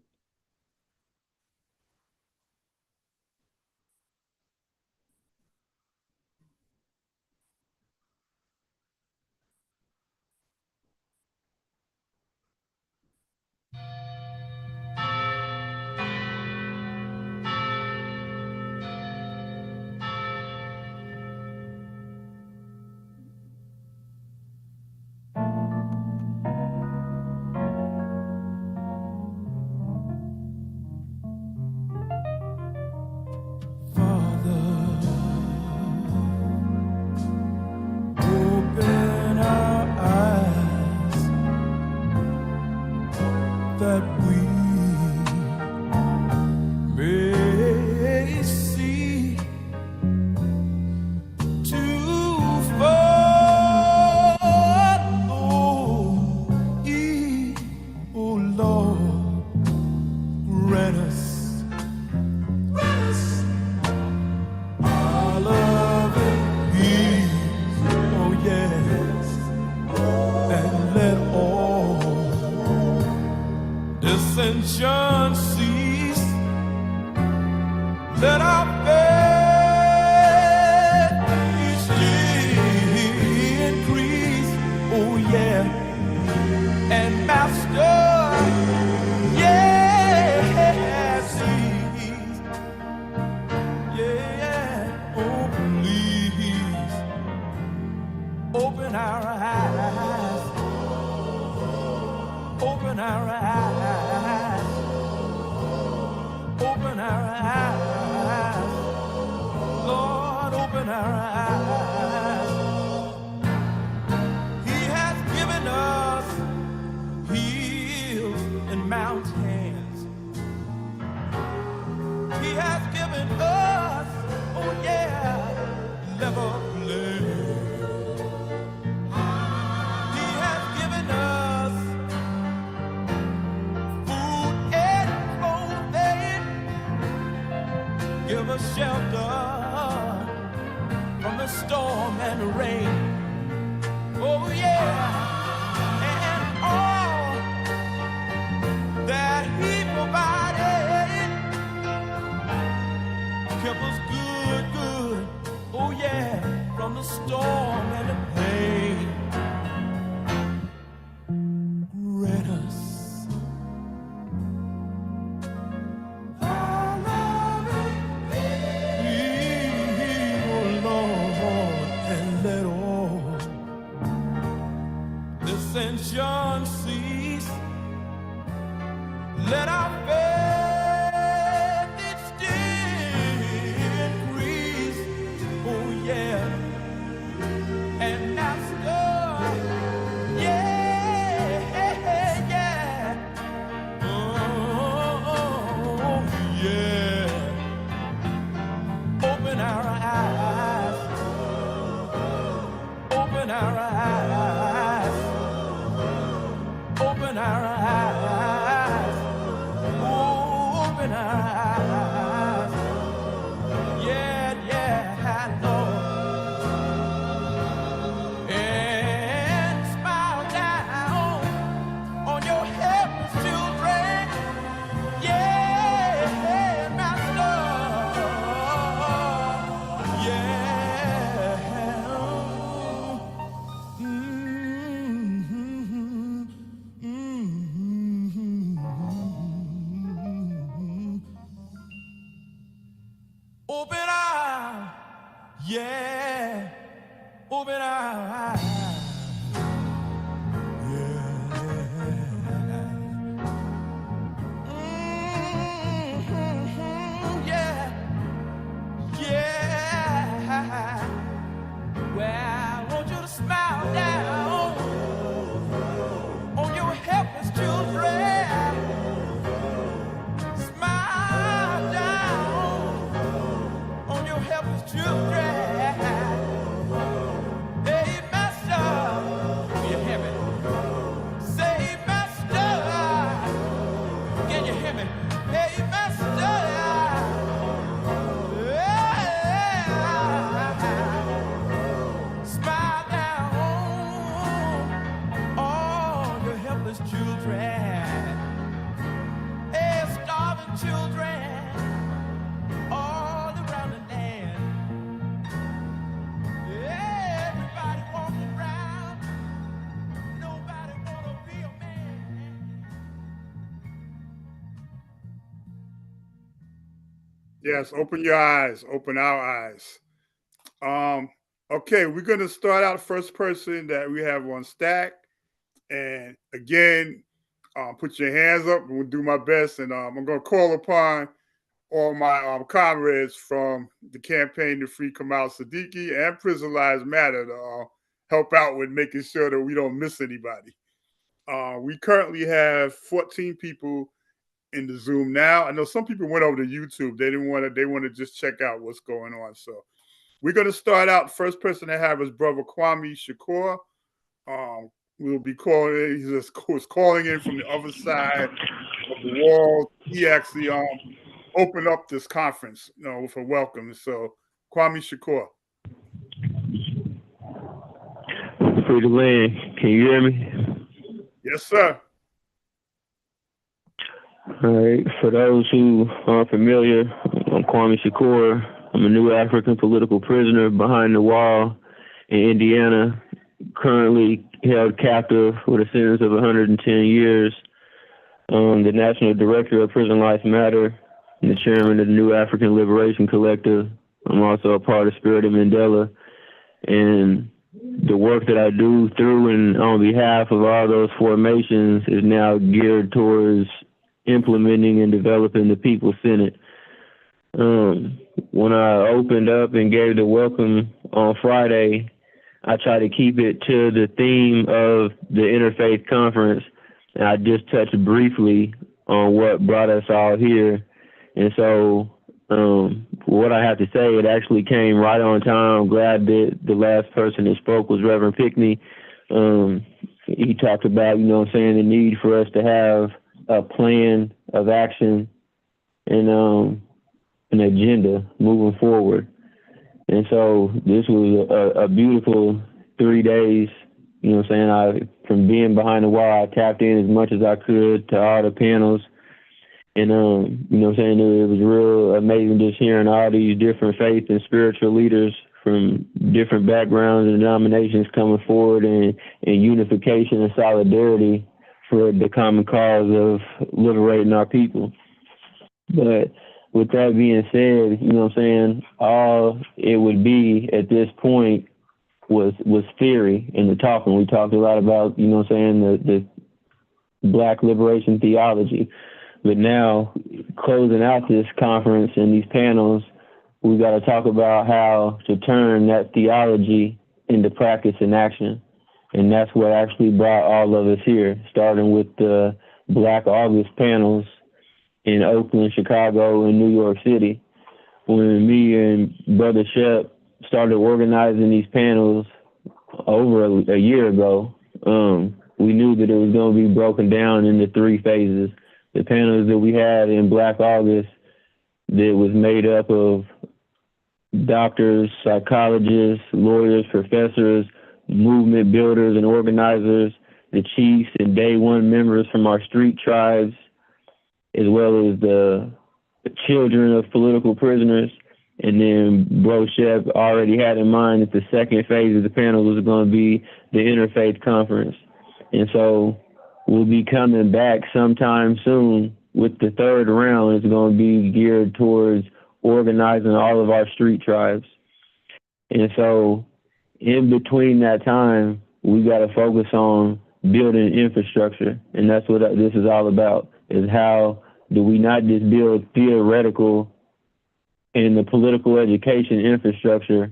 Yes, open your eyes, open our eyes. Okay, we're going to start out first person that we have on stack. And again, put your hands up. We'll do my best. And I'm going to call upon all my comrades from the campaign to free Kamau Sadiki and Prison Lives Matter to help out with making sure that we don't miss anybody. We currently have 14 people in the Zoom now. I know some people went over to YouTube. They want to just check out what's going on. So we're going to start out. First person to have is Brother Kwame Shakur. We'll be calling. He's calling in from the other side of the wall. He actually opened up this conference, with a welcome. So Kwame Shakur. Free to land. Can you hear me? Yes, sir. All right. For those who aren't familiar, I'm Kwame Shakur. I'm a new African political prisoner behind the wall in Indiana, currently held captive with a sentence of 110 years. The National Director of Prison Lives Matter and the Chairman of the New African Liberation Collective. I'm also a part of Spirit of Mandela. And the work that I do through and on behalf of all those formations is now geared towards implementing and developing the People's Senate. When I opened up and gave the welcome on Friday, I try to keep it to the theme of the Interfaith Conference, and I just touched briefly on what brought us all here. And so what I have to say, it actually came right on time. I'm glad that the last person that spoke was Reverend Pickney. He talked about, the need for us to have a plan of action and an agenda moving forward. And so this was a beautiful 3 days, from being behind the wall, I tapped in as much as I could to all the panels. And, it was real amazing just hearing all these different faith and spiritual leaders from different backgrounds and denominations coming forward and unification and solidarity for the common cause of liberating our people. But with that being said, all it would be at this point was theory in the talking. We talked a lot about, the Black liberation theology. But now, closing out this conference and these panels, we've got to talk about how to turn that theology into practice and action. And that's what actually brought all of us here, starting with the Black August panels in Oakland, Chicago, and New York City. When me and Brother Shep started organizing these panels over a year ago, we knew that it was going to be broken down into 3 phases. The panels that we had in Black August that was made up of doctors, psychologists, lawyers, professors, movement builders and organizers, the chiefs and day one members from our street tribes, as well as the children of political prisoners. And then Bro Shep already had in mind that the second phase of the panel was going to be the Interfaith Conference. And so we'll be coming back sometime soon with the third round. It's going to be geared towards organizing all of our street tribes. And so in between that time, we got to focus on building infrastructure. And that's what this is all about, is how do we not just build theoretical and the political education infrastructure,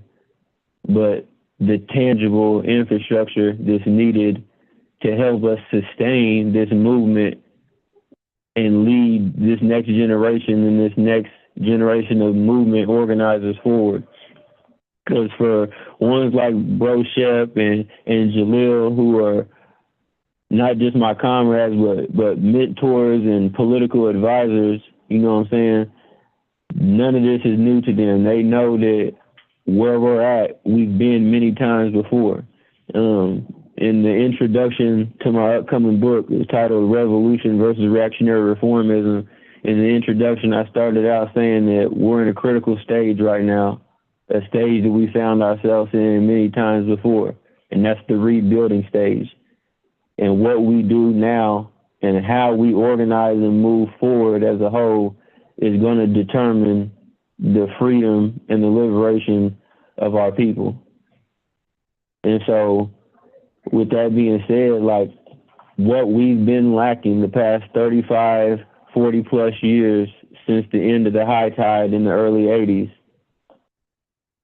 but the tangible infrastructure that's needed to help us sustain this movement and lead this next generation and this next generation of movement organizers forward. Because for ones like Bro Shep and Jalil, who are not just my comrades, but mentors and political advisors, none of this is new to them. They know that where we're at, we've been many times before. In the introduction to my upcoming book, it's titled Revolution versus Reactionary Reformism. In the introduction, I started out saying that we're in a critical stage right now, a stage that we found ourselves in many times before, and that's the rebuilding stage. And what we do now and how we organize and move forward as a whole is going to determine the freedom and the liberation of our people. And so with that being said, like, what we've been lacking the past 35, 40 plus years since the end of the high tide in the early 80s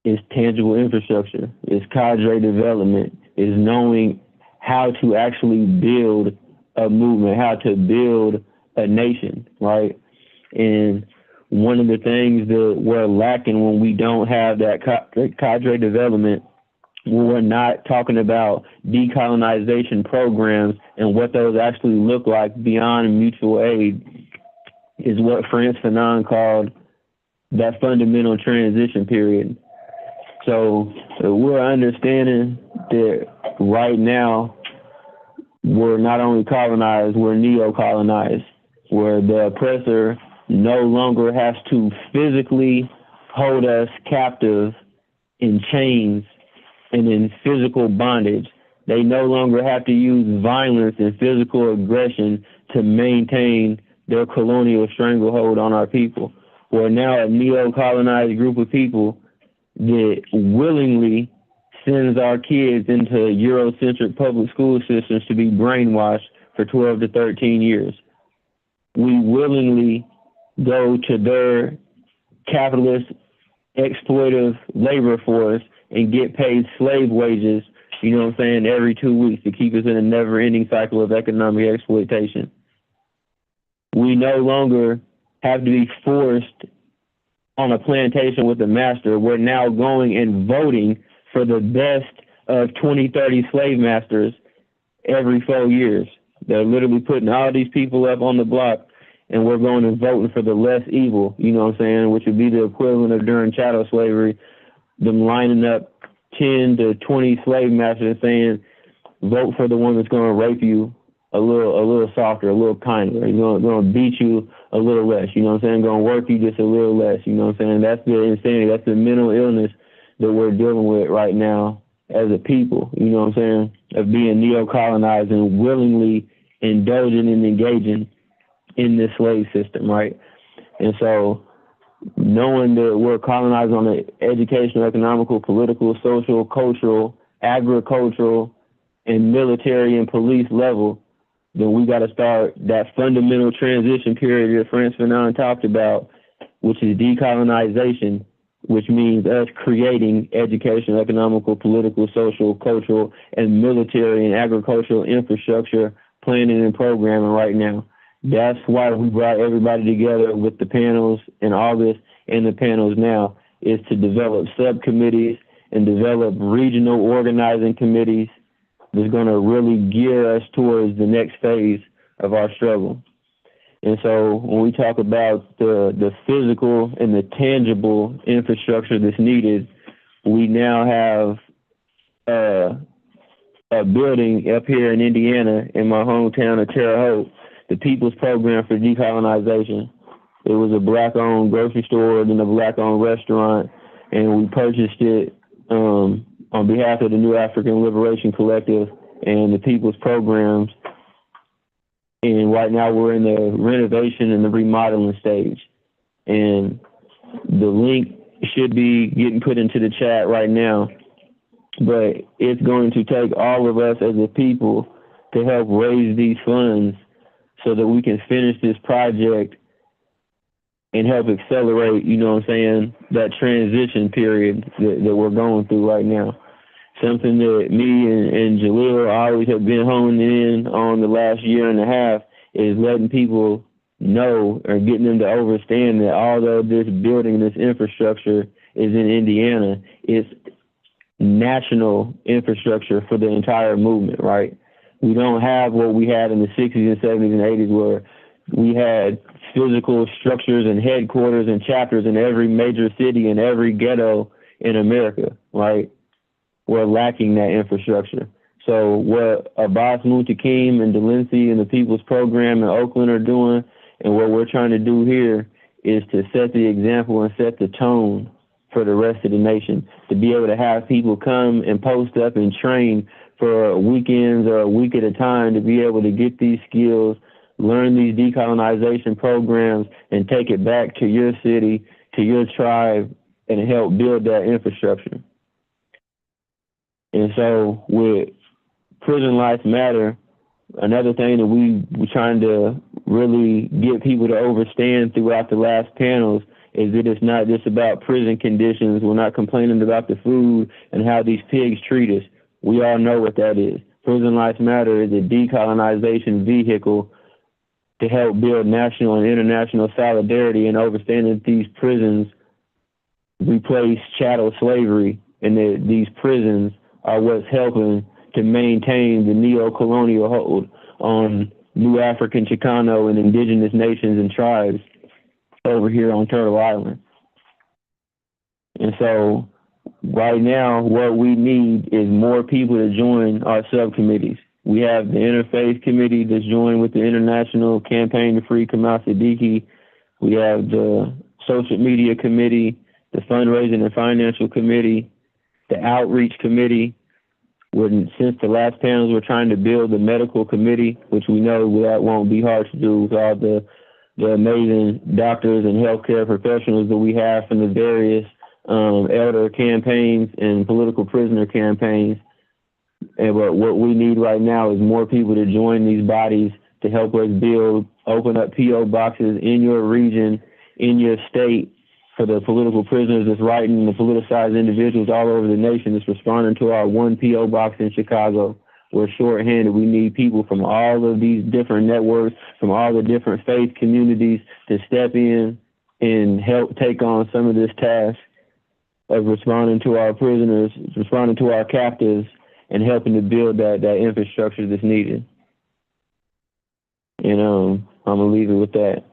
is tangible infrastructure, is cadre development, is knowing how to actually build a movement, how to build a nation, right? And one of the things that we're lacking when we don't have that cadre development, when we're not talking about decolonization programs and what those actually look like beyond mutual aid, is what Frantz Fanon called that fundamental transition period. So we're understanding that right now we're not only colonized, we're neo-colonized, where the oppressor no longer has to physically hold us captive in chains and in physical bondage. They no longer have to use violence and physical aggression to maintain their colonial stranglehold on our people. We're now a neo-colonized group of people that willingly sends our kids into Eurocentric public school systems to be brainwashed for 12 to 13 years. We willingly go to their capitalist exploitive labor force and get paid slave wages, you know what I'm saying, every 2 weeks to keep us in a never-ending cycle of economic exploitation. We no longer have to be forced on a plantation with a master. We're now going and voting for the best of 20, 30 slave masters every 4 years. They're literally putting all these people up on the block, and we're going and voting for the less evil, you know what I'm saying, which would be the equivalent of during chattel slavery, them lining up 10 to 20 slave masters saying, vote for the one that's going to rape you a little softer, a little kinder. He's going to beat you a little less, you know what I'm saying, going to work you just a little less, you know what I'm saying. That's the insanity, that's the mental illness that we're dealing with right now as a people, you know what I'm saying, of being neo-colonized and willingly indulging and engaging in this slave system, right? And so knowing that we're colonized on the educational, economical, political, social, cultural, agricultural, and military and police level, then we got to start that fundamental transition period that Frantz Fanon talked about, which is decolonization, which means us creating educational, economical, political, social, cultural, and military and agricultural infrastructure planning and programming right now. That's why we brought everybody together with the panels in August and the panels now, is to develop subcommittees and develop regional organizing committees that's going to really gear us towards the next phase of our struggle. And so when we talk about the physical and the tangible infrastructure that's needed, we now have a building up here in Indiana, in my hometown of Terre Haute, the People's Program for Decolonization. It was a Black-owned grocery store and a Black-owned restaurant, and we purchased it on behalf of the New African Liberation Collective and the People's Programs. And right now we're in the renovation and the remodeling stage. And the link should be getting put into the chat right now. But it's going to take all of us as a people to help raise these funds so that we can finish this project and help accelerate, you know what I'm saying, that transition period that we're going through right now. Something that me and Jalil always have been honing in on the last year and a half is letting people know or getting them to understand that although this building, this infrastructure is in Indiana, it's national infrastructure for the entire movement, right? We don't have what we had in the 60s and 70s and 80s where we had physical structures and headquarters and chapters in every major city and every ghetto in America, right? We're lacking that infrastructure. So what Abbas Muntakim and Delancey and the People's Program in Oakland are doing, and what we're trying to do here, is to set the example and set the tone for the rest of the nation, to be able to have people come and post up and train for weekends or a week at a time to be able to get these skills, learn these decolonization programs, and take it back to your city, to your tribe and help build that infrastructure. And so with Prison Life Matter, another thing that we're trying to really get people to understand throughout the last panels is that it's not just about prison conditions. We're not complaining about the food and how these pigs treat us. We all know what that is. Prison Life Matter is a decolonization vehicle to help build national and international solidarity and understanding that these prisons replace chattel slavery, and that these prisons are what's helping to maintain the neo-colonial hold on New African, Chicano, and indigenous nations and tribes over here on Turtle Island. And so right now, what we need is more people to join our subcommittees. We have the Interfaith Committee that's joined with the International Campaign to Free Kamau Sadiki. We have the Social Media Committee, the Fundraising and Financial Committee, the Outreach Committee. Since the last panels, we're trying to build the Medical Committee, which we know that won't be hard to do with all the amazing doctors and healthcare professionals that we have from the various elder campaigns and political prisoner campaigns. But what we need right now is more people to join these bodies to help us open up P.O. boxes in your region, in your state, for the political prisoners that's writing, the politicized individuals all over the nation that's responding to our one P.O. box in Chicago. We're shorthanded. We need people from all of these different networks, from all the different faith communities to step in and help take on some of this task of responding to our prisoners, responding to our captives, and helping to build that infrastructure that's needed. And I'm gonna leave it with that.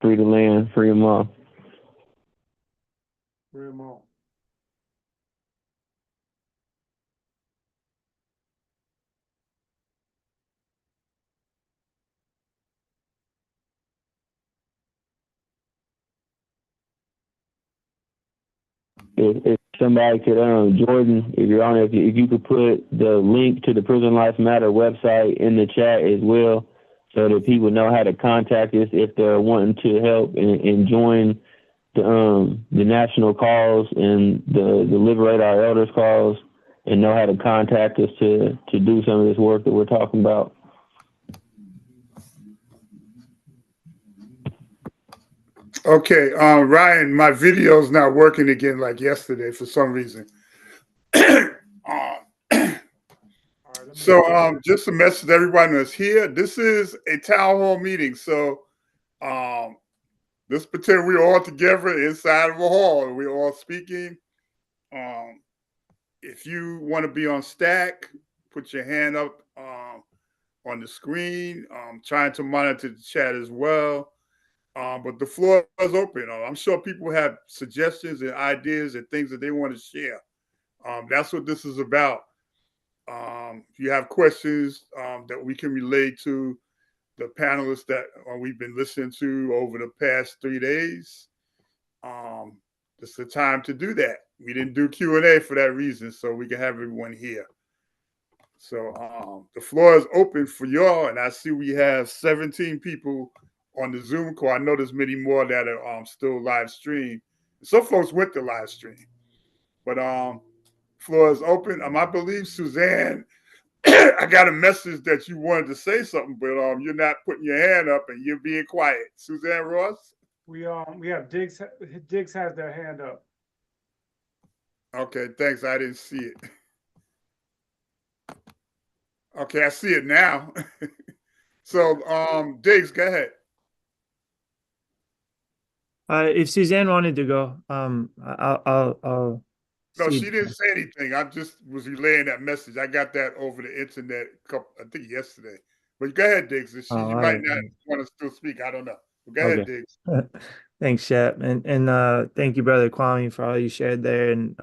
Free the land, free them all. Free them all. If somebody could, Jordan, if you're on it, if you could put the link to the Prison Life Matter website in the chat as well, so that people know how to contact us if they're wanting to help and join the national cause and the Liberate Our Elders cause, and know how to contact us to do some of this work that we're talking about. Okay, Ryan, my video's not working again like yesterday for some reason. So just a message to everyone that's here. This is a town hall meeting. So let's pretend we're all together inside of a hall and we're all speaking. If you want to be on stack, put your hand up on the screen. Trying to monitor the chat as well. But the floor is open. I'm sure people have suggestions and ideas and things that they want to share. That's what this is about. If you have questions that we can relate to the panelists that we've been listening to over the past 3 days, this is the time to do that. We didn't do Q&A for that reason, so we can have everyone here. So the floor is open for y'all, and I see we have 17 people on the Zoom call. I know there's many more that are still live stream. Some folks went to live stream, but floor is open. I believe Suzanne, I got a message that you wanted to say something, but you're not putting your hand up and you're being quiet. Suzanne Ross. We have Diggs. Diggs has their hand up. Okay, thanks. I didn't see it. Okay, I see it now. So Diggs, go ahead. If Suzanne wanted to go, I'll. No, she didn't say anything. I just was relaying that message. I got that over the internet, I think yesterday. But go ahead, Diggs. She might not want to still speak. I don't know. But go ahead, Diggs. Thanks, Shep, and thank you, Brother Kwame, for all you shared there. And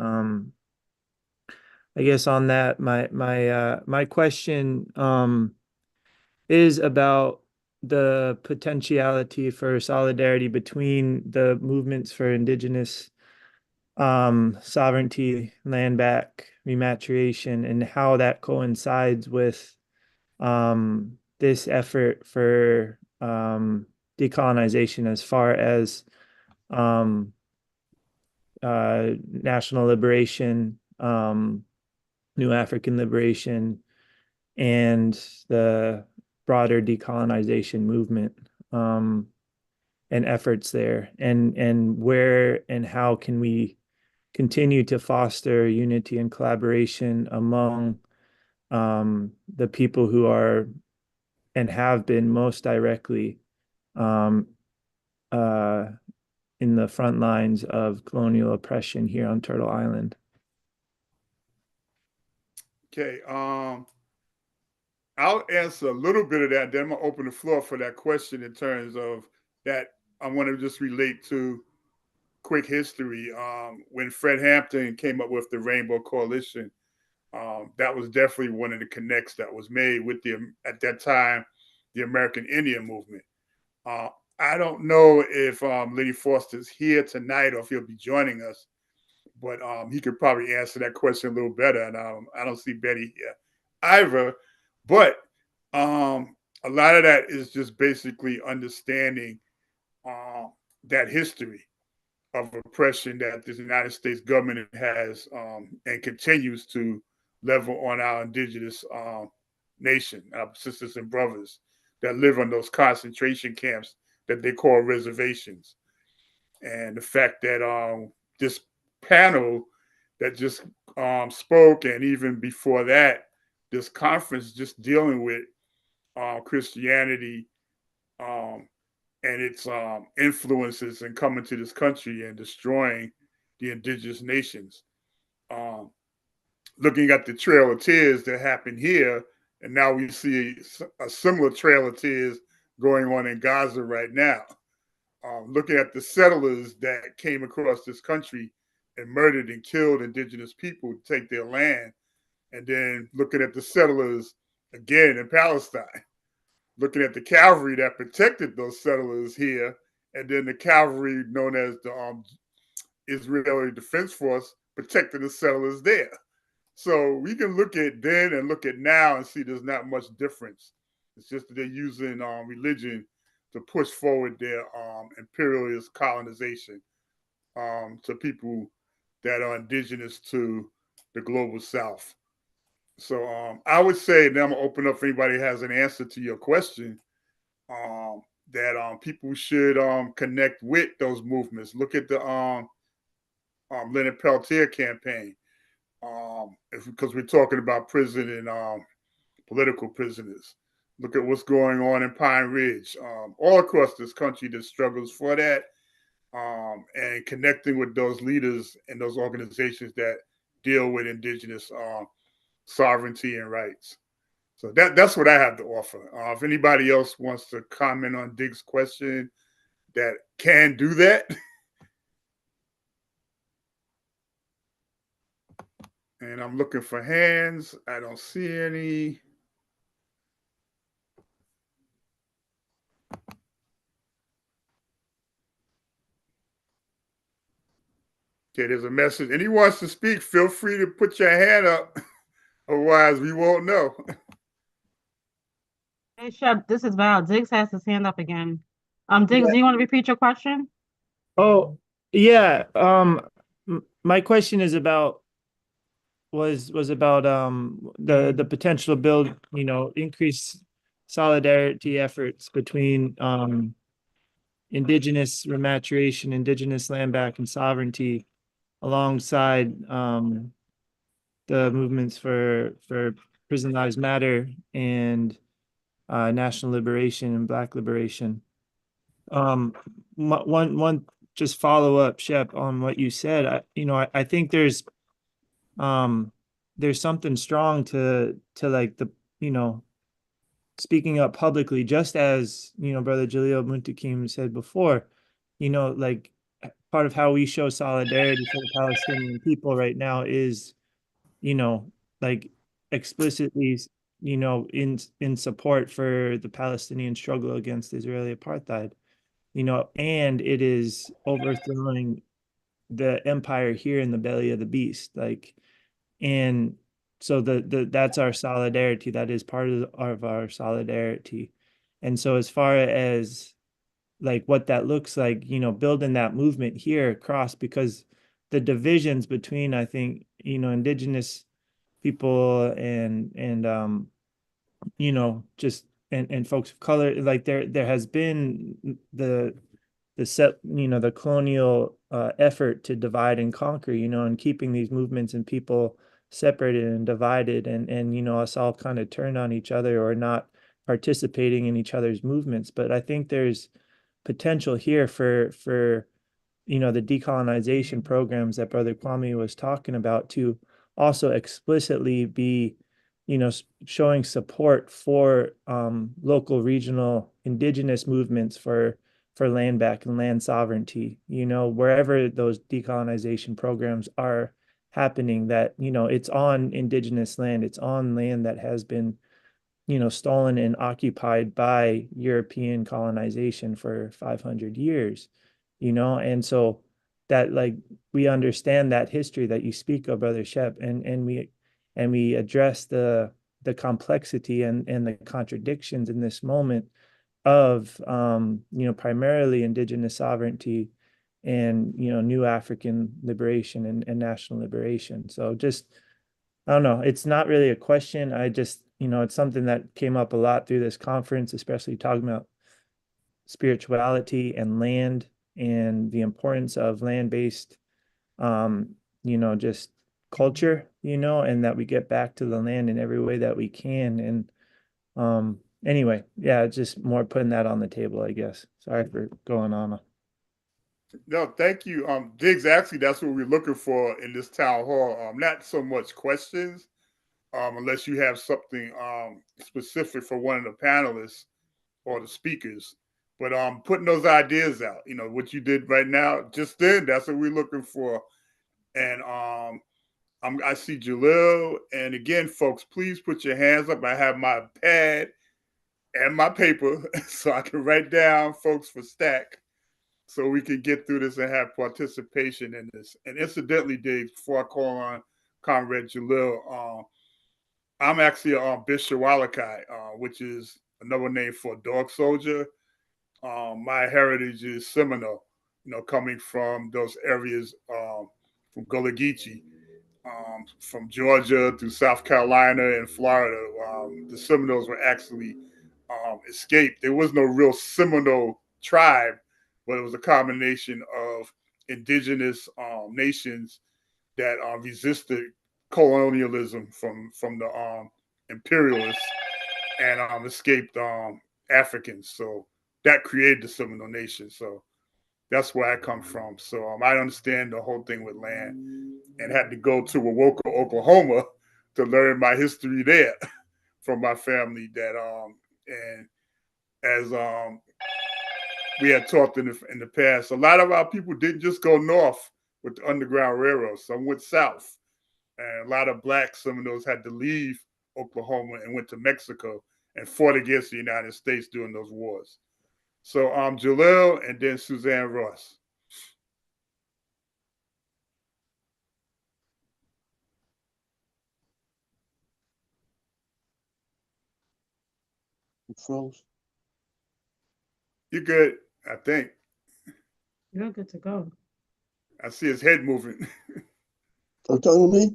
I guess on that, my question is about the potentiality for solidarity between the movements for indigenous sovereignty, land back, rematriation, and how that coincides with this effort for decolonization, as far as national liberation, New African liberation, and the broader decolonization movement, and efforts there, and where and how can we continue to foster unity and collaboration among the people who are and have been most directly in the front lines of colonial oppression here on Turtle Island. Okay, I'll answer a little bit of that. Then I'm gonna open the floor for that question in terms of that. I want to just relate to quick history. When Fred Hampton came up with the Rainbow Coalition, that was definitely one of the connects that was made with at that time, the American Indian movement. I don't know if Lenny Foster's here tonight or if he'll be joining us, but he could probably answer that question a little better. And I don't see Betty here either. But a lot of that is just basically understanding that history of oppression that the United States government has and continues to level on our indigenous nation, our sisters and brothers that live on those concentration camps that they call reservations. And the fact that this panel that just spoke, and even before that, this conference just dealing with Christianity and its influences and coming to this country and destroying the indigenous nations. Looking at the Trail of Tears that happened here, and now we see a similar Trail of Tears going on in Gaza right now. Looking at the settlers that came across this country and murdered and killed indigenous people to take their land, and then looking at the settlers again in Palestine, looking at the cavalry that protected those settlers here, and then the cavalry known as the Israeli Defense Force protecting the settlers there. So we can look at then and look at now and see there's not much difference. It's just that they're using religion to push forward their imperialist colonization to people that are indigenous to the global South. So I would say, now I'm gonna open up if anybody has an answer to your question, that people should connect with those movements. Look at the Leonard Peltier campaign, because we're talking about prison and political prisoners. Look at what's going on in Pine Ridge, all across this country that struggles for that, and connecting with those leaders and those organizations that deal with indigenous sovereignty and rights. So that's what I have to offer. If anybody else wants to comment on Dig's question that can do that. And I'm looking for hands. I don't see any. Okay, there's a message. Anyone wants to speak, feel free to put your hand up. Otherwise, we won't know. Hey, Shep, this is Val. Diggs has his hand up again. Diggs, do you want to repeat your question? Oh, yeah. My question is about was about the potential to build, increase solidarity efforts between indigenous rematriation, indigenous land back and sovereignty, alongside the movements for Prison Lives Matter and national liberation and Black liberation. One just follow up, Shep, on what you said. I think there's something strong to like the speaking up publicly, just as Brother Jaleel Muntakim said before. Like part of how we show solidarity for the Palestinian people right now is like explicitly in support for the Palestinian struggle against Israeli apartheid, and it is overthrowing the empire here in the belly of the beast. And so that's our solidarity. That is part of our solidarity. And so as far as like what that looks like, building that movement here across, because the divisions between, I think, indigenous people and just and folks of color, like there has been the the colonial effort to divide and conquer, and keeping these movements and people separated and divided, and us all kind of turned on each other or not participating in each other's movements. But I think there's potential here for the decolonization programs that Brother Kwame was talking about to also explicitly be, showing support for local, regional, indigenous movements for land back and land sovereignty, wherever those decolonization programs are happening, that, it's on indigenous land, it's on land that has been, stolen and occupied by European colonization for 500 years, and so that, like, we understand that history that you speak of, Brother Shep, and we address the complexity and the contradictions in this moment of primarily indigenous sovereignty and new African liberation and national liberation. So just, I don't know, it's not really a question. I just, it's something that came up a lot through this conference, especially talking about spirituality and land and the importance of land-based just culture, and that we get back to the land in every way that we can. And anyway, yeah, just more putting that on the table, I guess. Sorry for going on. No, thank you. Diggs, actually, that's what we're looking for in this town hall. Not so much questions, unless you have something specific for one of the panelists or the speakers. But putting those ideas out, what you did right now, just then, that's what we're looking for. And I see Jalil. And again, folks, please put your hands up. I have my pad and my paper so I can write down folks for stack so we can get through this and have participation in this. And incidentally, Dave, before I call on Comrade Jalil, I'm actually a Bishawalakai, which is another name for a dog soldier. My heritage is Seminole, coming from those areas from Gullah Geechee, from Georgia through South Carolina and Florida. The Seminoles were actually escaped. There was no real Seminole tribe, but it was a combination of indigenous nations that resisted colonialism from the imperialists and escaped Africans. So that created the Seminole Nation. So that's where I come from. So I understand the whole thing with land, and had to go to Awoka, Oklahoma, to learn my history there from my family. That and as we had talked in the past, a lot of our people didn't just go north with the Underground Railroad. Some went south, and a lot of Black Seminoles had to leave Oklahoma and went to Mexico and fought against the United States during those wars. So Jalil and then Suzanne Ross. You froze. You're good, I think. You're good to go. I see his head moving. Are you talking to me?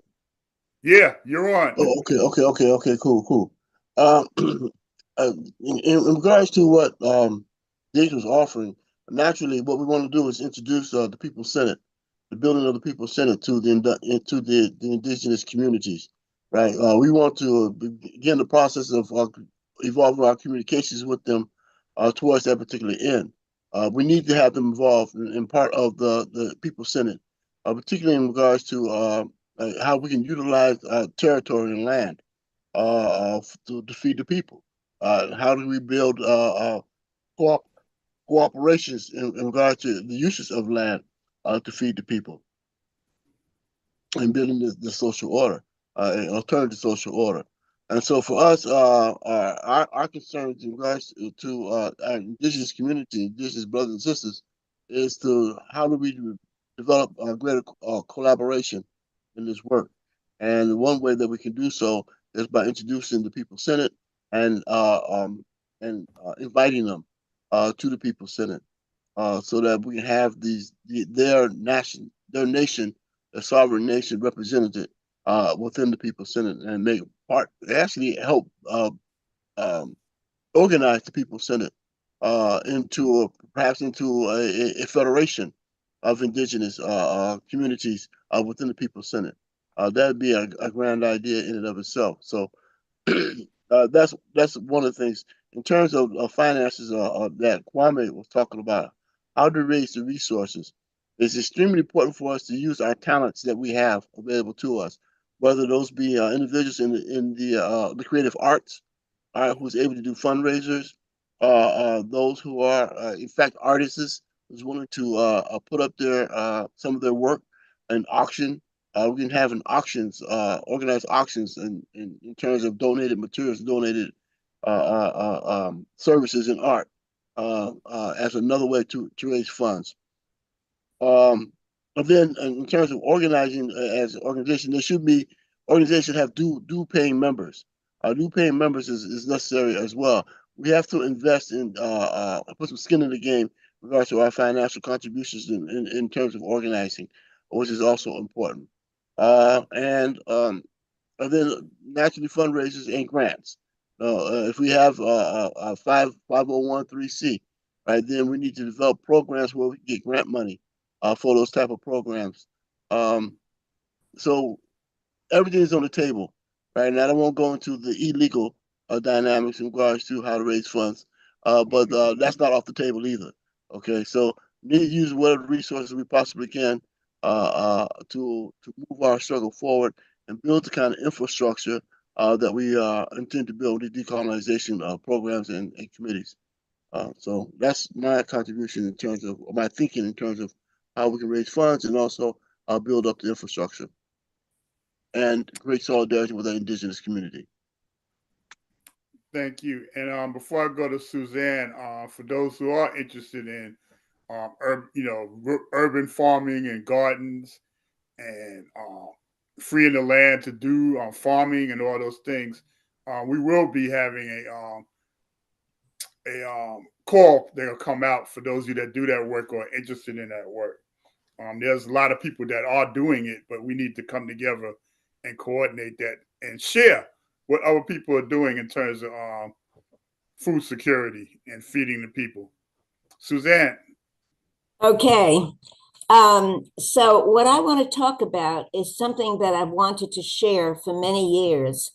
Yeah, you're on. Oh, okay, cool. In regards to what Diggs was offering, naturally, what we want to do is introduce the People's Senate, the building of the People's Senate to the indigenous communities, right? We want to begin the process of evolving our communications with them towards that particular end. We need to have them involved in part of the People's Senate, particularly in regards to how we can utilize territory and land to feed the people. How do we build cooperations in regard to the uses of land to feed the people, and building the social order, an alternative social order? And so for us, our concerns in regards to our indigenous community, indigenous brothers and sisters, is to how do we develop a greater collaboration in this work. And one way that we can do so is by introducing the People's Senate and inviting them to the People's Senate. so that we can have their nation, a sovereign nation represented within the People's Senate, and make part, actually help organize the People's Senate perhaps into a federation of indigenous communities within the People's Senate. That'd be a grand idea in and of itself. So that's one of the things in terms of finances that Kwame was talking about. How to raise the resources. It's extremely important for us to use our talents that we have available to us, whether those be individuals in the creative arts, who's able to do fundraisers, those who are in fact artists who's willing to put up some of their work and auction. We can have organized auctions in terms of donated materials, donated services and art as another way to raise funds. And then in terms of organizing as an organization, there should be organizations have due paying members. Due paying members is necessary as well. We have to invest in put some skin in the game in regards to our financial contributions in terms of organizing, which is also important. And then naturally fundraisers and grants. If we have a 501(c), right, then we need to develop programs where we can get grant money for those type of programs. So everything is on the table, right? And I won't go into the illegal dynamics in regards to how to raise funds, but that's not off the table either. Okay, so we need to use whatever resources we possibly can to move our struggle forward and build the kind of infrastructure that we intend to build with decolonization programs and committees. So that's my contribution in terms of my thinking in terms of how we can raise funds and also build up the infrastructure and create solidarity with our indigenous community. Thank you. And before I go to Suzanne, for those who are interested in urban farming and gardens and freeing the land to do farming and all those things, we will be having a call that'll come out for those of you that do that work or are interested in that work. There's a lot of people that are doing it, but we need to come together and coordinate that and share what other people are doing in terms of food security and feeding the people. Suzanne. Okay. So what I want to talk about is something that I've wanted to share for many years,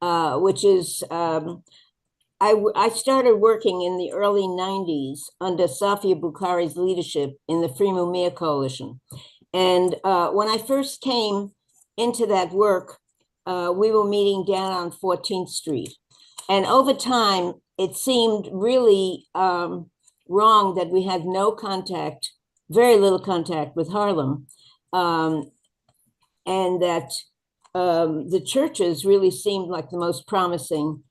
which is I started working in the early 90s under Safia Bukhari's leadership in the Free Mumia Coalition. And when I first came into that work, we were meeting down on 14th Street. And over time, it seemed really wrong that we had no contact, very little contact with Harlem, and that the churches really seemed like the most promising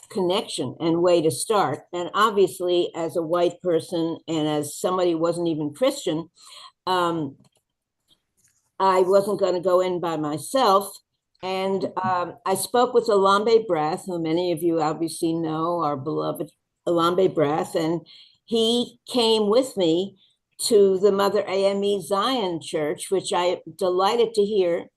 connection and way to start. And obviously, as a white person and as somebody who wasn't even Christian, I wasn't going to go in by myself. And I spoke with Olambe Brath, who many of you obviously know, our beloved Olambe Brath, and he came with me to the Mother AME Zion Church, which I am delighted to hear,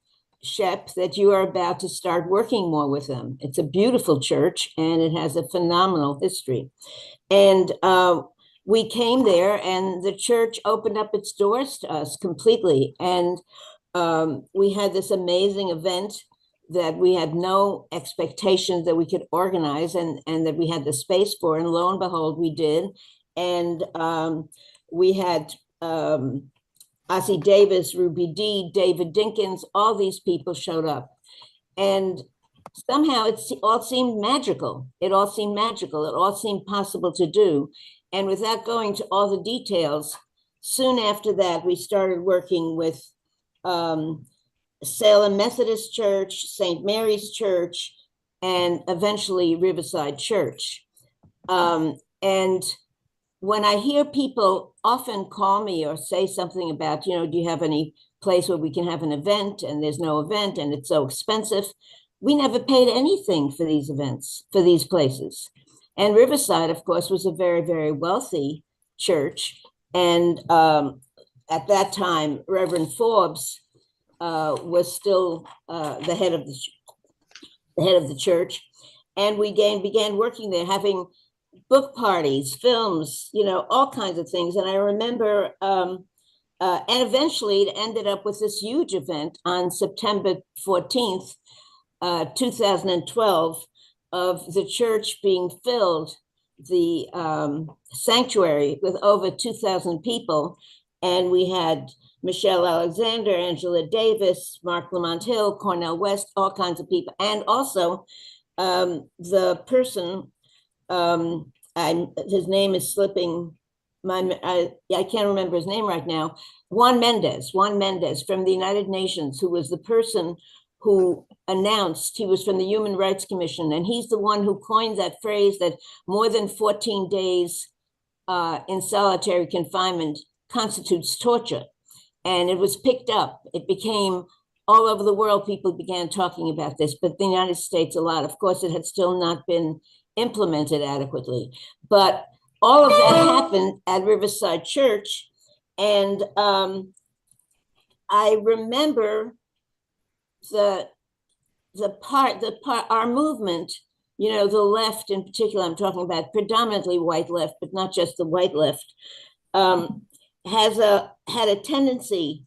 Shep, that you are about to start working more with them. It's a beautiful church and it has a phenomenal history. And we came there and the church opened up its doors to us completely. And we had this amazing event that we had no expectations that we could organize and that we had the space for. And lo and behold, we did. And we had Ossie Davis, Ruby Dee, David Dinkins, all these people showed up. And somehow it all seemed magical. It all seemed magical. It all seemed possible to do. And without going to all the details, soon after that, we started working with Salem Methodist Church, St. Mary's Church, and eventually Riverside Church. And when I hear people often call me or say something about, do you have any place where we can have an event, and there's no event and it's so expensive, we never paid anything for these events, for these places. And Riverside, of course, was a very, very wealthy church. And at that time, Reverend Forbes was still the head of the church. And we began working there, having book parties, films, all kinds of things. And I remember, and eventually it ended up with this huge event on September 14th, 2012, of the church being filled, the sanctuary, with over 2,000 people. And we had Michelle Alexander, Angela Davis, Mark Lamont Hill, Cornel West, all kinds of people. And also the person, his name is slipping, I can't remember his name right now, Juan Mendez from the United Nations, who was the person who announced, he was from the Human Rights Commission, and he's the one who coined that phrase that more than 14 days in solitary confinement constitutes torture. And it was picked up. It became all over the world, people began talking about this, but the United States a lot. Of course, it had still not been implemented adequately. But all of that happened at Riverside Church. And I remember our movement, the left in particular, I'm talking about predominantly white left, but not just the white left, had a tendency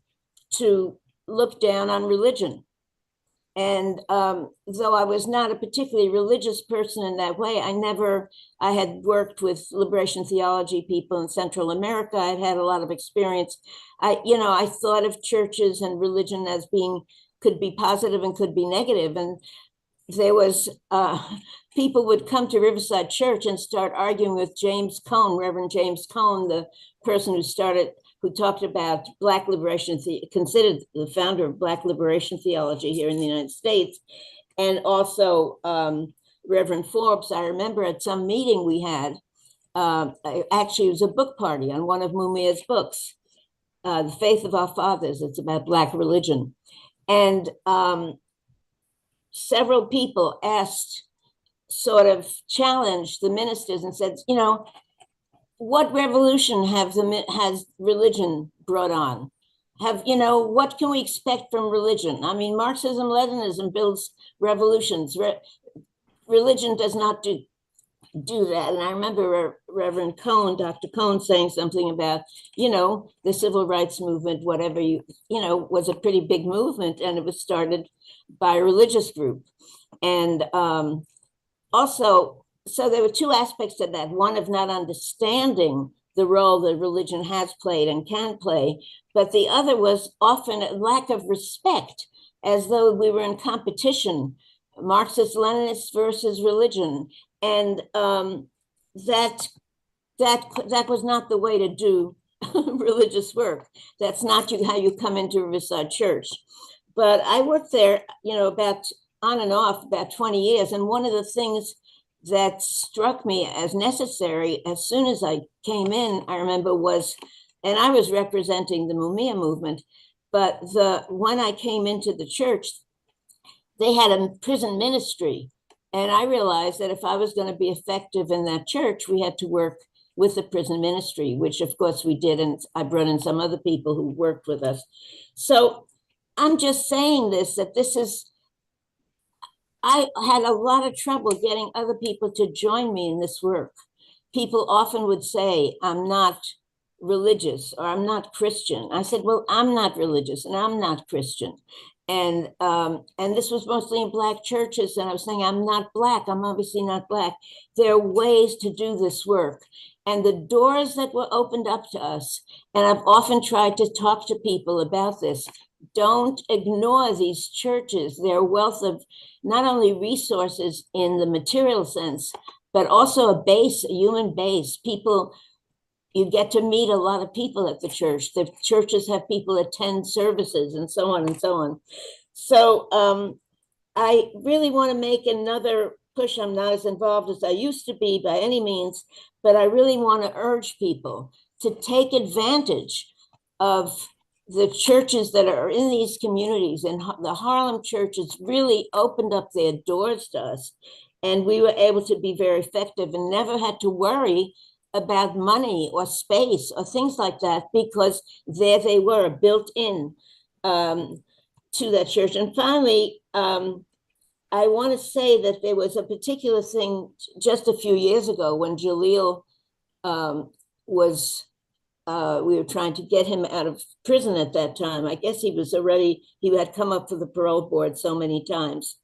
to look down on religion. And though I was not a particularly religious person in that way, I had worked with liberation theology people in Central America. I'd had a lot of experience. I thought of churches and religion as could be positive and could be negative. And there was, people would come to Riverside Church and start arguing with James Cone, Reverend James Cone, the person who talked about Black liberation, considered the founder of Black liberation theology here in the United States. And also Reverend Forbes, I remember at some meeting we had, actually it was a book party on one of Mumia's books, The Faith of Our Fathers. It's about Black religion. And several people challenged the ministers and said, what revolution has religion brought on? What can we expect from religion? I mean, Marxism, Leninism builds revolutions. Religion does not do that. And I remember Reverend Cone, Dr. Cone, saying something about, the civil rights movement, whatever was a pretty big movement, and it was started by a religious group. And also, so there were two aspects to that. One of not understanding the role that religion has played and can play, but the other was often a lack of respect, as though we were in competition, Marxist Leninist versus religion. And that was not the way to do religious work. That's not how you come into Riverside Church. But I worked there, about on and off about 20 years. And one of the things that struck me as necessary as soon as I came in, I remember and I was representing the Mumia movement, but when I came into the church, they had a prison ministry. And I realized that if I was going to be effective in that church, we had to work with the prison ministry, which of course we did. And I brought in some other people who worked with us. So I'm just saying I had a lot of trouble getting other people to join me in this work. People often would say, I'm not religious or I'm not Christian. I said, well, I'm not religious and I'm not Christian. And this was mostly in Black churches. And I was saying, I'm not Black. I'm obviously not Black. There are ways to do this work. And the doors that were opened up to us, and I've often tried to talk to people about this, don't ignore these churches. Their wealth of not only resources in the material sense, but also a human base. People, you get to meet a lot of people at the church. The churches have people attend services and so on and so on. So I really want to make another push. I'm not as involved as I used to be by any means, but I really want to urge people to take advantage of the churches that are in these communities. And the Harlem churches really opened up their doors to us. And we were able to be very effective and never had to worry about money or space or things like that, because there they were built in to that church. And finally, I want to say that there was a particular thing just a few years ago when Jaleel was, we were trying to get him out of prison at that time. I guess he had come up for the parole board so many times.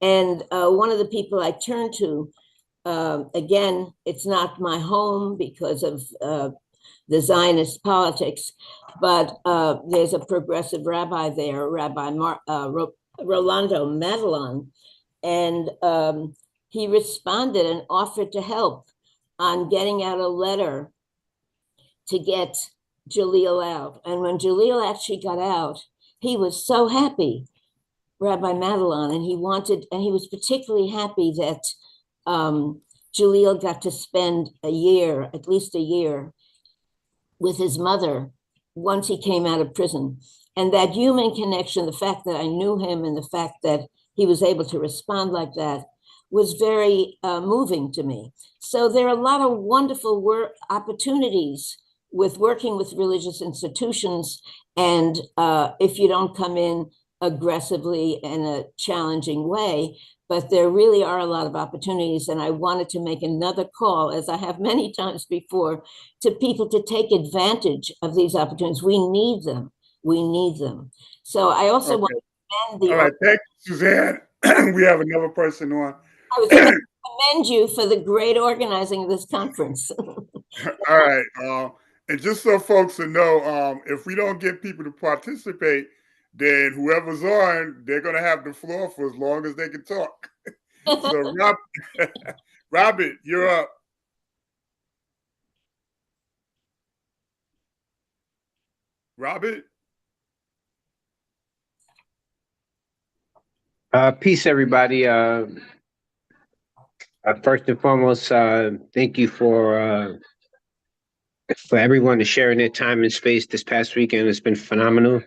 And one of the people I turned to, again, it's not my home because of the Zionist politics, but there's a progressive rabbi there, Rabbi Rolando Madelon, and he responded and offered to help on getting out a letter to get Jaleel out. And when Jaleel actually got out, he was so happy, Rabbi Madelon, and he was particularly happy that Jaleel got to spend at least a year, with his mother once he came out of prison. And that human connection, the fact that I knew him and the fact that he was able to respond like that, was very moving to me. So there are a lot of wonderful opportunities with working with religious institutions. And if you don't come in aggressively in a challenging way, but there really are a lot of opportunities. And I wanted to make another call, as I have many times before, to people to take advantage of these opportunities. We need them. We need them. So I also want to commend the— All right, thank you, Suzanne. We have another person on. I was going to commend you for the great organizing of this conference. All right. And just so folks will know, if we don't get people to participate, then whoever's on, they're going to have the floor for as long as they can talk. So, Robert, you're up. Robert? Peace, everybody. First and foremost, thank you for everyone to sharing their time and space this past weekend. It's been phenomenal.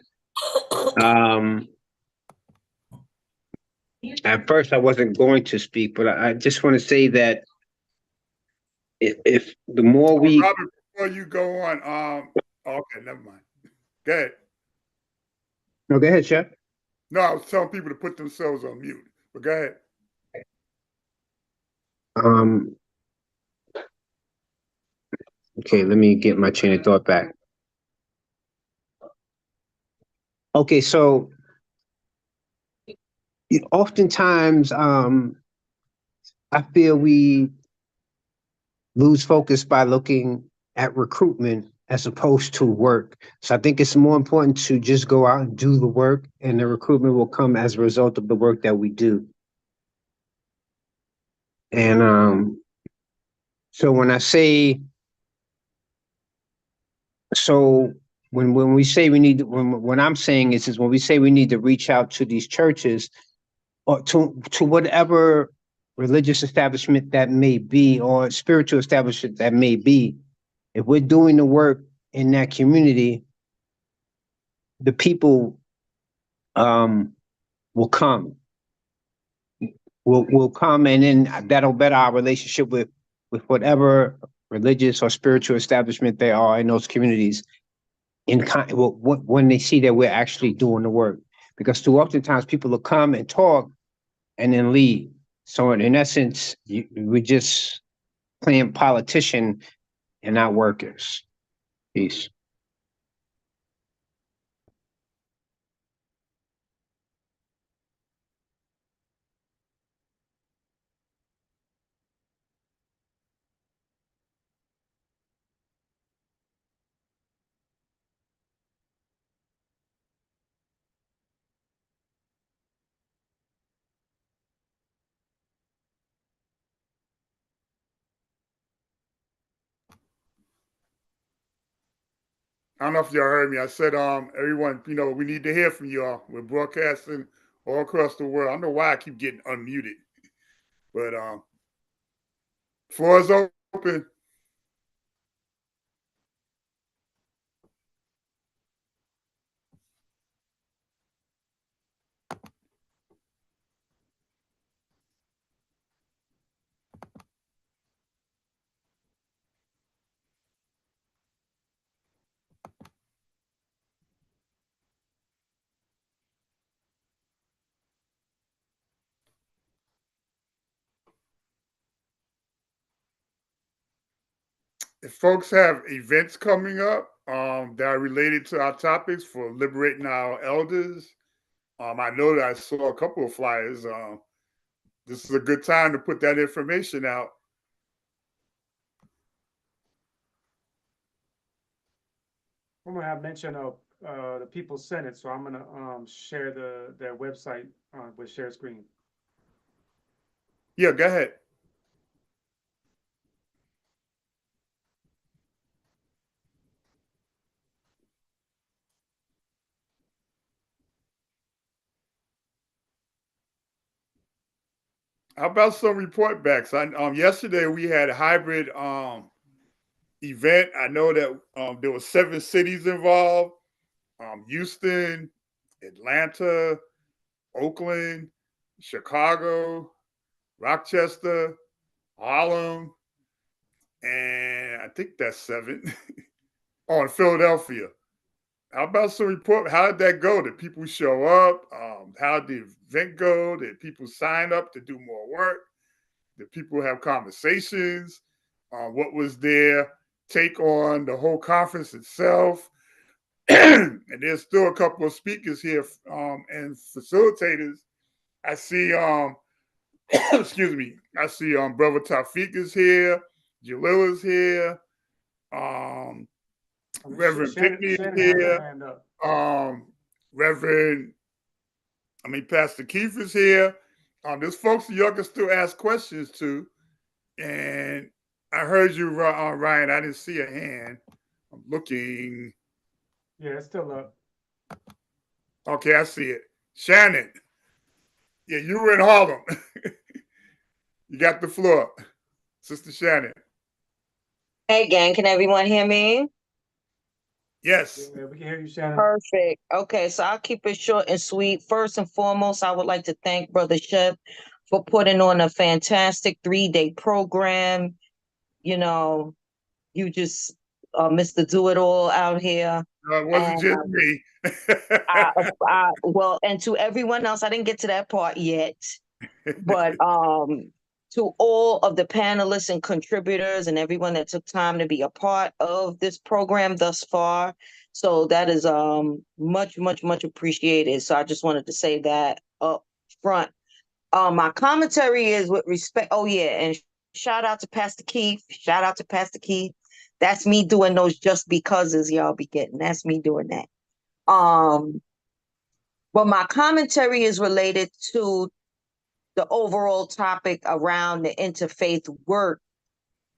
At first, I wasn't going to speak, but I just want to say that if the more we— Robert, before you go on, okay, never mind. Go ahead. No, go ahead, Chef. No, I was telling people to put themselves on mute, but go ahead. Okay, let me get my chain of thought back. Okay, so oftentimes I feel we lose focus by looking at recruitment as opposed to work. So I think it's more important to just go out and do the work, and the recruitment will come as a result of the work that we do. And so when I say, so when we say we need, when I'm saying is when we say we need to reach out to these churches or to whatever religious establishment that may be, or spiritual establishment that may be, if we're doing the work in that community, the people will come. Will come, and then that'll better our relationship with whatever religious or spiritual establishment they are in those communities. When they see that we're actually doing the work, because too oftentimes people will come and talk and then leave. So in essence, we're just playing politician and not workers. Peace. I don't know if y'all heard me. I said, everyone, we need to hear from y'all. We're broadcasting all across the world. I don't know why I keep getting unmuted, but floor is open. if folks have events coming up that are related to our topics for liberating our elders, I know that I saw a couple of flyers. This is a good time to put that information out. I'm gonna have mention of the People's Senate, so I'm gonna share their website with share screen. Yeah, go ahead. How about some report backs? Yesterday we had a hybrid event. I know that there were 7 cities involved: Houston, Atlanta, Oakland, Chicago, Rochester, Harlem, and I think that's 7. Oh, and Philadelphia. How about some report? How did that go? Did people show up? How did the event go? Did people sign up to do more work? Did people have conversations? What was their take on the whole conference itself? And there's still a couple of speakers here and facilitators. I see, excuse me, I see Brother Tafik is here, Jalil is here, Reverend Pickney is here, Pastor Keith is here. There's folks that y'all can still ask questions to. And I heard you, Ryan. I didn't see a hand. I'm looking. Yeah, it's still up. Okay, I see it. Shannon. Yeah, you were in Harlem. You got the floor, Sister Shannon. Hey, gang, can everyone hear me? Yes. Yeah, we can hear you, Shannon. Perfect. Okay, so I'll keep it short and sweet. First and foremost, I would like to thank Brother Shep for putting on a fantastic 3-day program. You know, you just Mr. Do-It-All out here. No, it wasn't just me. Well, and to everyone else, I didn't get to that part yet, but to all of the panelists and contributors and everyone that took time to be a part of this program thus far. So that is much, much, much appreciated. So I just wanted to say that up front. My commentary is with respect. Oh, yeah. And shout out to Pastor Keith. Shout out to Pastor Keith. That's me doing those just becauses y'all be getting. That's me doing that. But my commentary is related to the overall topic around the interfaith work.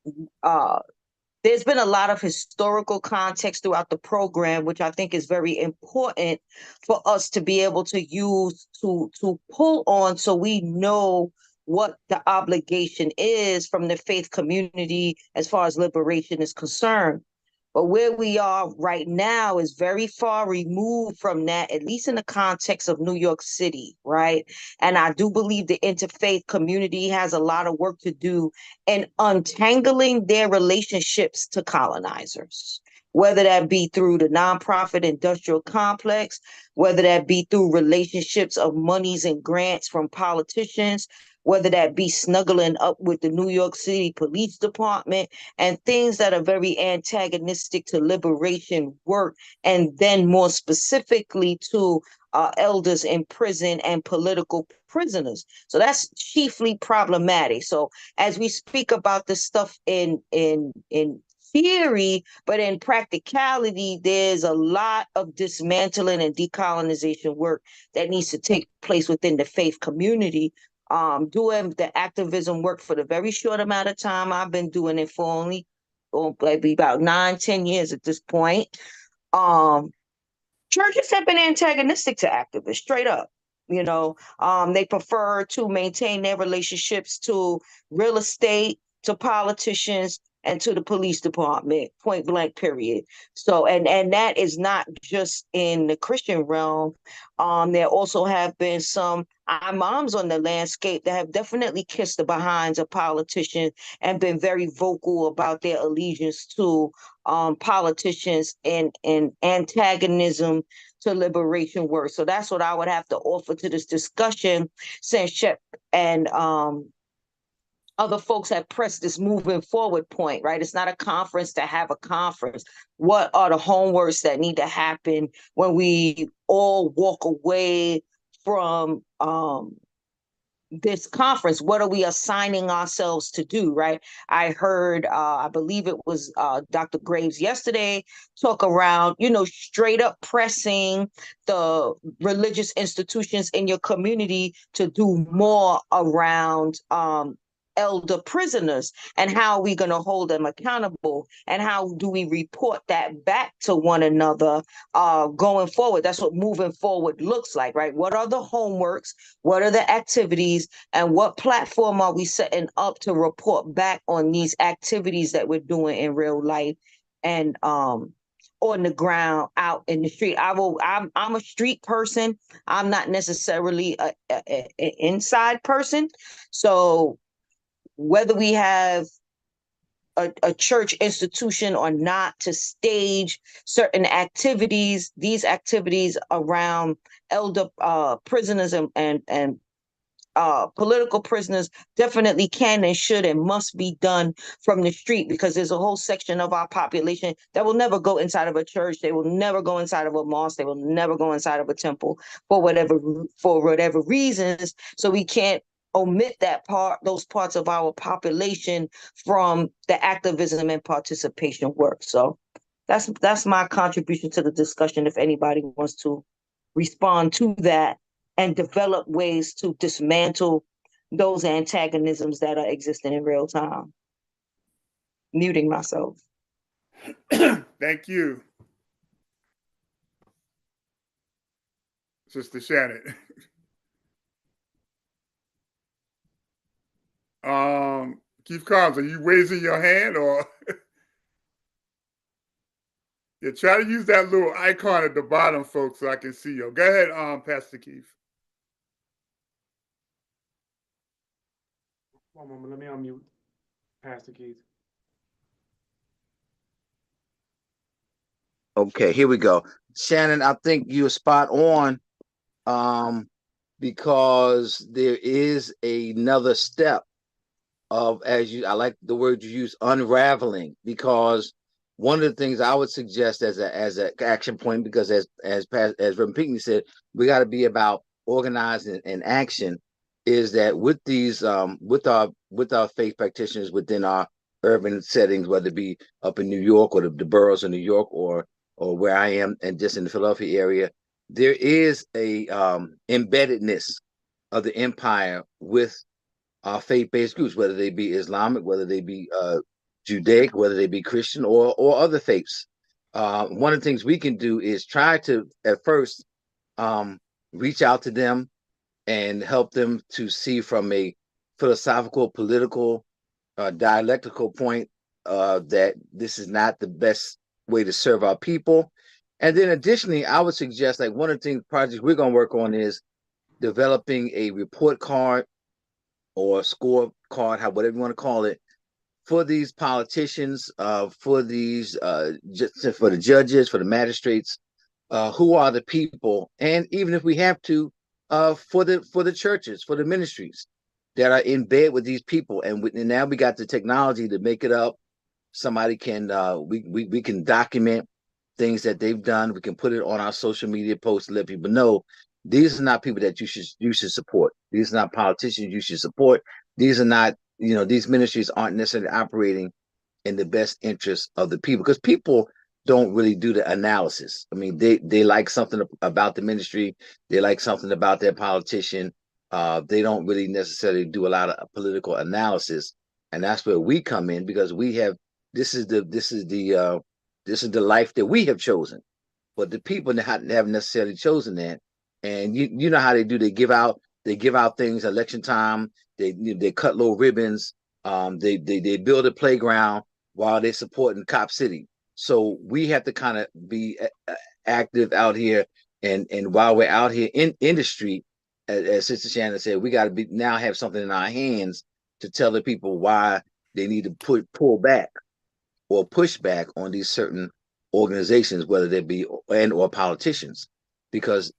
There's been a lot of historical context throughout the program, which I think is very important for us to be able to use to pull on so we know what the obligation is from the faith community as far as liberation is concerned. But where we are right now is very far removed from that, at least in the context of New York City, right? And I do believe the interfaith community has a lot of work to do in untangling their relationships to colonizers, whether that be through the nonprofit industrial complex, whether that be through relationships of monies and grants from politicians, whether that be snuggling up with the New York City Police Department and things that are very antagonistic to liberation work, and then more specifically to elders in prison and political prisoners. So that's chiefly problematic. So as we speak about this stuff in theory, but in practicality, there's a lot of dismantling and decolonization work that needs to take place within the faith community. Doing the activism work for the very short amount of time I've been doing it for only maybe about 9-10 years at this point. Churches have been antagonistic to activists, straight up. You know, they prefer to maintain their relationships to real estate, to politicians, and to the police department, point blank, period. So, and that is not just in the Christian realm. There also have been some imams on the landscape that have definitely kissed the behinds of politicians and been very vocal about their allegiance to politicians and antagonism to liberation work. So that's what I would have to offer to this discussion, since Shep and other folks have pressed this moving forward point, right? It's not a conference to have a conference. What are the homeworks that need to happen when we all walk away from this conference? What are we assigning ourselves to do, right? I heard, I believe it was Dr. Graves yesterday, talk around, straight up pressing the religious institutions in your community to do more around elder prisoners, and how are we going to hold them accountable, and how do we report that back to one another going forward. That's what moving forward looks like, right? What are the homeworks, what are the activities, and what platform are we setting up to report back on these activities that we're doing in real life and on the ground, out in the street. I'm a street person. I'm not necessarily an inside person. So whether we have a church institution or not to stage certain activities, these activities around elder prisoners and political prisoners definitely can and should and must be done from the street, because there's a whole section of our population that will never go inside of a church. They will never go inside of a mosque. They will never go inside of a temple for whatever reasons. So we can't omit those parts of our population from the activism and participation work. So that's my contribution to the discussion. If anybody wants to respond to that and develop ways to dismantle those antagonisms that are existing in real time. Muting myself. Thank you, Sister Shannon. Keith Collins, are you raising your hand, or yeah, try to use that little icon at the bottom, folks, so I can see you. Go ahead, Pastor Keith. One moment, let me unmute Pastor Keith. Okay, here we go. Shannon, I think you're spot on, because there is another step of, I like the word you use, unraveling, because one of the things I would suggest as an action point, because as Reverend Pinckney said, we got to be about organizing and action, is that with these with our faith practitioners within our urban settings, whether it be up in New York or the boroughs of New York or where I am and just in the Philadelphia area, there is a embeddedness of the empire with faith-based groups, whether they be Islamic, whether they be Judaic, whether they be Christian or other faiths. One of the things we can do is try to, at first, reach out to them and help them to see from a philosophical, political, dialectical point that this is not the best way to serve our people. And then additionally, I would suggest, like, one of the projects we're going to work on is developing a report card or score card, whatever you want to call it, for these politicians, for these for the judges, for the magistrates, who are the people, and even if we have to, for the churches, for the ministries that are in bed with these people. And now we got the technology to make it up. Somebody can we can document things that they've done. We can put it on our social media posts to let people know these are not people that you should support. These are not politicians you should support. These are not, these ministries aren't necessarily operating in the best interest of the people, because people don't really do the analysis. I mean, they like something about the ministry. They like something about their politician. They don't really necessarily do a lot of political analysis. And that's where we come in, because we have, this is the life that we have chosen, but the people haven't necessarily chosen that. And you know how they do. They give out things election time. They cut little ribbons. They build a playground while they're supporting Cop City. So we have to kind of be active out here, and while we're out here in the street, as Sister Shannon said, we got to now have something in our hands to tell the people why they need to pull back or push back on these certain organizations, whether they be or politicians, because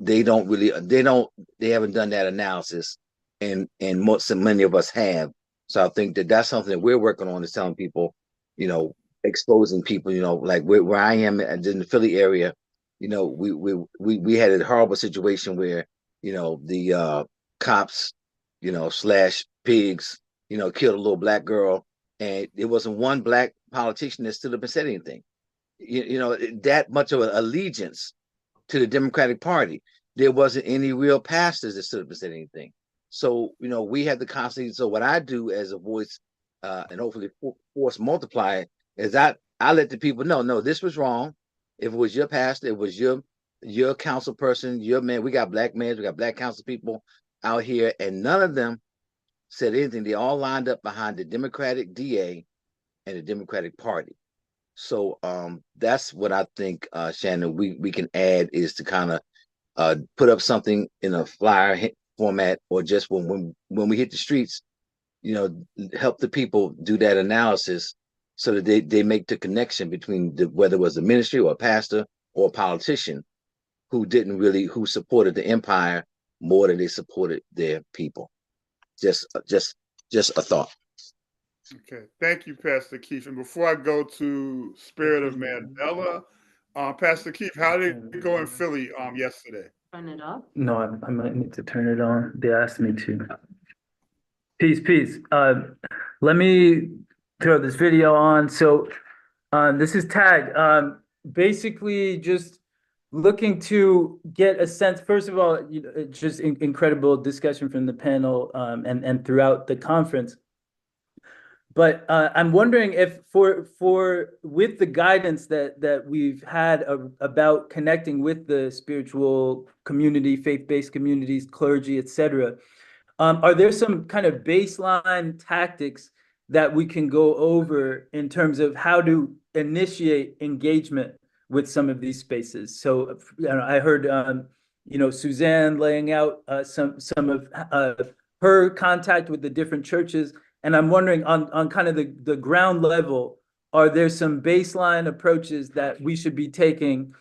they haven't done that analysis, and many of us have. So I think that that's something that we're working on, is telling people, you know, exposing people, you know, like where I am in the Philly area, you know, we had a horrible situation where, you know, the cops, you know, slash pigs, you know, killed a little black girl, and there wasn't one black politician that stood up and said anything. You know, that much of an allegiance to the Democratic Party. There wasn't any real pastors that stood up and said anything. So, you know, we had to constantly, so what I do as a voice, and hopefully force multiply, is I let the people know, no, this was wrong. If it was your pastor, it was your council person, your man. We got black men, we got black council people out here, and none of them said anything. They all lined up behind the Democratic DA and the Democratic Party. So that's what I think, Shannon, we can add, is to kind of put up something in a flyer format, or just when we hit the streets, you know, help the people do that analysis, so that they make the connection between whether it was a ministry or a pastor or a politician who supported the empire more than they supported their people. Just a thought. Okay, thank you, Pastor Keith. And before I go to Spirit of Mandela, Pastor Keith, how did it go in Philly yesterday? Turn it up. No, I might need to turn it on. They asked me to. Peace. Let me throw this video on. So this is Tag. Basically, just looking to get a sense. First of all, you know, just incredible discussion from the panel and throughout the conference. But I'm wondering if with the guidance that we've had about connecting with the spiritual community, faith-based communities, clergy, etc., are there some kind of baseline tactics that we can go over in terms of how to initiate engagement with some of these spaces? So I heard you know, Suzanne laying out some of her contact with the different churches. And I'm wondering, on kind of the ground level, are there some baseline approaches that we should be taking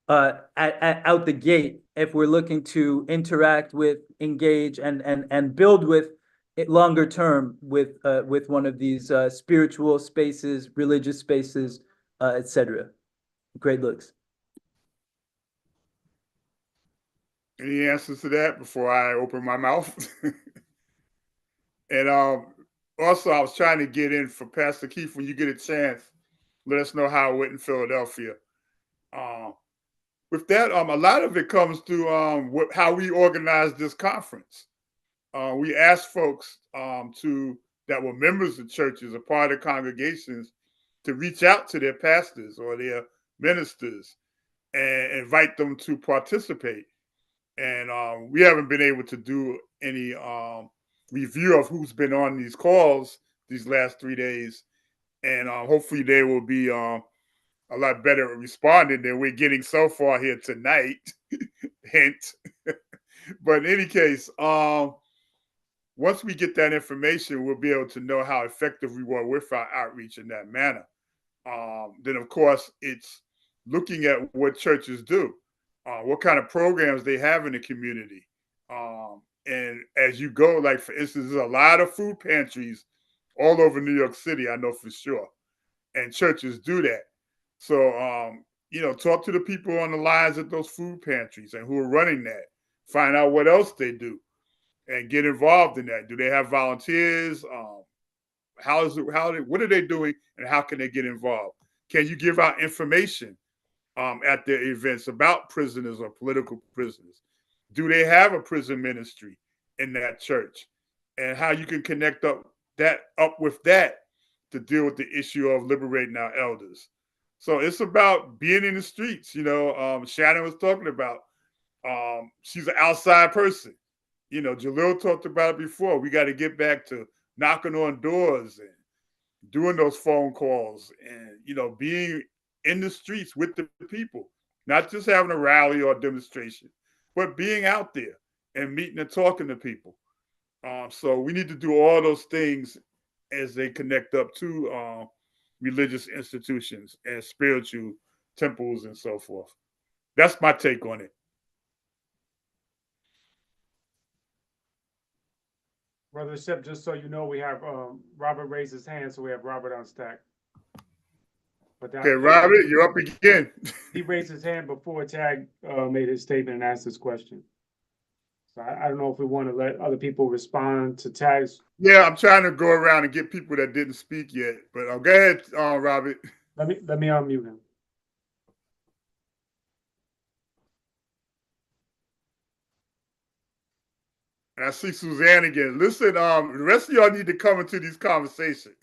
out the gate if we're looking to interact with, engage, and build with it longer term with one of these spiritual spaces, religious spaces, etc.? Great looks. Any answers to that before I open my mouth? And also, I was trying to get in for Pastor Keith. When you get a chance, let us know how it went in Philadelphia. With that, a lot of it comes through how we organized this conference. We asked folks that were members of churches, a part of congregations, to reach out to their pastors or their ministers and invite them to participate. And we haven't been able to do any review of who's been on these calls these last 3 days. And hopefully they will be a lot better at responding than we're getting so far here tonight. Hint. But in any case, once we get that information, we'll be able to know how effective we were with our outreach in that manner. Then, of course, it's looking at what churches do, what kind of programs they have in the community. And as you go, like, for instance, there's a lot of food pantries all over New York City, I know for sure. And churches do that. So, you know, talk to the people on the lines at those food pantries and who are running that. Find out what else they do and get involved in that. Do they have volunteers? What are they doing, and how can they get involved? Can you give out information at their events about prisoners or political prisoners? Do they have a prison ministry in that church? And how you can connect up with that to deal with the issue of liberating our elders. So it's about being in the streets. You know, Shannon was talking about, she's an outside person. You know, Jalil talked about it before. We got to get back to knocking on doors and doing those phone calls and, you know, being in the streets with the people, not just having a rally or a demonstration, but being out there and meeting and talking to people. So we need to do all those things as they connect up to religious institutions and spiritual temples and so forth. That's my take on it. Brother Shep, just so you know, we have Robert raised his hand, so we have Robert on stack. But Okay, Robert, you're up again. He raised his hand before Tag made his statement and asked his question. So I don't know if we want to let other people respond to Tag's. Yeah, I'm trying to go around and get people that didn't speak yet. But go ahead, Robert. Let me unmute him. And I see Suzanne again. Listen, the rest of y'all need to come into these conversations.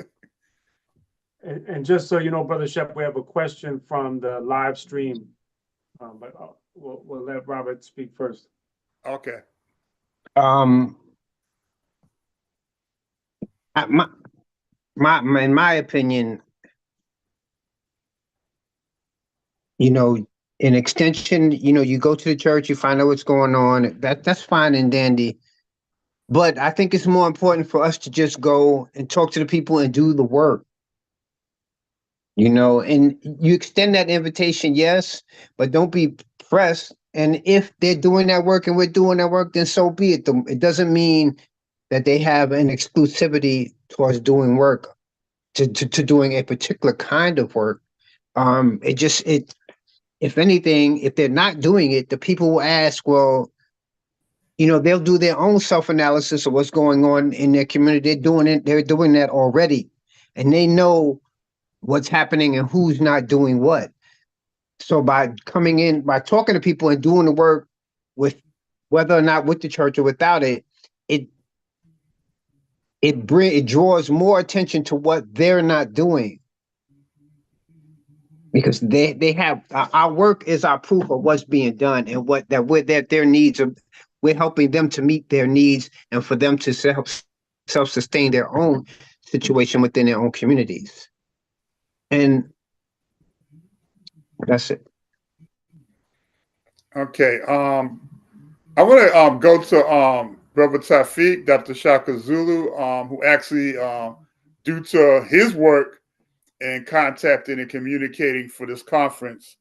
And just so you know, Brother Shep, we have a question from the live stream, but we'll let Robert speak first. Okay. In my opinion, you know, in extension, you know, you go to the church, you find out what's going on. That's fine and dandy. But I think it's more important for us to just go and talk to the people and do the work. You know, and you extend that invitation, yes, but don't be pressed. And if they're doing that work and we're doing that work, then so be it. It doesn't mean that they have an exclusivity towards doing work, to doing a particular kind of work. If anything, if they're not doing it, the people will ask, well, you know, they'll do their own self-analysis of what's going on in their community. They're doing that already. And they know what's happening and who's not doing what. So by coming in, by talking to people and doing the work, with whether or not with the church or without it, it draws more attention to what they're not doing. Because they have our work is our proof of what's being done and that their needs are. We're helping them to meet their needs and for them to self-sustain their own situation within their own communities. And that's it. Okay. I want to go to Brother Tafiq, Dr. Shaka Zulu, who actually, due to his work and contacting and communicating for this conference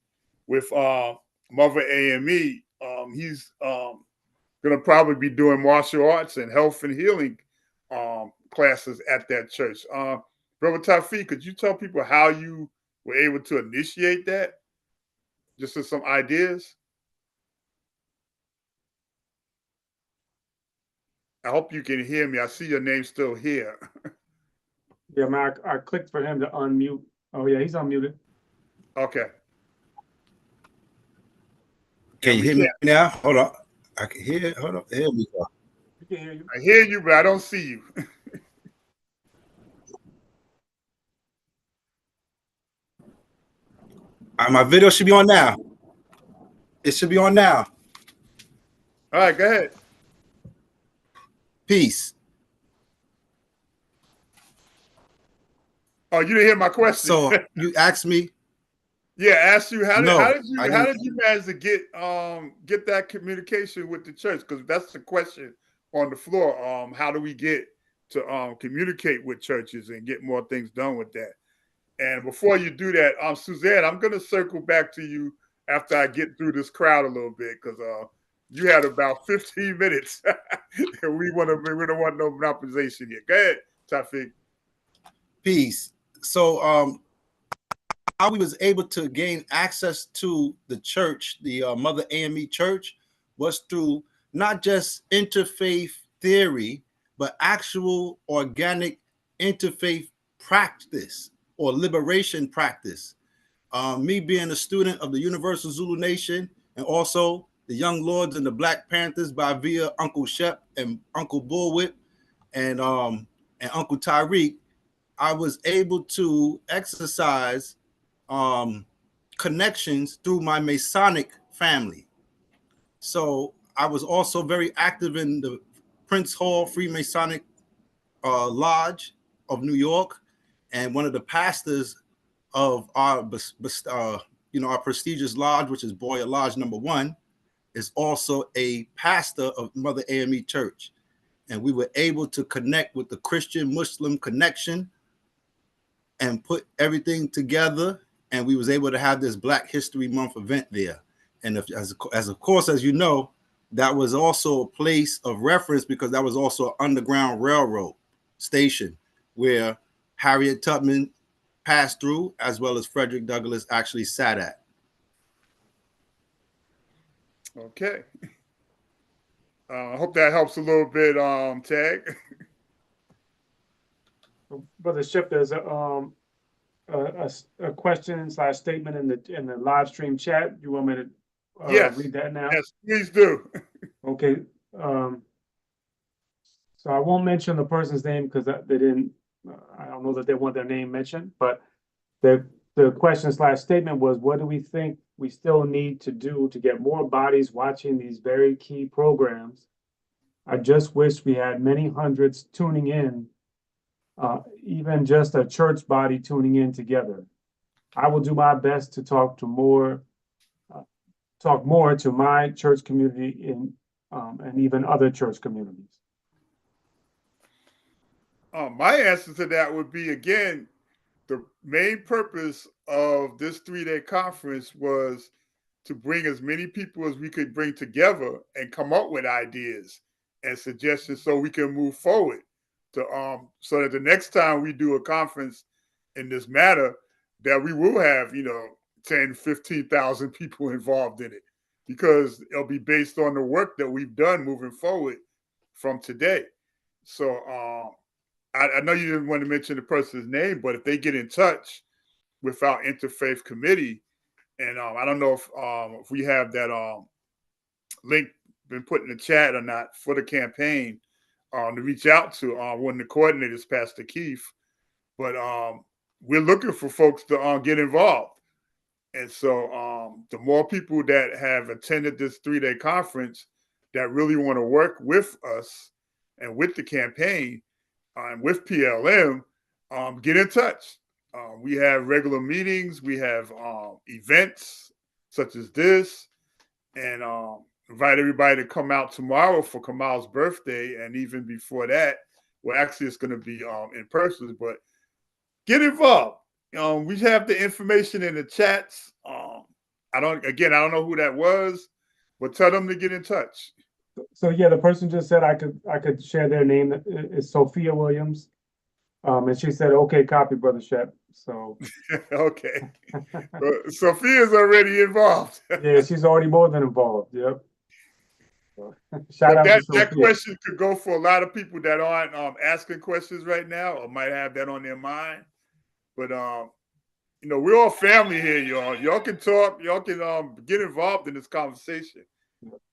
with Mother AME, he's going to probably be doing martial arts and health and healing classes at that church. Brother Tafiq, could you tell people how you were able to initiate that? Just as some ideas. I hope you can hear me. I see your name still here. Yeah, man, I clicked for him to unmute. Oh, yeah, he's unmuted. Okay. Can you hear me now? Hold on. I can hear it. Hold on. Here we go. I can hear you. I hear you, but I don't see you. My video should be on now. It should be on now. All right, go ahead. Peace. Oh, you didn't hear my question. So you asked me. Yeah, asked you how did you manage to get that communication with the church? Because that's the question on the floor. How do we get to communicate with churches and get more things done with that? And before you do that, Suzanne, I'm going to circle back to you after I get through this crowd a little bit, because you had about 15 minutes, and we don't want no monopolization here. Go ahead, Tafiq. Peace. So how we was able to gain access to the church, the Mother AME Church, was through not just interfaith theory, but actual organic interfaith practice or liberation practice. Me being a student of the Universal Zulu Nation, and also the Young Lords and the Black Panthers by via Uncle Shep and Uncle Bullwhip and Uncle Tyreek, I was able to exercise connections through my Masonic family. So I was also very active in the Prince Hall Freemasonic Lodge of New York, and one of the pastors of our our prestigious lodge, which is Boyer Lodge number 1, is also a pastor of Mother AME Church. And we were able to connect with the Christian Muslim connection and put everything together, and we was able to have this Black History Month event there. And as of course, as you know, that was also a place of reference because that was also an underground railroad station where Harriet Tubman passed through, as well as Frederick Douglass actually sat at. Okay. I hope that helps a little bit, Tag. Brother Ship, there's a question / statement in the live stream chat. You want me to Yes. read that now? Yes, please do. Okay. So I won't mention the person's name because they didn't. I don't know that they want their name mentioned, but the question / statement was, what do we think we still need to do to get more bodies watching these very key programs? I just wish we had many hundreds tuning in, even just a church body tuning in together. I will do my best to talk more to my church community and even other church communities. My answer to that would be, again, the main purpose of this 3-day conference was to bring as many people as we could bring together and come up with ideas and suggestions so we can move forward to so that the next time we do a conference in this matter, that we will have 10, 15,000 people involved in it, because it'll be based on the work that we've done moving forward from today. So I know you didn't want to mention the person's name, but if they get in touch with our Interfaith committee, and I don't know if we have that link been put in the chat or not for the campaign, to reach out to one of the coordinators, Pastor Keith. But we're looking for folks to get involved. And so the more people that have attended this 3-day conference that really want to work with us and with the campaign and with PLM, get in touch. We have regular meetings. We have events such as this, and invite everybody to come out tomorrow for Kamau's birthday. And even before that, well, actually it's going to be in person, but get involved. We have the information in the chats. I don't know who that was, but tell them to get in touch. So yeah, the person just said I could share their name. Is Sophia Williams, and she said, "Okay, copy, Brother Shep." So okay, Sophia's already involved. Yeah, she's already more than involved. Yep. Shout out to Sophia. That question could go for a lot of people that aren't asking questions right now, or might have that on their mind. But we're all family here, y'all. Y'all can talk. Y'all can get involved in this conversation.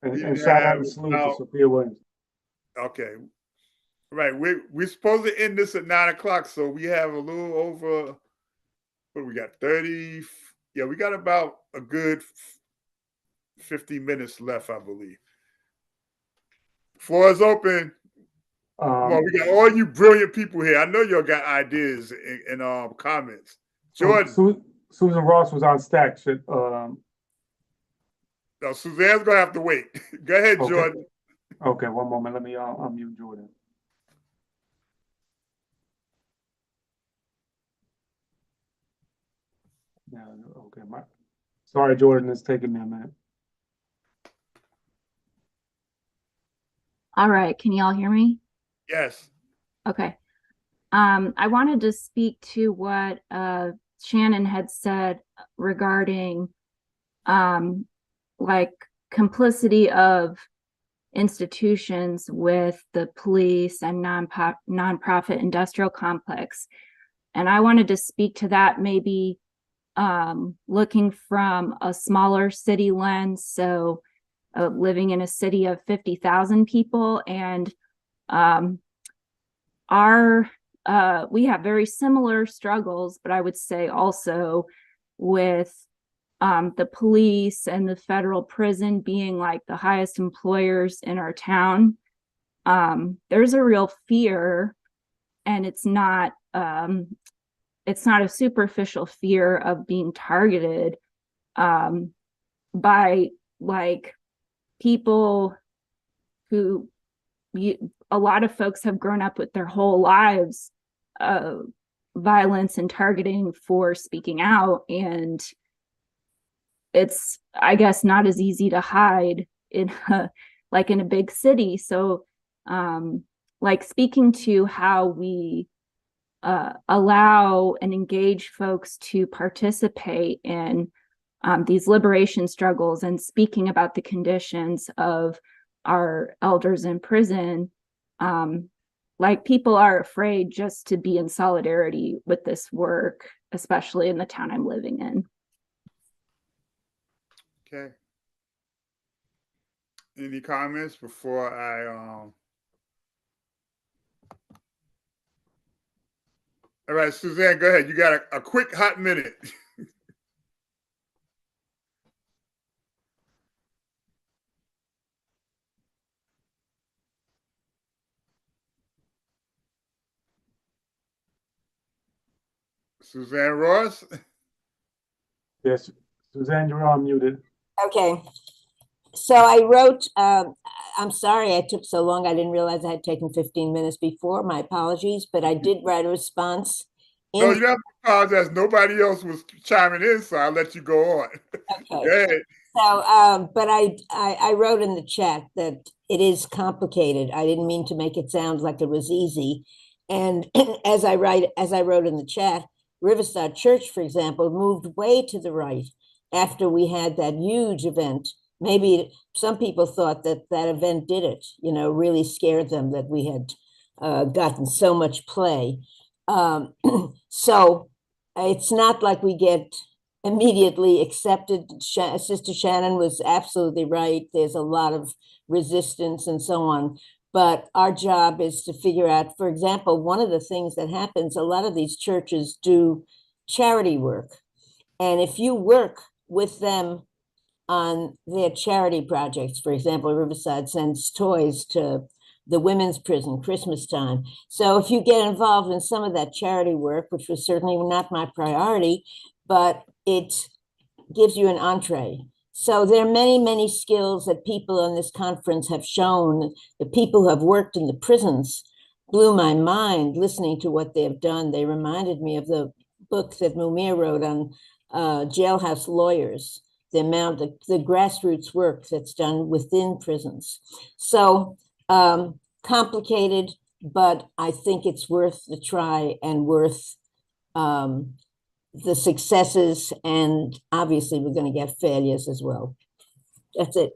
And shout out and salute to Sophia Williams. Okay. Right. We're supposed to end this at 9:00, so we have a little over, what do we got? 30. Yeah, we got about a good 50 minutes left, I believe. Floor is open. Well, we got all you brilliant people here. I know y'all got ideas and comments. Jordan. Susan Ross was on stack. No, Suzanne's gonna have to wait. Go ahead, okay. Jordan. Okay, one moment. Let me unmute Jordan. Yeah, okay. Sorry, Jordan, it's taking me a minute. All right, can y'all hear me? Yes. Okay. I wanted to speak to what Shannon had said regarding like complicity of institutions with the police and nonprofit industrial complex. And I wanted to speak to that, maybe looking from a smaller city lens. So living in a city of 50,000 people, and we have very similar struggles, but I would say also with the police and the federal prison being like the highest employers in our town. There's a real fear, and it's not a superficial fear of being targeted by like people who a lot of folks have grown up with their whole lives violence and targeting for speaking out, and it's, I guess, not as easy to hide in like in a big city. So like speaking to how we allow and engage folks to participate in these liberation struggles and speaking about the conditions of our elders in prison. Like people are afraid just to be in solidarity with this work, especially in the town I'm living in. Okay. Any comments before I All right, Suzanne, go ahead. You got a quick hot minute. Suzanne Ross? Yes, Suzanne, you're all muted. Okay. So I wrote, I'm sorry I took so long. I didn't realize I had taken 15 minutes before. My apologies, but I did write a response. No, you don't have to apologize. Nobody else was chiming in, so I'll let you go on. Okay. Go ahead. So, but I wrote in the chat that it is complicated. I didn't mean to make it sound like it was easy. And as I wrote in the chat, Riverside Church, for example, moved way to the right after we had that huge event. Maybe some people thought that that event did it, you know, really scared them that we had gotten so much play. So it's not like we get immediately accepted. Sister Shannon was absolutely right. There's a lot of resistance and so on. But our job is to figure out, for example, one of the things that happens, a lot of these churches do charity work. And if you work with them on their charity projects, for example, Riverside sends toys to the women's prison Christmas time. So if you get involved in some of that charity work, which was certainly not my priority, but it gives you an entree. So there are many, many skills that people on this conference have shown. The people who have worked in the prisons blew my mind listening to what they've done. They reminded me of the book that Mumia wrote on jailhouse lawyers, the amount of the grassroots work that's done within prisons. So complicated, but I think it's worth the try and worth the successes, and obviously we're going to get failures as well. That's it.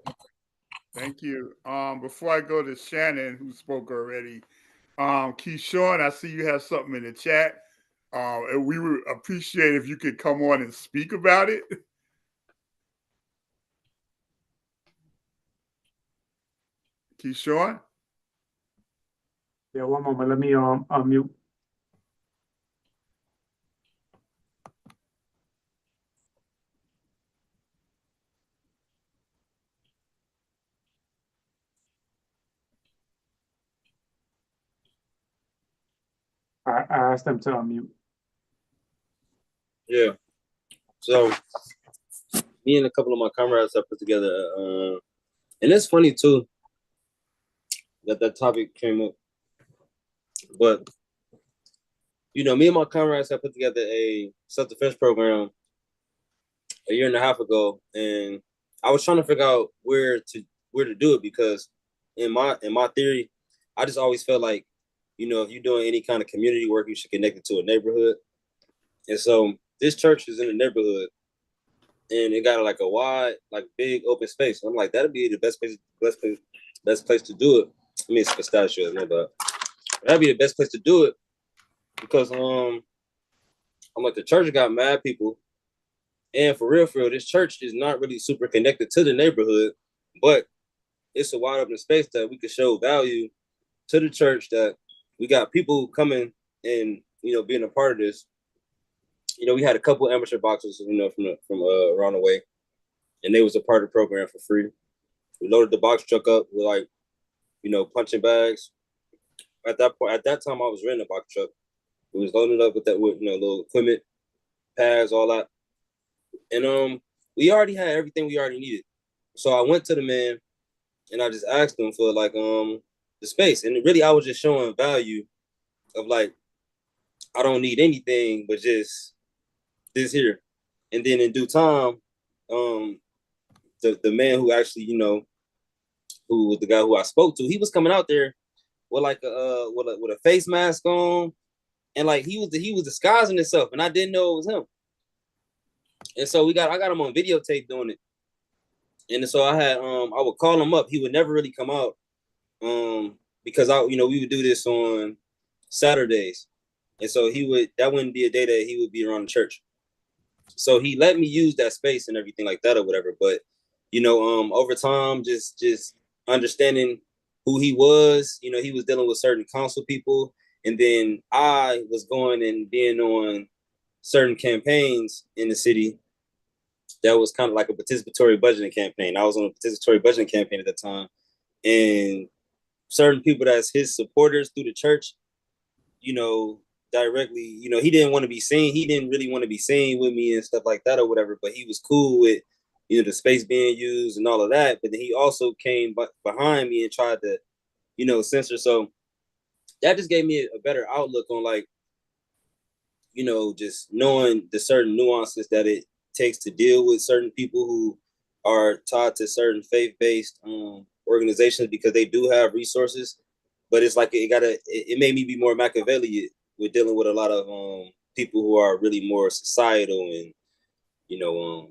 Thank you. Before I go to Shannon, who spoke already, Keyshawn, I see you have something in the chat. And we would appreciate if you could come on and speak about it. Keyshawn? Yeah, one moment. Let me unmute. I asked them to unmute. Yeah. So me and a couple of my comrades have put together, and it's funny too that that topic came up. But you know, me and my comrades have put together a self-defense program a year and a half ago, and I was trying to figure out where to do it, because in my theory, I just always felt like, you know, if you're doing any kind of community work, you should connect it to a neighborhood. And so this church is in a neighborhood, and it got like a wide, like big open space. I'm like, that'd be the best place to do it. I mean, it's pistachio, no doubt. That'd be the best place to do it, because I'm like, the church got mad people, and for real, this church is not really super connected to the neighborhood, but it's a wide open space that we could show value to the church, that we got people coming and, you know, being a part of this. You know, we had a couple amateur boxers, you know, from around the way, and they was a part of the program for free. We loaded the box truck up with, like, you know, punching bags. At that time, I was renting a box truck. We was loading it up with you know, little equipment, pads, all that. And we already had everything we already needed. So I went to the man and I just asked him for, like, the space. And really, I was just showing value of, like, I don't need anything but just this here. And then in due time, the man who actually, you know, who was the guy who I spoke to, he was coming out there with like with a face mask on, and like he was disguising himself, and I didn't know it was him. And so I got him on videotape doing it. And so I would call him up. He would never really come out, because we would do this on Saturdays, and so that wouldn't be a day that he would be around the church. So he let me use that space and everything like that or whatever. But over time, just understanding who he was, he was dealing with certain council people, and then I was going and being on certain campaigns in the city. That was kind of like a participatory budgeting campaign. I was on a participatory budgeting campaign at the time, and certain people that's his supporters through the church, directly, he didn't want to be seen. He didn't really want to be seen with me and stuff like that or whatever, but he was cool with, the space being used and all of that. But then he also came behind me and tried to, censor. So that just gave me a better outlook on like, just knowing the certain nuances that it takes to deal with certain people who are tied to certain faith-based organizations, because they do have resources. But it's like it made me be more Machiavellian with dealing with a lot of people who are really more societal and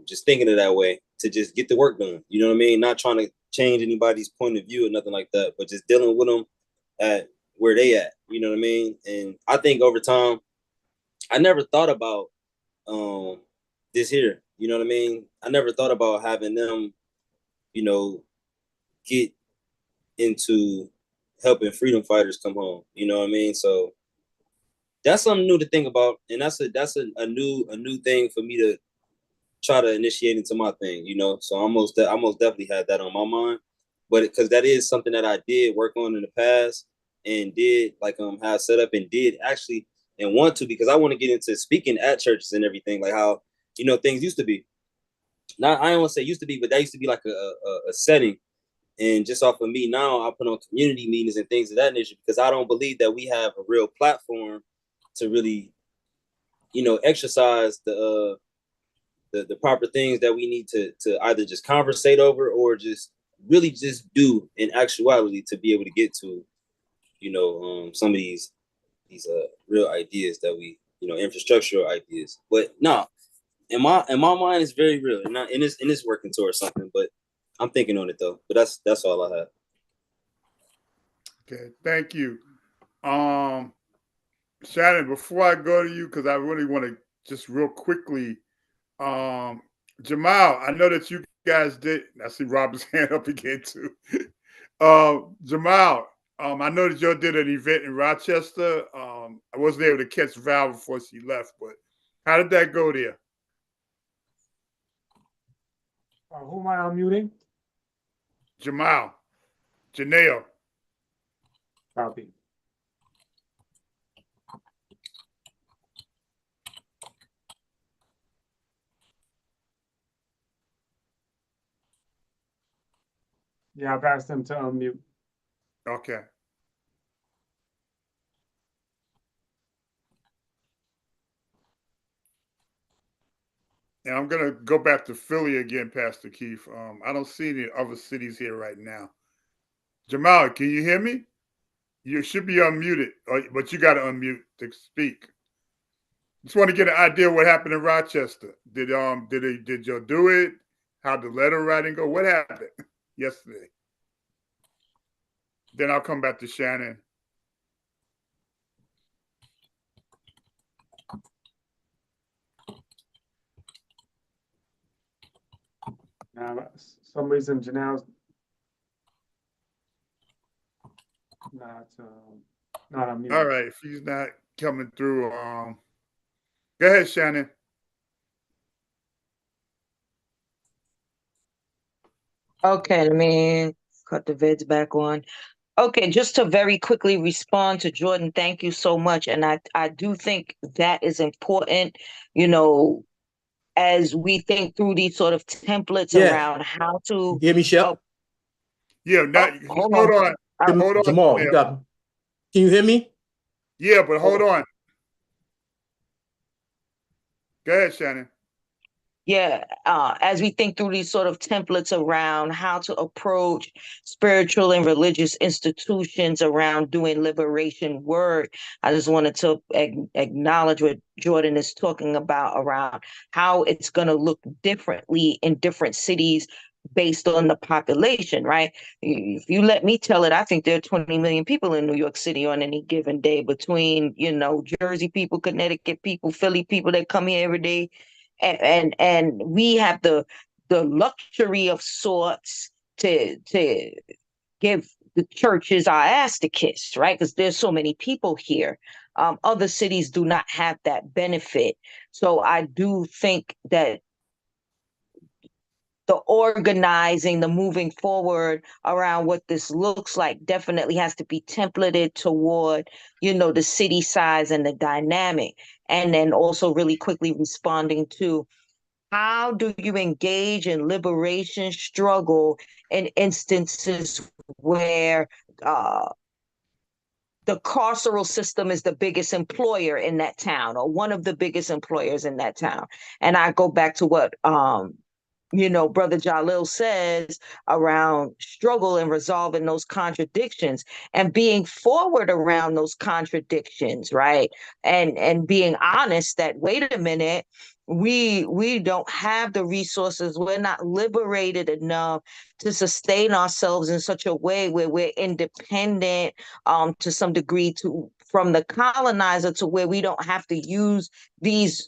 just thinking of that way to just get the work done. You know what I mean? Not trying to change anybody's point of view or nothing like that, but just dealing with them at where they at. You know what I mean? And I think over time, I never thought about this here. You know what I mean? I never thought about having them, get into helping freedom fighters come home. You know what I mean? So that's something new to think about, and that's a new thing for me to try to initiate into my thing. So I most definitely had that on my mind, but because that is something that I did work on in the past and did have set up and did actually and want to, because I want to get into speaking at churches and everything, like how things used to be. Not, I don't want to say used to be, but that used to be like a setting. And just off of me now, I put on community meetings and things of that nature, because I don't believe that we have a real platform to really, exercise the proper things that we need to either just conversate over or just really just do in actuality to be able to get to, some of these real ideas that we, infrastructural ideas. But no, in my mind, it's very real, and it's working towards something. But I'm thinking on it though. But that's all I have. Okay, thank you. Shannon, before I go to you, because I really want to just real quickly, Jamal, I know that you guys did. I see Robert's hand up again too. Jamal, I know that y'all did an event in Rochester. I wasn't able to catch Val before she left, but how did that go there? Who am I unmuting? Jamal, Janelle. Copy. Yeah, I've asked them to unmute. Okay. And I'm going to go back to Philly again, Pastor Keith. I don't see any other cities here right now. Jamal, can you hear me? You should be unmuted, but you got to unmute to speak. Just want to get an idea of what happened in Rochester. Did y'all do it? How'd the letter writing go? What happened yesterday? Then I'll come back to Shannon. Now, some reason Janelle's not unmuted. All right, if he's not coming through, go ahead, Shannon. Okay, let me cut the vids back on. Okay, just to very quickly respond to Jordan, thank you so much. And I do think that is important, as we think through these sort of templates around how to hear me, Shep? Yeah, hold on. Hold on. Jamal, you got. Can you hear me? Yeah, but hold on. Go ahead, Shannon. as we think through these sort of templates around how to approach spiritual and religious institutions around doing liberation work, I just wanted to acknowledge what Jordan is talking about around how it's going to look differently in different cities based on the population, right? If you let me tell it, I think there are 20 million people in New York City on any given day, between, Jersey people, Connecticut people, Philly people that come here every day. And we have the luxury of sorts to give the churches our ass to kiss, right? Because there's so many people here. Other cities do not have that benefit. So I do think that the organizing, the moving forward around what this looks like definitely has to be templated toward, the city size and the dynamic. And then also really quickly responding to, how do you engage in liberation struggle in instances where the carceral system is the biggest employer in that town, or one of the biggest employers in that town? And I go back to what Brother Jalil says around struggle and resolving those contradictions and being forward around those contradictions, right? And being honest that, wait a minute, we don't have the resources. We're not liberated enough to sustain ourselves in such a way where we're independent to some degree from the colonizer, to where we don't have to use these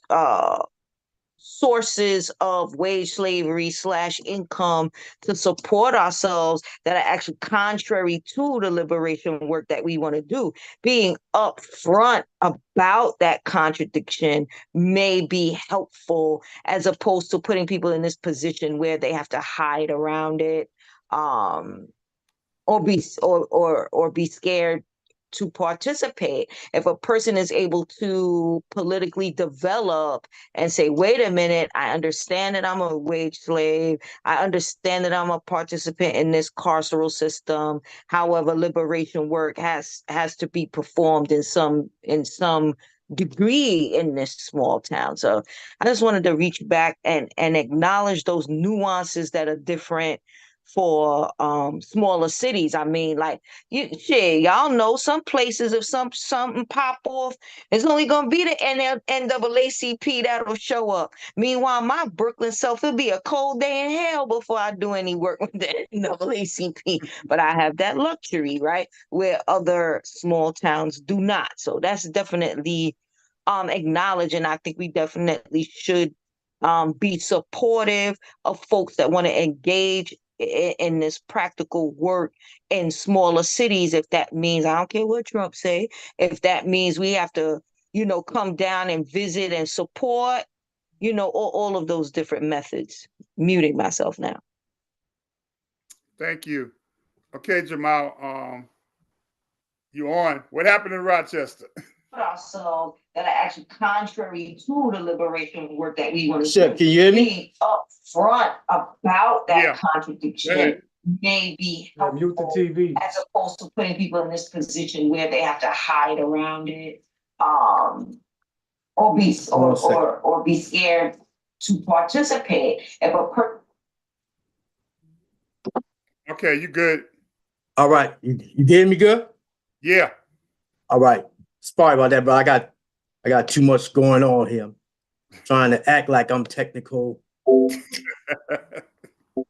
sources of wage slavery / income to support ourselves, that are actually contrary to the liberation work that we want to do. Being upfront about that contradiction may be helpful, as opposed to putting people in this position where they have to hide around it, or be scared to participate. If a person is able to politically develop and say, wait a minute, I understand that I'm a wage slave. I understand that I'm a participant in this carceral system. However, liberation work has to be performed in some degree in this small town. So I just wanted to reach back and acknowledge those nuances that are different for smaller cities. I mean, like, y'all know some places, if something pop off, it's only gonna be the NAACP that'll show up. Meanwhile, my Brooklyn self, it'll be a cold day in hell before I do any work with the NAACP. But I have that luxury, right, where other small towns do not. So that's definitely acknowledged, and I think we definitely should be supportive of folks that want to engage in this practical work in smaller cities. If that means, I don't care what Trump say, if that means we have to, come down and visit and support, all of those different methods. Muting myself now. Thank you. Okay, Jamal, you on. What happened in Rochester? Also, that are actually contrary to the liberation work that we want to Chef, do. can you hear me? Being upfront about that contradiction may be helpful, mute the TV, as opposed to putting people in this position where they have to hide around it, or be scared to participate. Okay, you good? All right. You getting me good? Yeah. All right. Sorry about that, bro. I got too much going on here. Trying to act like I'm technical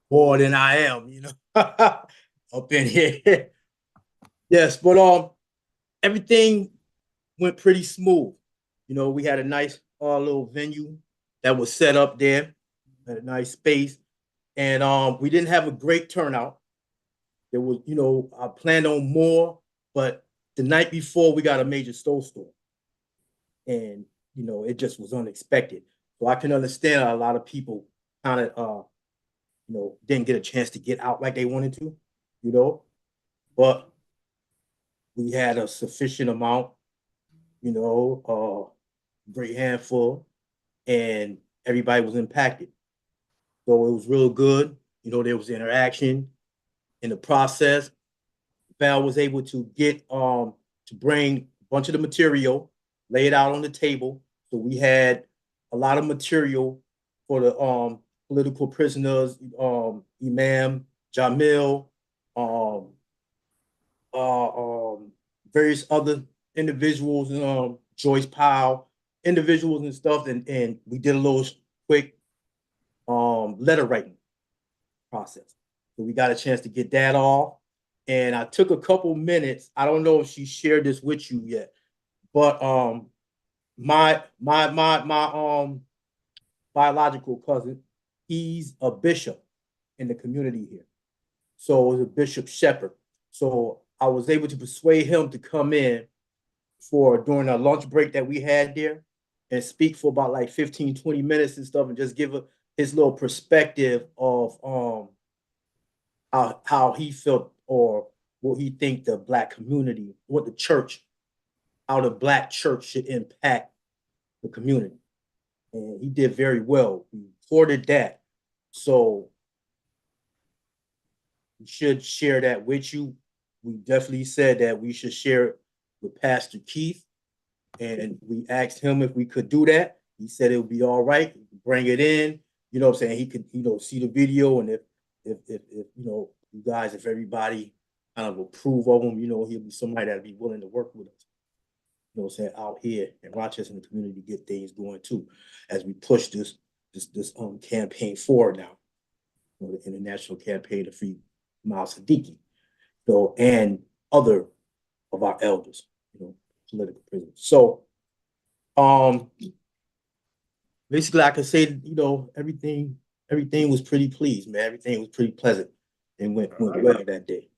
more than I am, up in here. Yes, but everything went pretty smooth. We had a nice little venue that was set up there, had a nice space, and we didn't have a great turnout. There was, I planned on more, but the night before we got a major snowstorm, and it just was unexpected. So I can understand a lot of people kind of didn't get a chance to get out like they wanted to, but we had a sufficient amount, great handful, and everybody was impacted. So it was real good. There was interaction in the process. Val was able to get to bring a bunch of the material, lay it out on the table. So we had a lot of material for the political prisoners, Imam Jamil, various other individuals, Joyce Powell, individuals and stuff, and we did a little quick letter writing process. So we got a chance to get that off. And I took a couple minutes. I don't know if she shared this with you yet, but my biological cousin, he's a bishop in the community here. So it was a Bishop Shepherd. So I was able to persuade him to come in during a lunch break that we had there and speak for about like 15, 20 minutes and stuff, and just give his little perspective of how he felt or what he think the Black community, what the church, how the Black church should impact the community. And he did very well. We reported that. So we should share that with you. We definitely said that we should share it with Pastor Keith. And we asked him if we could do that. He said it would be all right. Bring it in. You know what I'm saying? He could, see the video. And if you guys, if everybody kind of approve of him, he'll be somebody that'll be willing to work with us. You know what I'm saying? Out here in Rochester in the community, get things going too, as we push this campaign forward now. The international campaign to free Kamau Sadiki. So, and other of our elders, political prisoners. So, basically, I can say, everything was pretty pleased, man. Everything was pretty pleasant and went well that day.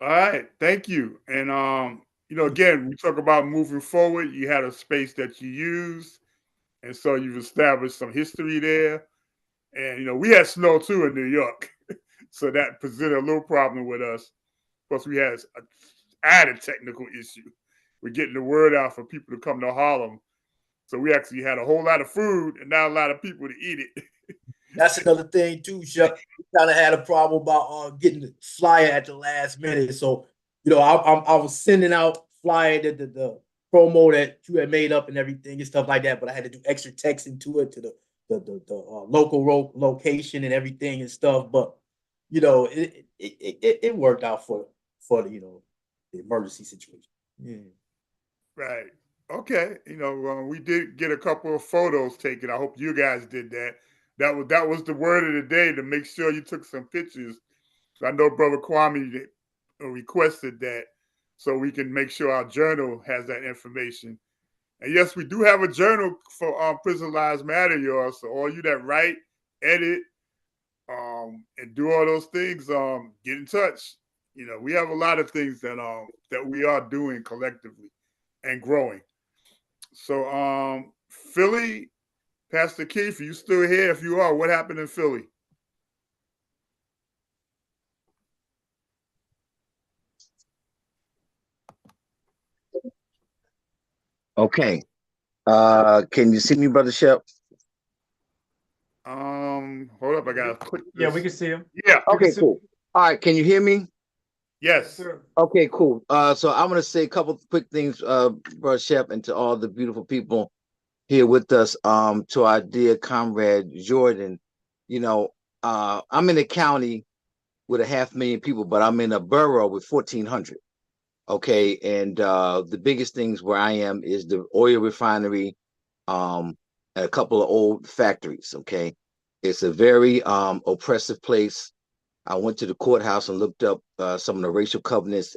All right, thank you. And again, we talk about moving forward. You had a space that you used, and so you've established some history there. And we had snow too in New York, so that presented a little problem with us. Plus, we had an added technical issue with getting the word out for people to come to Harlem. So we actually had a whole lot of food and not a lot of people to eat it. That's another thing too, Chuck. We kind of had a problem about getting the flyer at the last minute. So, I was sending out flyer, the promo that you had made up and everything and stuff like that, but I had to do extra text into it to the local location and everything and stuff. But it worked out for the emergency situation. Yeah. Right. Okay. We did get a couple of photos taken. I hope you guys did that. That was the word of the day, to make sure you took some pictures. So I know Brother Kwame requested that, so we can make sure our journal has that information. And yes, we do have a journal for Prison Lives Matter, y'all. So all you that write, edit, and do all those things, get in touch. We have a lot of things that we are doing collectively and growing. So Philly, Pastor Keith, are you still here? If you are, what happened in Philly? Okay. Can you see me, Brother Shep? Hold up, I gotta click this. Yeah, we can see him. Yeah. Okay, cool. All right, can you hear me? Yes. Okay, cool. So I'm gonna say a couple quick things, Brother Shep, and to all the beautiful people here with us, to our dear comrade Jordan. I'm in a county with 500,000 people, but I'm in a borough with 1,400. Okay, and the biggest things where I am is the oil refinery, and a couple of old factories. Okay, it's a very oppressive place. I went to the courthouse and looked up some of the racial covenants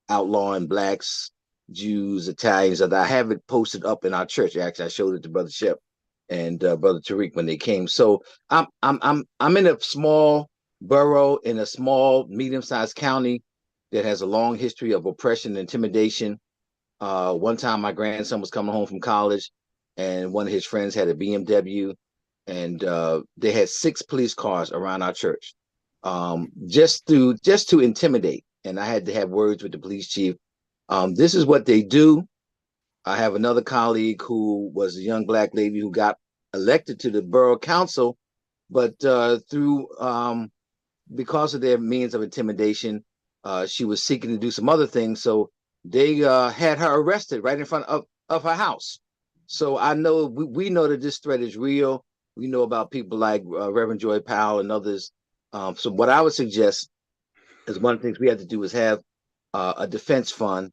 outlawing blacks, Jews, Italians. And I have it posted up in our church. Actually, I showed it to Brother Shep and Brother Tariq when they came. So I'm in a small borough in a small, medium-sized county that has a long history of oppression and intimidation. One time, my grandson was coming home from college, and one of his friends had a BMW, and they had 6 police cars around our church, just to intimidate. And I had to have words with the police chief. This is what they do. I have another colleague who was a young black lady who got elected to the borough council, but because of their means of intimidation, she was seeking to do some other things. So they had her arrested right in front of her house. So I know we know that this threat is real. We know about people like Reverend Joy Powell and others. So what I would suggest is one of the things we have to do is have a defense fund,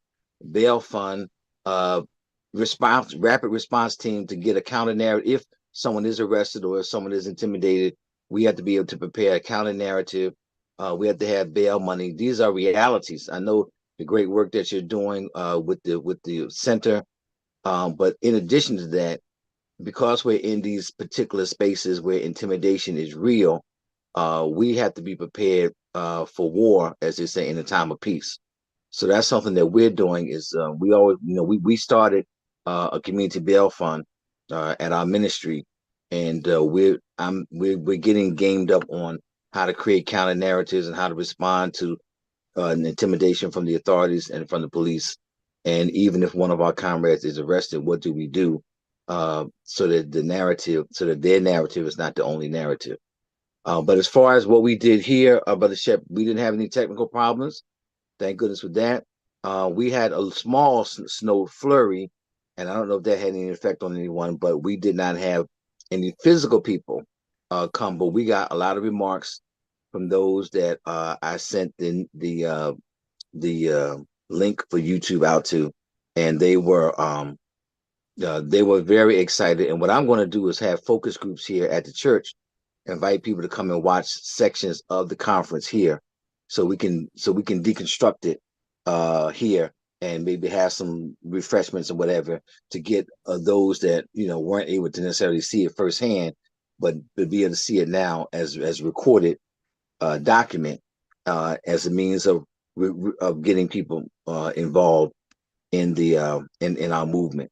bail fund, rapid response team to get a counter narrative. If someone is arrested or if someone is intimidated, we have to be able to prepare a counter narrative. We have to have bail money. These are realities. I know the great work that you're doing with the center, but in addition to that, because we're in these particular spaces where intimidation is real, we have to be prepared for war, as they say, in a time of peace. So that's something that we're doing. Is we always, we started a community bail fund at our ministry, and we're getting gamed up on how to create counter narratives and how to respond to intimidation from the authorities and from the police. And even if one of our comrades is arrested, what do we do so that their narrative is not the only narrative? But as far as what we did here, Brother Shep, we didn't have any technical problems. Thank goodness for that. We had a small snow flurry, and I don't know if that had any effect on anyone, but we did not have any physical people come. But we got a lot of remarks from those that I sent the link for YouTube out to, and they were very excited. And what I'm going to do is have focus groups here at the church, invite people to come and watch sections of the conference here, so we can deconstruct it here, and maybe have some refreshments or whatever to get those that weren't able to necessarily see it firsthand, but be able to see it now as recorded document as a means of getting people involved in the in our movement.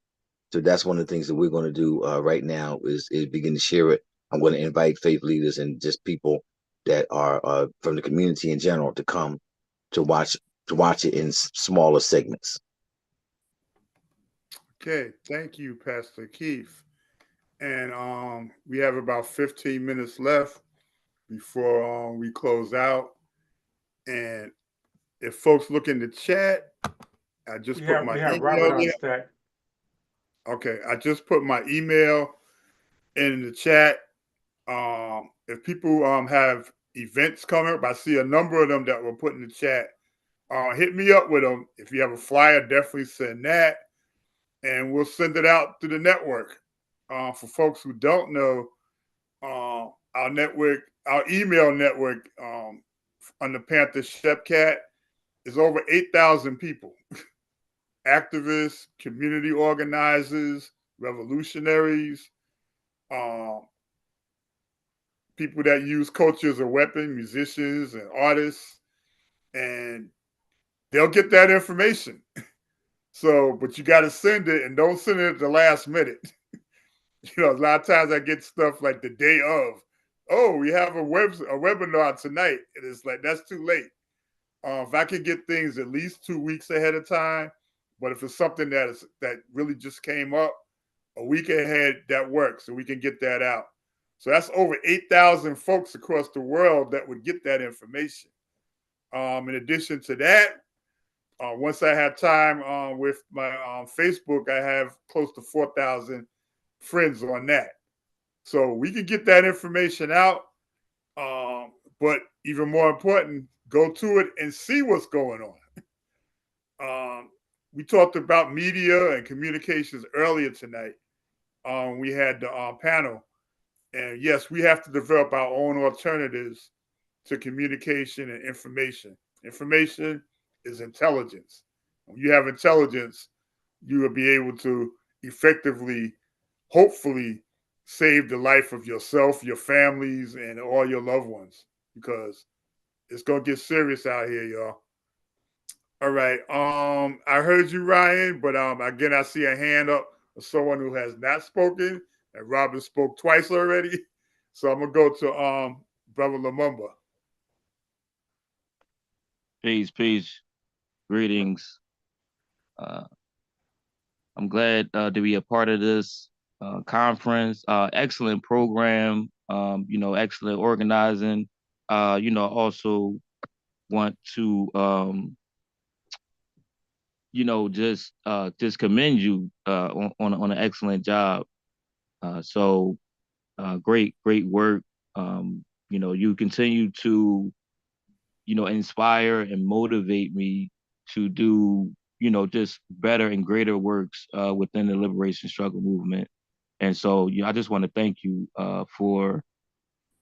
So that's one of the things that we're going to do right now is begin to share it. I'm going to invite faith leaders and just people that are from the community in general to come to watch it in smaller segments. Okay, thank you, Pastor Keith. And we have about 15 minutes left before we close out. And if folks look in the chat, I just put my email in. Okay, I just put my email in the chat. If people have events coming up, I see a number of them that were put in the chat. Hit me up with them. If you have a flyer, definitely send that, and we'll send it out to the network. For folks who don't know, our network, our email network under Panther Shepcat is over 8,000 people. Activists, community organizers, revolutionaries, people that use culture as a weapon, musicians and artists, and they'll get that information. So, but you got to send it, and don't send it at the last minute. A lot of times I get stuff like the day of, oh, we have a webinar tonight, and it's like, that's too late. If I can get things at least 2 weeks ahead of time, but if it's something that really just came up a week ahead, that works, so we can get that out. So that's over 8,000 folks across the world that would get that information. In addition to that, once I have time with my Facebook, I have close to 4,000 friends on that. So we can get that information out. But even more important, go to it and see what's going on. We talked about media and communications earlier tonight. We had the panel. And yes, we have to develop our own alternatives to communication and information. Information is intelligence. When you have intelligence, you will be able to effectively, hopefully, save the life of yourself, your families, and all your loved ones, because it's going to get serious out here, y'all. All right. I heard you, Ryan, but again, I see a hand up of someone who has not spoken. And Robin spoke twice already. So I'm going to go to Brother Lumumba. Peace. Greetings. I'm glad to be a part of this conference. Excellent program, excellent organizing. Also want to, just commend you on an excellent job. So great work. You continue to, inspire and motivate me to do, just better and greater works within the liberation struggle movement. And so, I just want to thank you for,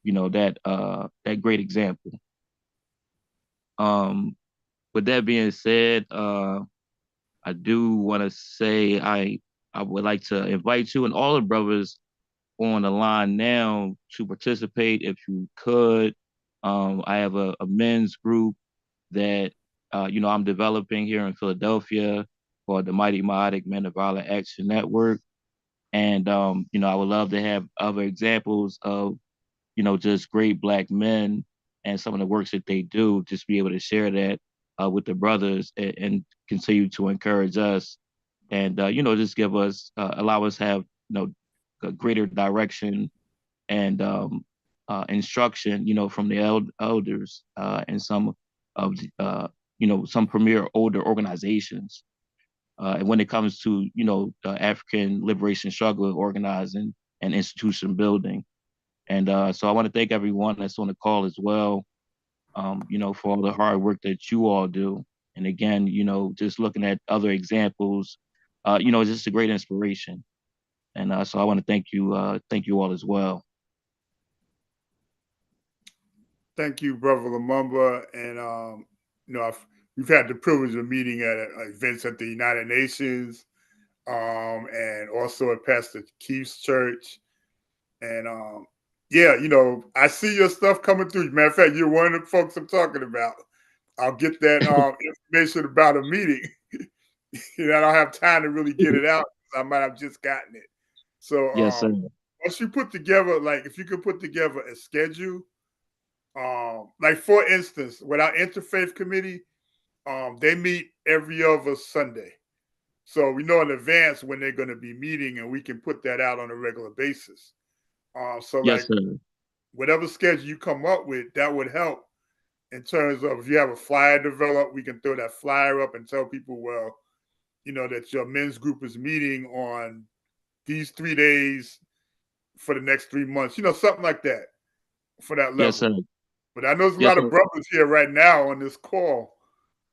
that great example. With that being said, I do want to say I would like to invite you and all the brothers on the line now to participate if you could. I have a men's group that I'm developing here in Philadelphia called the Mighty Miotic Men of Violent Action Network. And I would love to have other examples of, just great Black men and some of the works that they do, just be able to share that with the brothers and continue to encourage us and just give us allow us to have a greater direction and instruction from the elders and some of the some premier older organizations and when it comes to the African liberation struggle organizing and institution building. And so I want to thank everyone that's on the call as well, for all the hard work that you all do. And again, just looking at other examples, it's just a great inspiration. And so I want to thank you all as well. Thank you, Brother Lumumba. And, we've had the privilege of meeting at events at the United Nations and also at Pastor Keith's church. And, I see your stuff coming through. Matter of fact, you're one of the folks I'm talking about. I'll get that information about a meeting. I don't have time to really get it out. I might have just gotten it. So yes, sir. once you put together, if you could put together a schedule, for instance, with our Interfaith committee, they meet every other Sunday. So we know in advance when they're going to be meeting and we can put that out on a regular basis. Yes, sir. Whatever schedule you come up with, that would help in terms of if you have a flyer developed, we can throw that flyer up and tell people, well, that your men's group is meeting on these 3 days for the next 3 months, something like that for that level. Yes, sir. But I know there's a Yes, lot sir. of brothers here right now on this call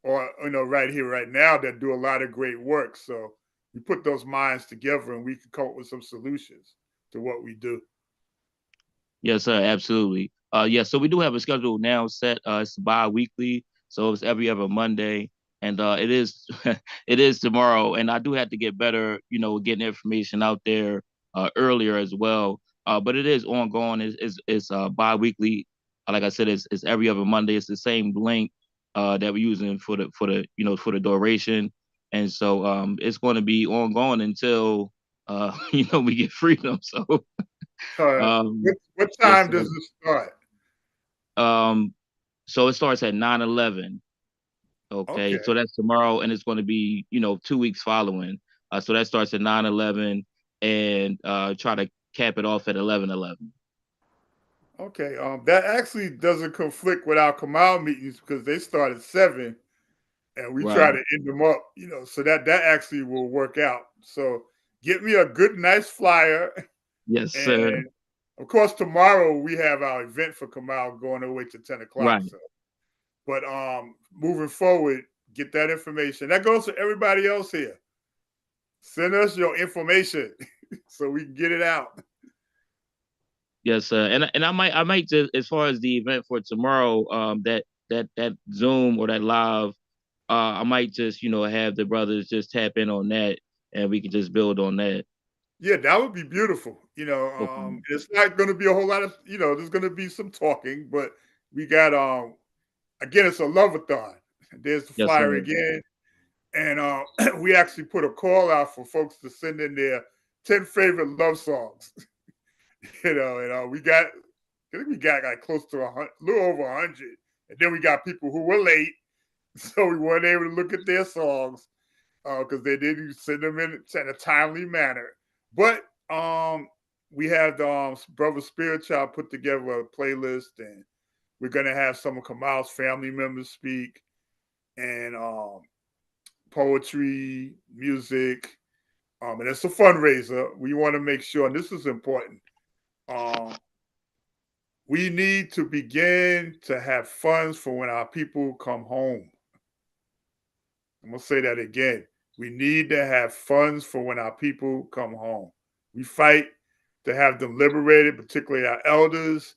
or, right here, right now that do a lot of great work. So we put those minds together and we can come up with some solutions to what we do. Yes, sir. Absolutely. So we do have a schedule now set. It's bi-weekly, so it's every other Monday, and it is it is tomorrow. And I do have to get better, getting information out there earlier as well. But it is ongoing. It's bi-weekly. Like I said, it's every other Monday. It's the same link that we're using for the duration, and so it's going to be ongoing until we get freedom. So. What time does it start? So it starts at 9/11. Okay, so that's tomorrow, and it's going to be 2 weeks following. So that starts at 9/11, and try to cap it off at 11/11. Okay, that actually doesn't conflict with our Kamau meetings because they start at 7, and we try to end them up. So that actually will work out. So get me a good, nice flyer. Yes, sir. And of course, tomorrow we have our event for Kamau going all the way to 10 o'clock. Right. So. But moving forward, get that information. That goes to everybody else here. Send us your information so we can get it out. Yes, sir. And I might just, as far as the event for tomorrow, that Zoom or that live, I might just have the brothers just tap in on that, and we can just build on that. Yeah, that would be beautiful. It's not going to be a whole lot of, there's going to be some talking, but we got, again, it's a love-a-thon. There's the flyer again. And we actually put a call out for folks to send in their 10 favorite love songs. And we got like close to a little over 100. And then we got people who were late, so we weren't able to look at their songs because they didn't send them in a timely manner. But we had Brother Spirit Child put together a playlist, and we're going to have some of Kamau's family members speak, and poetry, music, and it's a fundraiser. We want to make sure, and this is important, We need to begin to have funds for when our people come home. I'm going to say that again. We need to have funds for when our people come home. We fight to have them liberated, particularly our elders.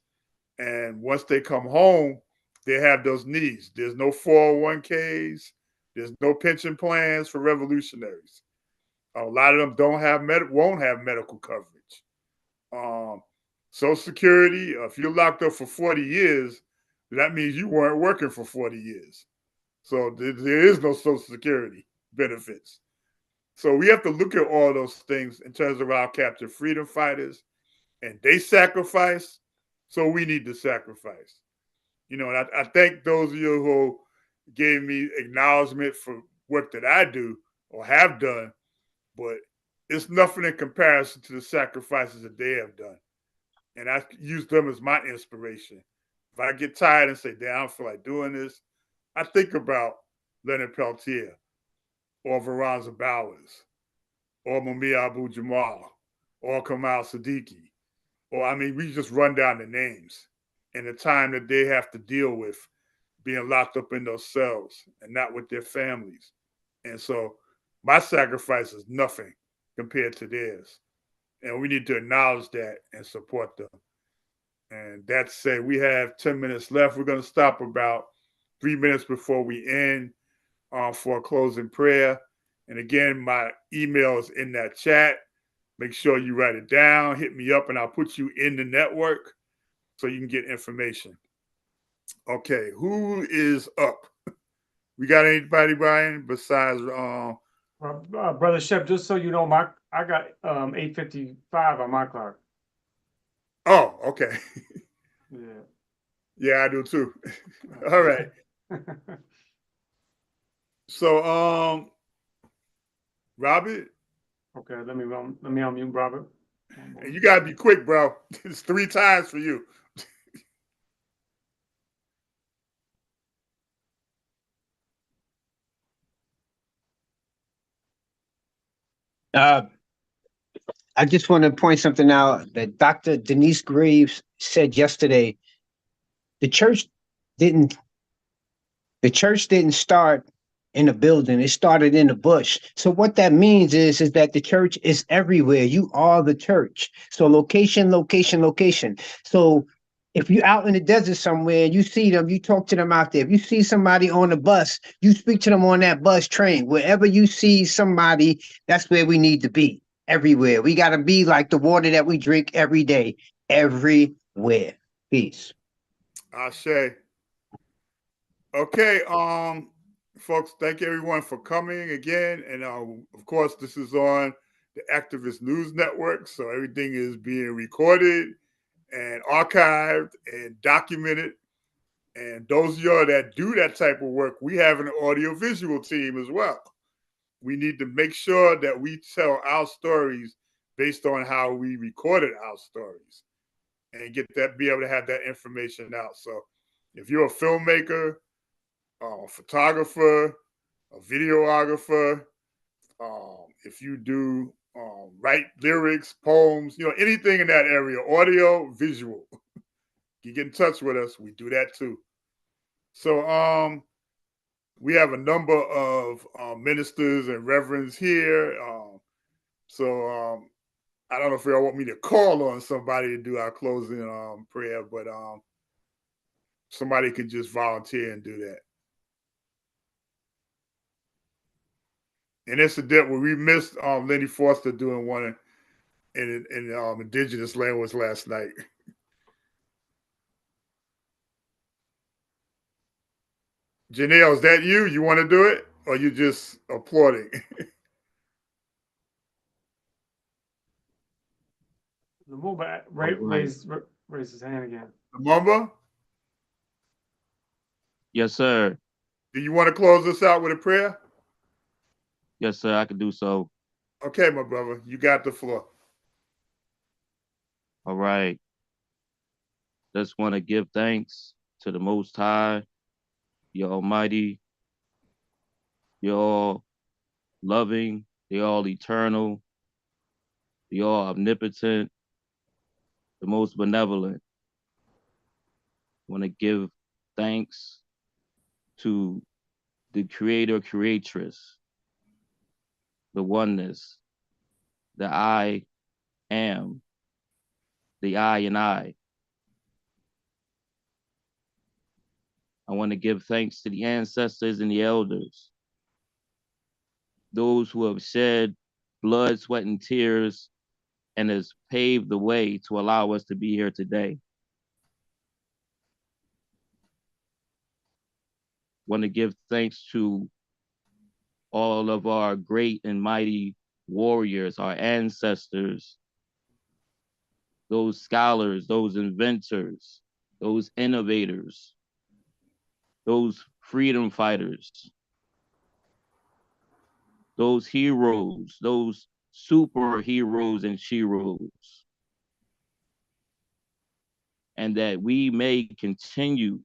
And once they come home, they have those needs. There's no 401ks. There's no pension plans for revolutionaries. A lot of them won't have medical coverage. Social Security, if you're locked up for 40 years, that means you weren't working for 40 years. So there is no Social Security benefits. So we have to look at all those things in terms of our captive freedom fighters, and they sacrifice, so we need to sacrifice. And I thank those of you who gave me acknowledgement for work that I do or have done, but it's nothing in comparison to the sacrifices that they have done. And I use them as my inspiration. If I get tired and say, damn, I don't feel like doing this, I think about Leonard Peltier or Veronza Bowers or Mumia Abu-Jamal or Kamau Sadiki. We just run down the names and the time that they have to deal with being locked up in those cells and not with their families. And so my sacrifice is nothing compared to theirs. And we need to acknowledge that and support them. And that said, we have 10 minutes left. We're going to stop about 3 minutes before we end for a closing prayer. And again, my email is in that chat. Make sure you write it down, hit me up, and I'll put you in the network so you can get information. Okay, who is up? We got anybody, Brian, besides Brother Shep, just so you know, I got 8:55 on my clock. Oh, okay. Yeah. Yeah, I do too. All right. So Robert. Okay, let me unmute Robert. And you gotta be quick, bro. It's 3 times for you. I just want to point something out that Dr. Denise Graves said yesterday. The church didn't start in a building. It started in the bush. So what that means is that the church is everywhere. You are the church. So location, location, location. So if you're out in the desert somewhere, you see them, you talk to them out there. If you see somebody on a bus, you speak to them on that bus, train. Wherever you see somebody, that's where we need to be. Everywhere. We got to be like the water that we drink every day, everywhere. Peace. Ashe. Okay, folks, thank everyone for coming again. And of course, this is on the Activist News Network, so everything is being recorded and archived and documented. And those of y'all that do that type of work, we have an audiovisual team as well. We need to make sure that we tell our stories based on how we recorded our stories and be able to have that information out. So if you're a filmmaker, a photographer, a videographer, if you do write lyrics, poems, anything in that area, audio, visual, you get in touch with us. We do that too. So we have a number of ministers and reverends here. So I don't know if y'all want me to call on somebody to do our closing prayer, but somebody can just volunteer and do that. And incidentally, we missed Lenny Foster doing one in indigenous language last night. Janelle, is that you? You want to do it? Or you just applauding? Lumumba raised his hand again. Lumumba? Yes, sir. Do you want to close us out with a prayer? Yes, sir, I can do so. Okay, my brother, you got the floor. All right. Just want to give thanks to the Most High, the Almighty, the all loving, the all eternal, the all omnipotent, the most benevolent. I want to give thanks to the creator, creatress, the oneness, the I am, the I and I. I want to give thanks to the ancestors and the elders, those who have shed blood, sweat, and tears and has paved the way to allow us to be here today. Want to give thanks to all of our great and mighty warriors, our ancestors, those scholars, those inventors, those innovators, those freedom fighters, those heroes, those superheroes and sheroes. And that we may continue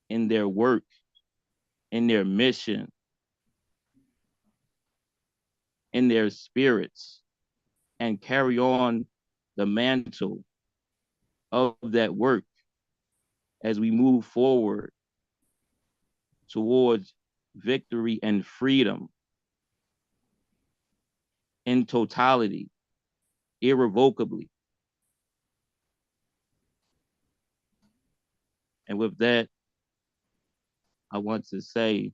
in their work, in their mission, in their spirits, and carry on the mantle of that work as we move forward towards victory and freedom in totality, irrevocably. And with that, I want to say,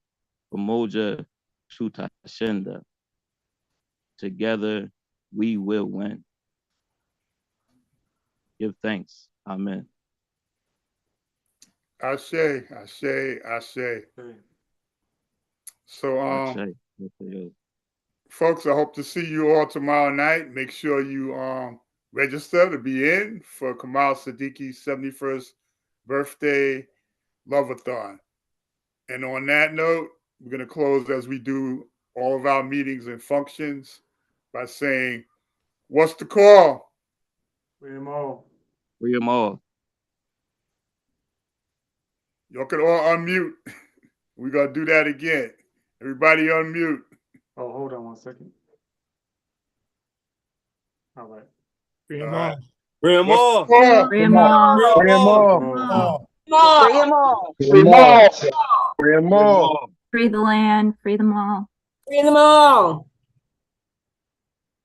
Umoja Tutashinda. Together, we will win. Give thanks. Amen. Ashe, ashe, ashe. So, folks, I hope to see you all tomorrow night. Make sure you register to be in for Kamau Sadiki's 71st birthday love-a-thon. And on that note, we're going to close as we do all of our meetings and functions by saying, what's the call? Free them all. Free them all. Y'all can all unmute. We're going to do that again. Everybody unmute. Oh, hold on one second. All right. Free them all. Free them all. Free them all. Free them all. Free them all. Free them all. Free them all. Free the land. Free them all. Free them all.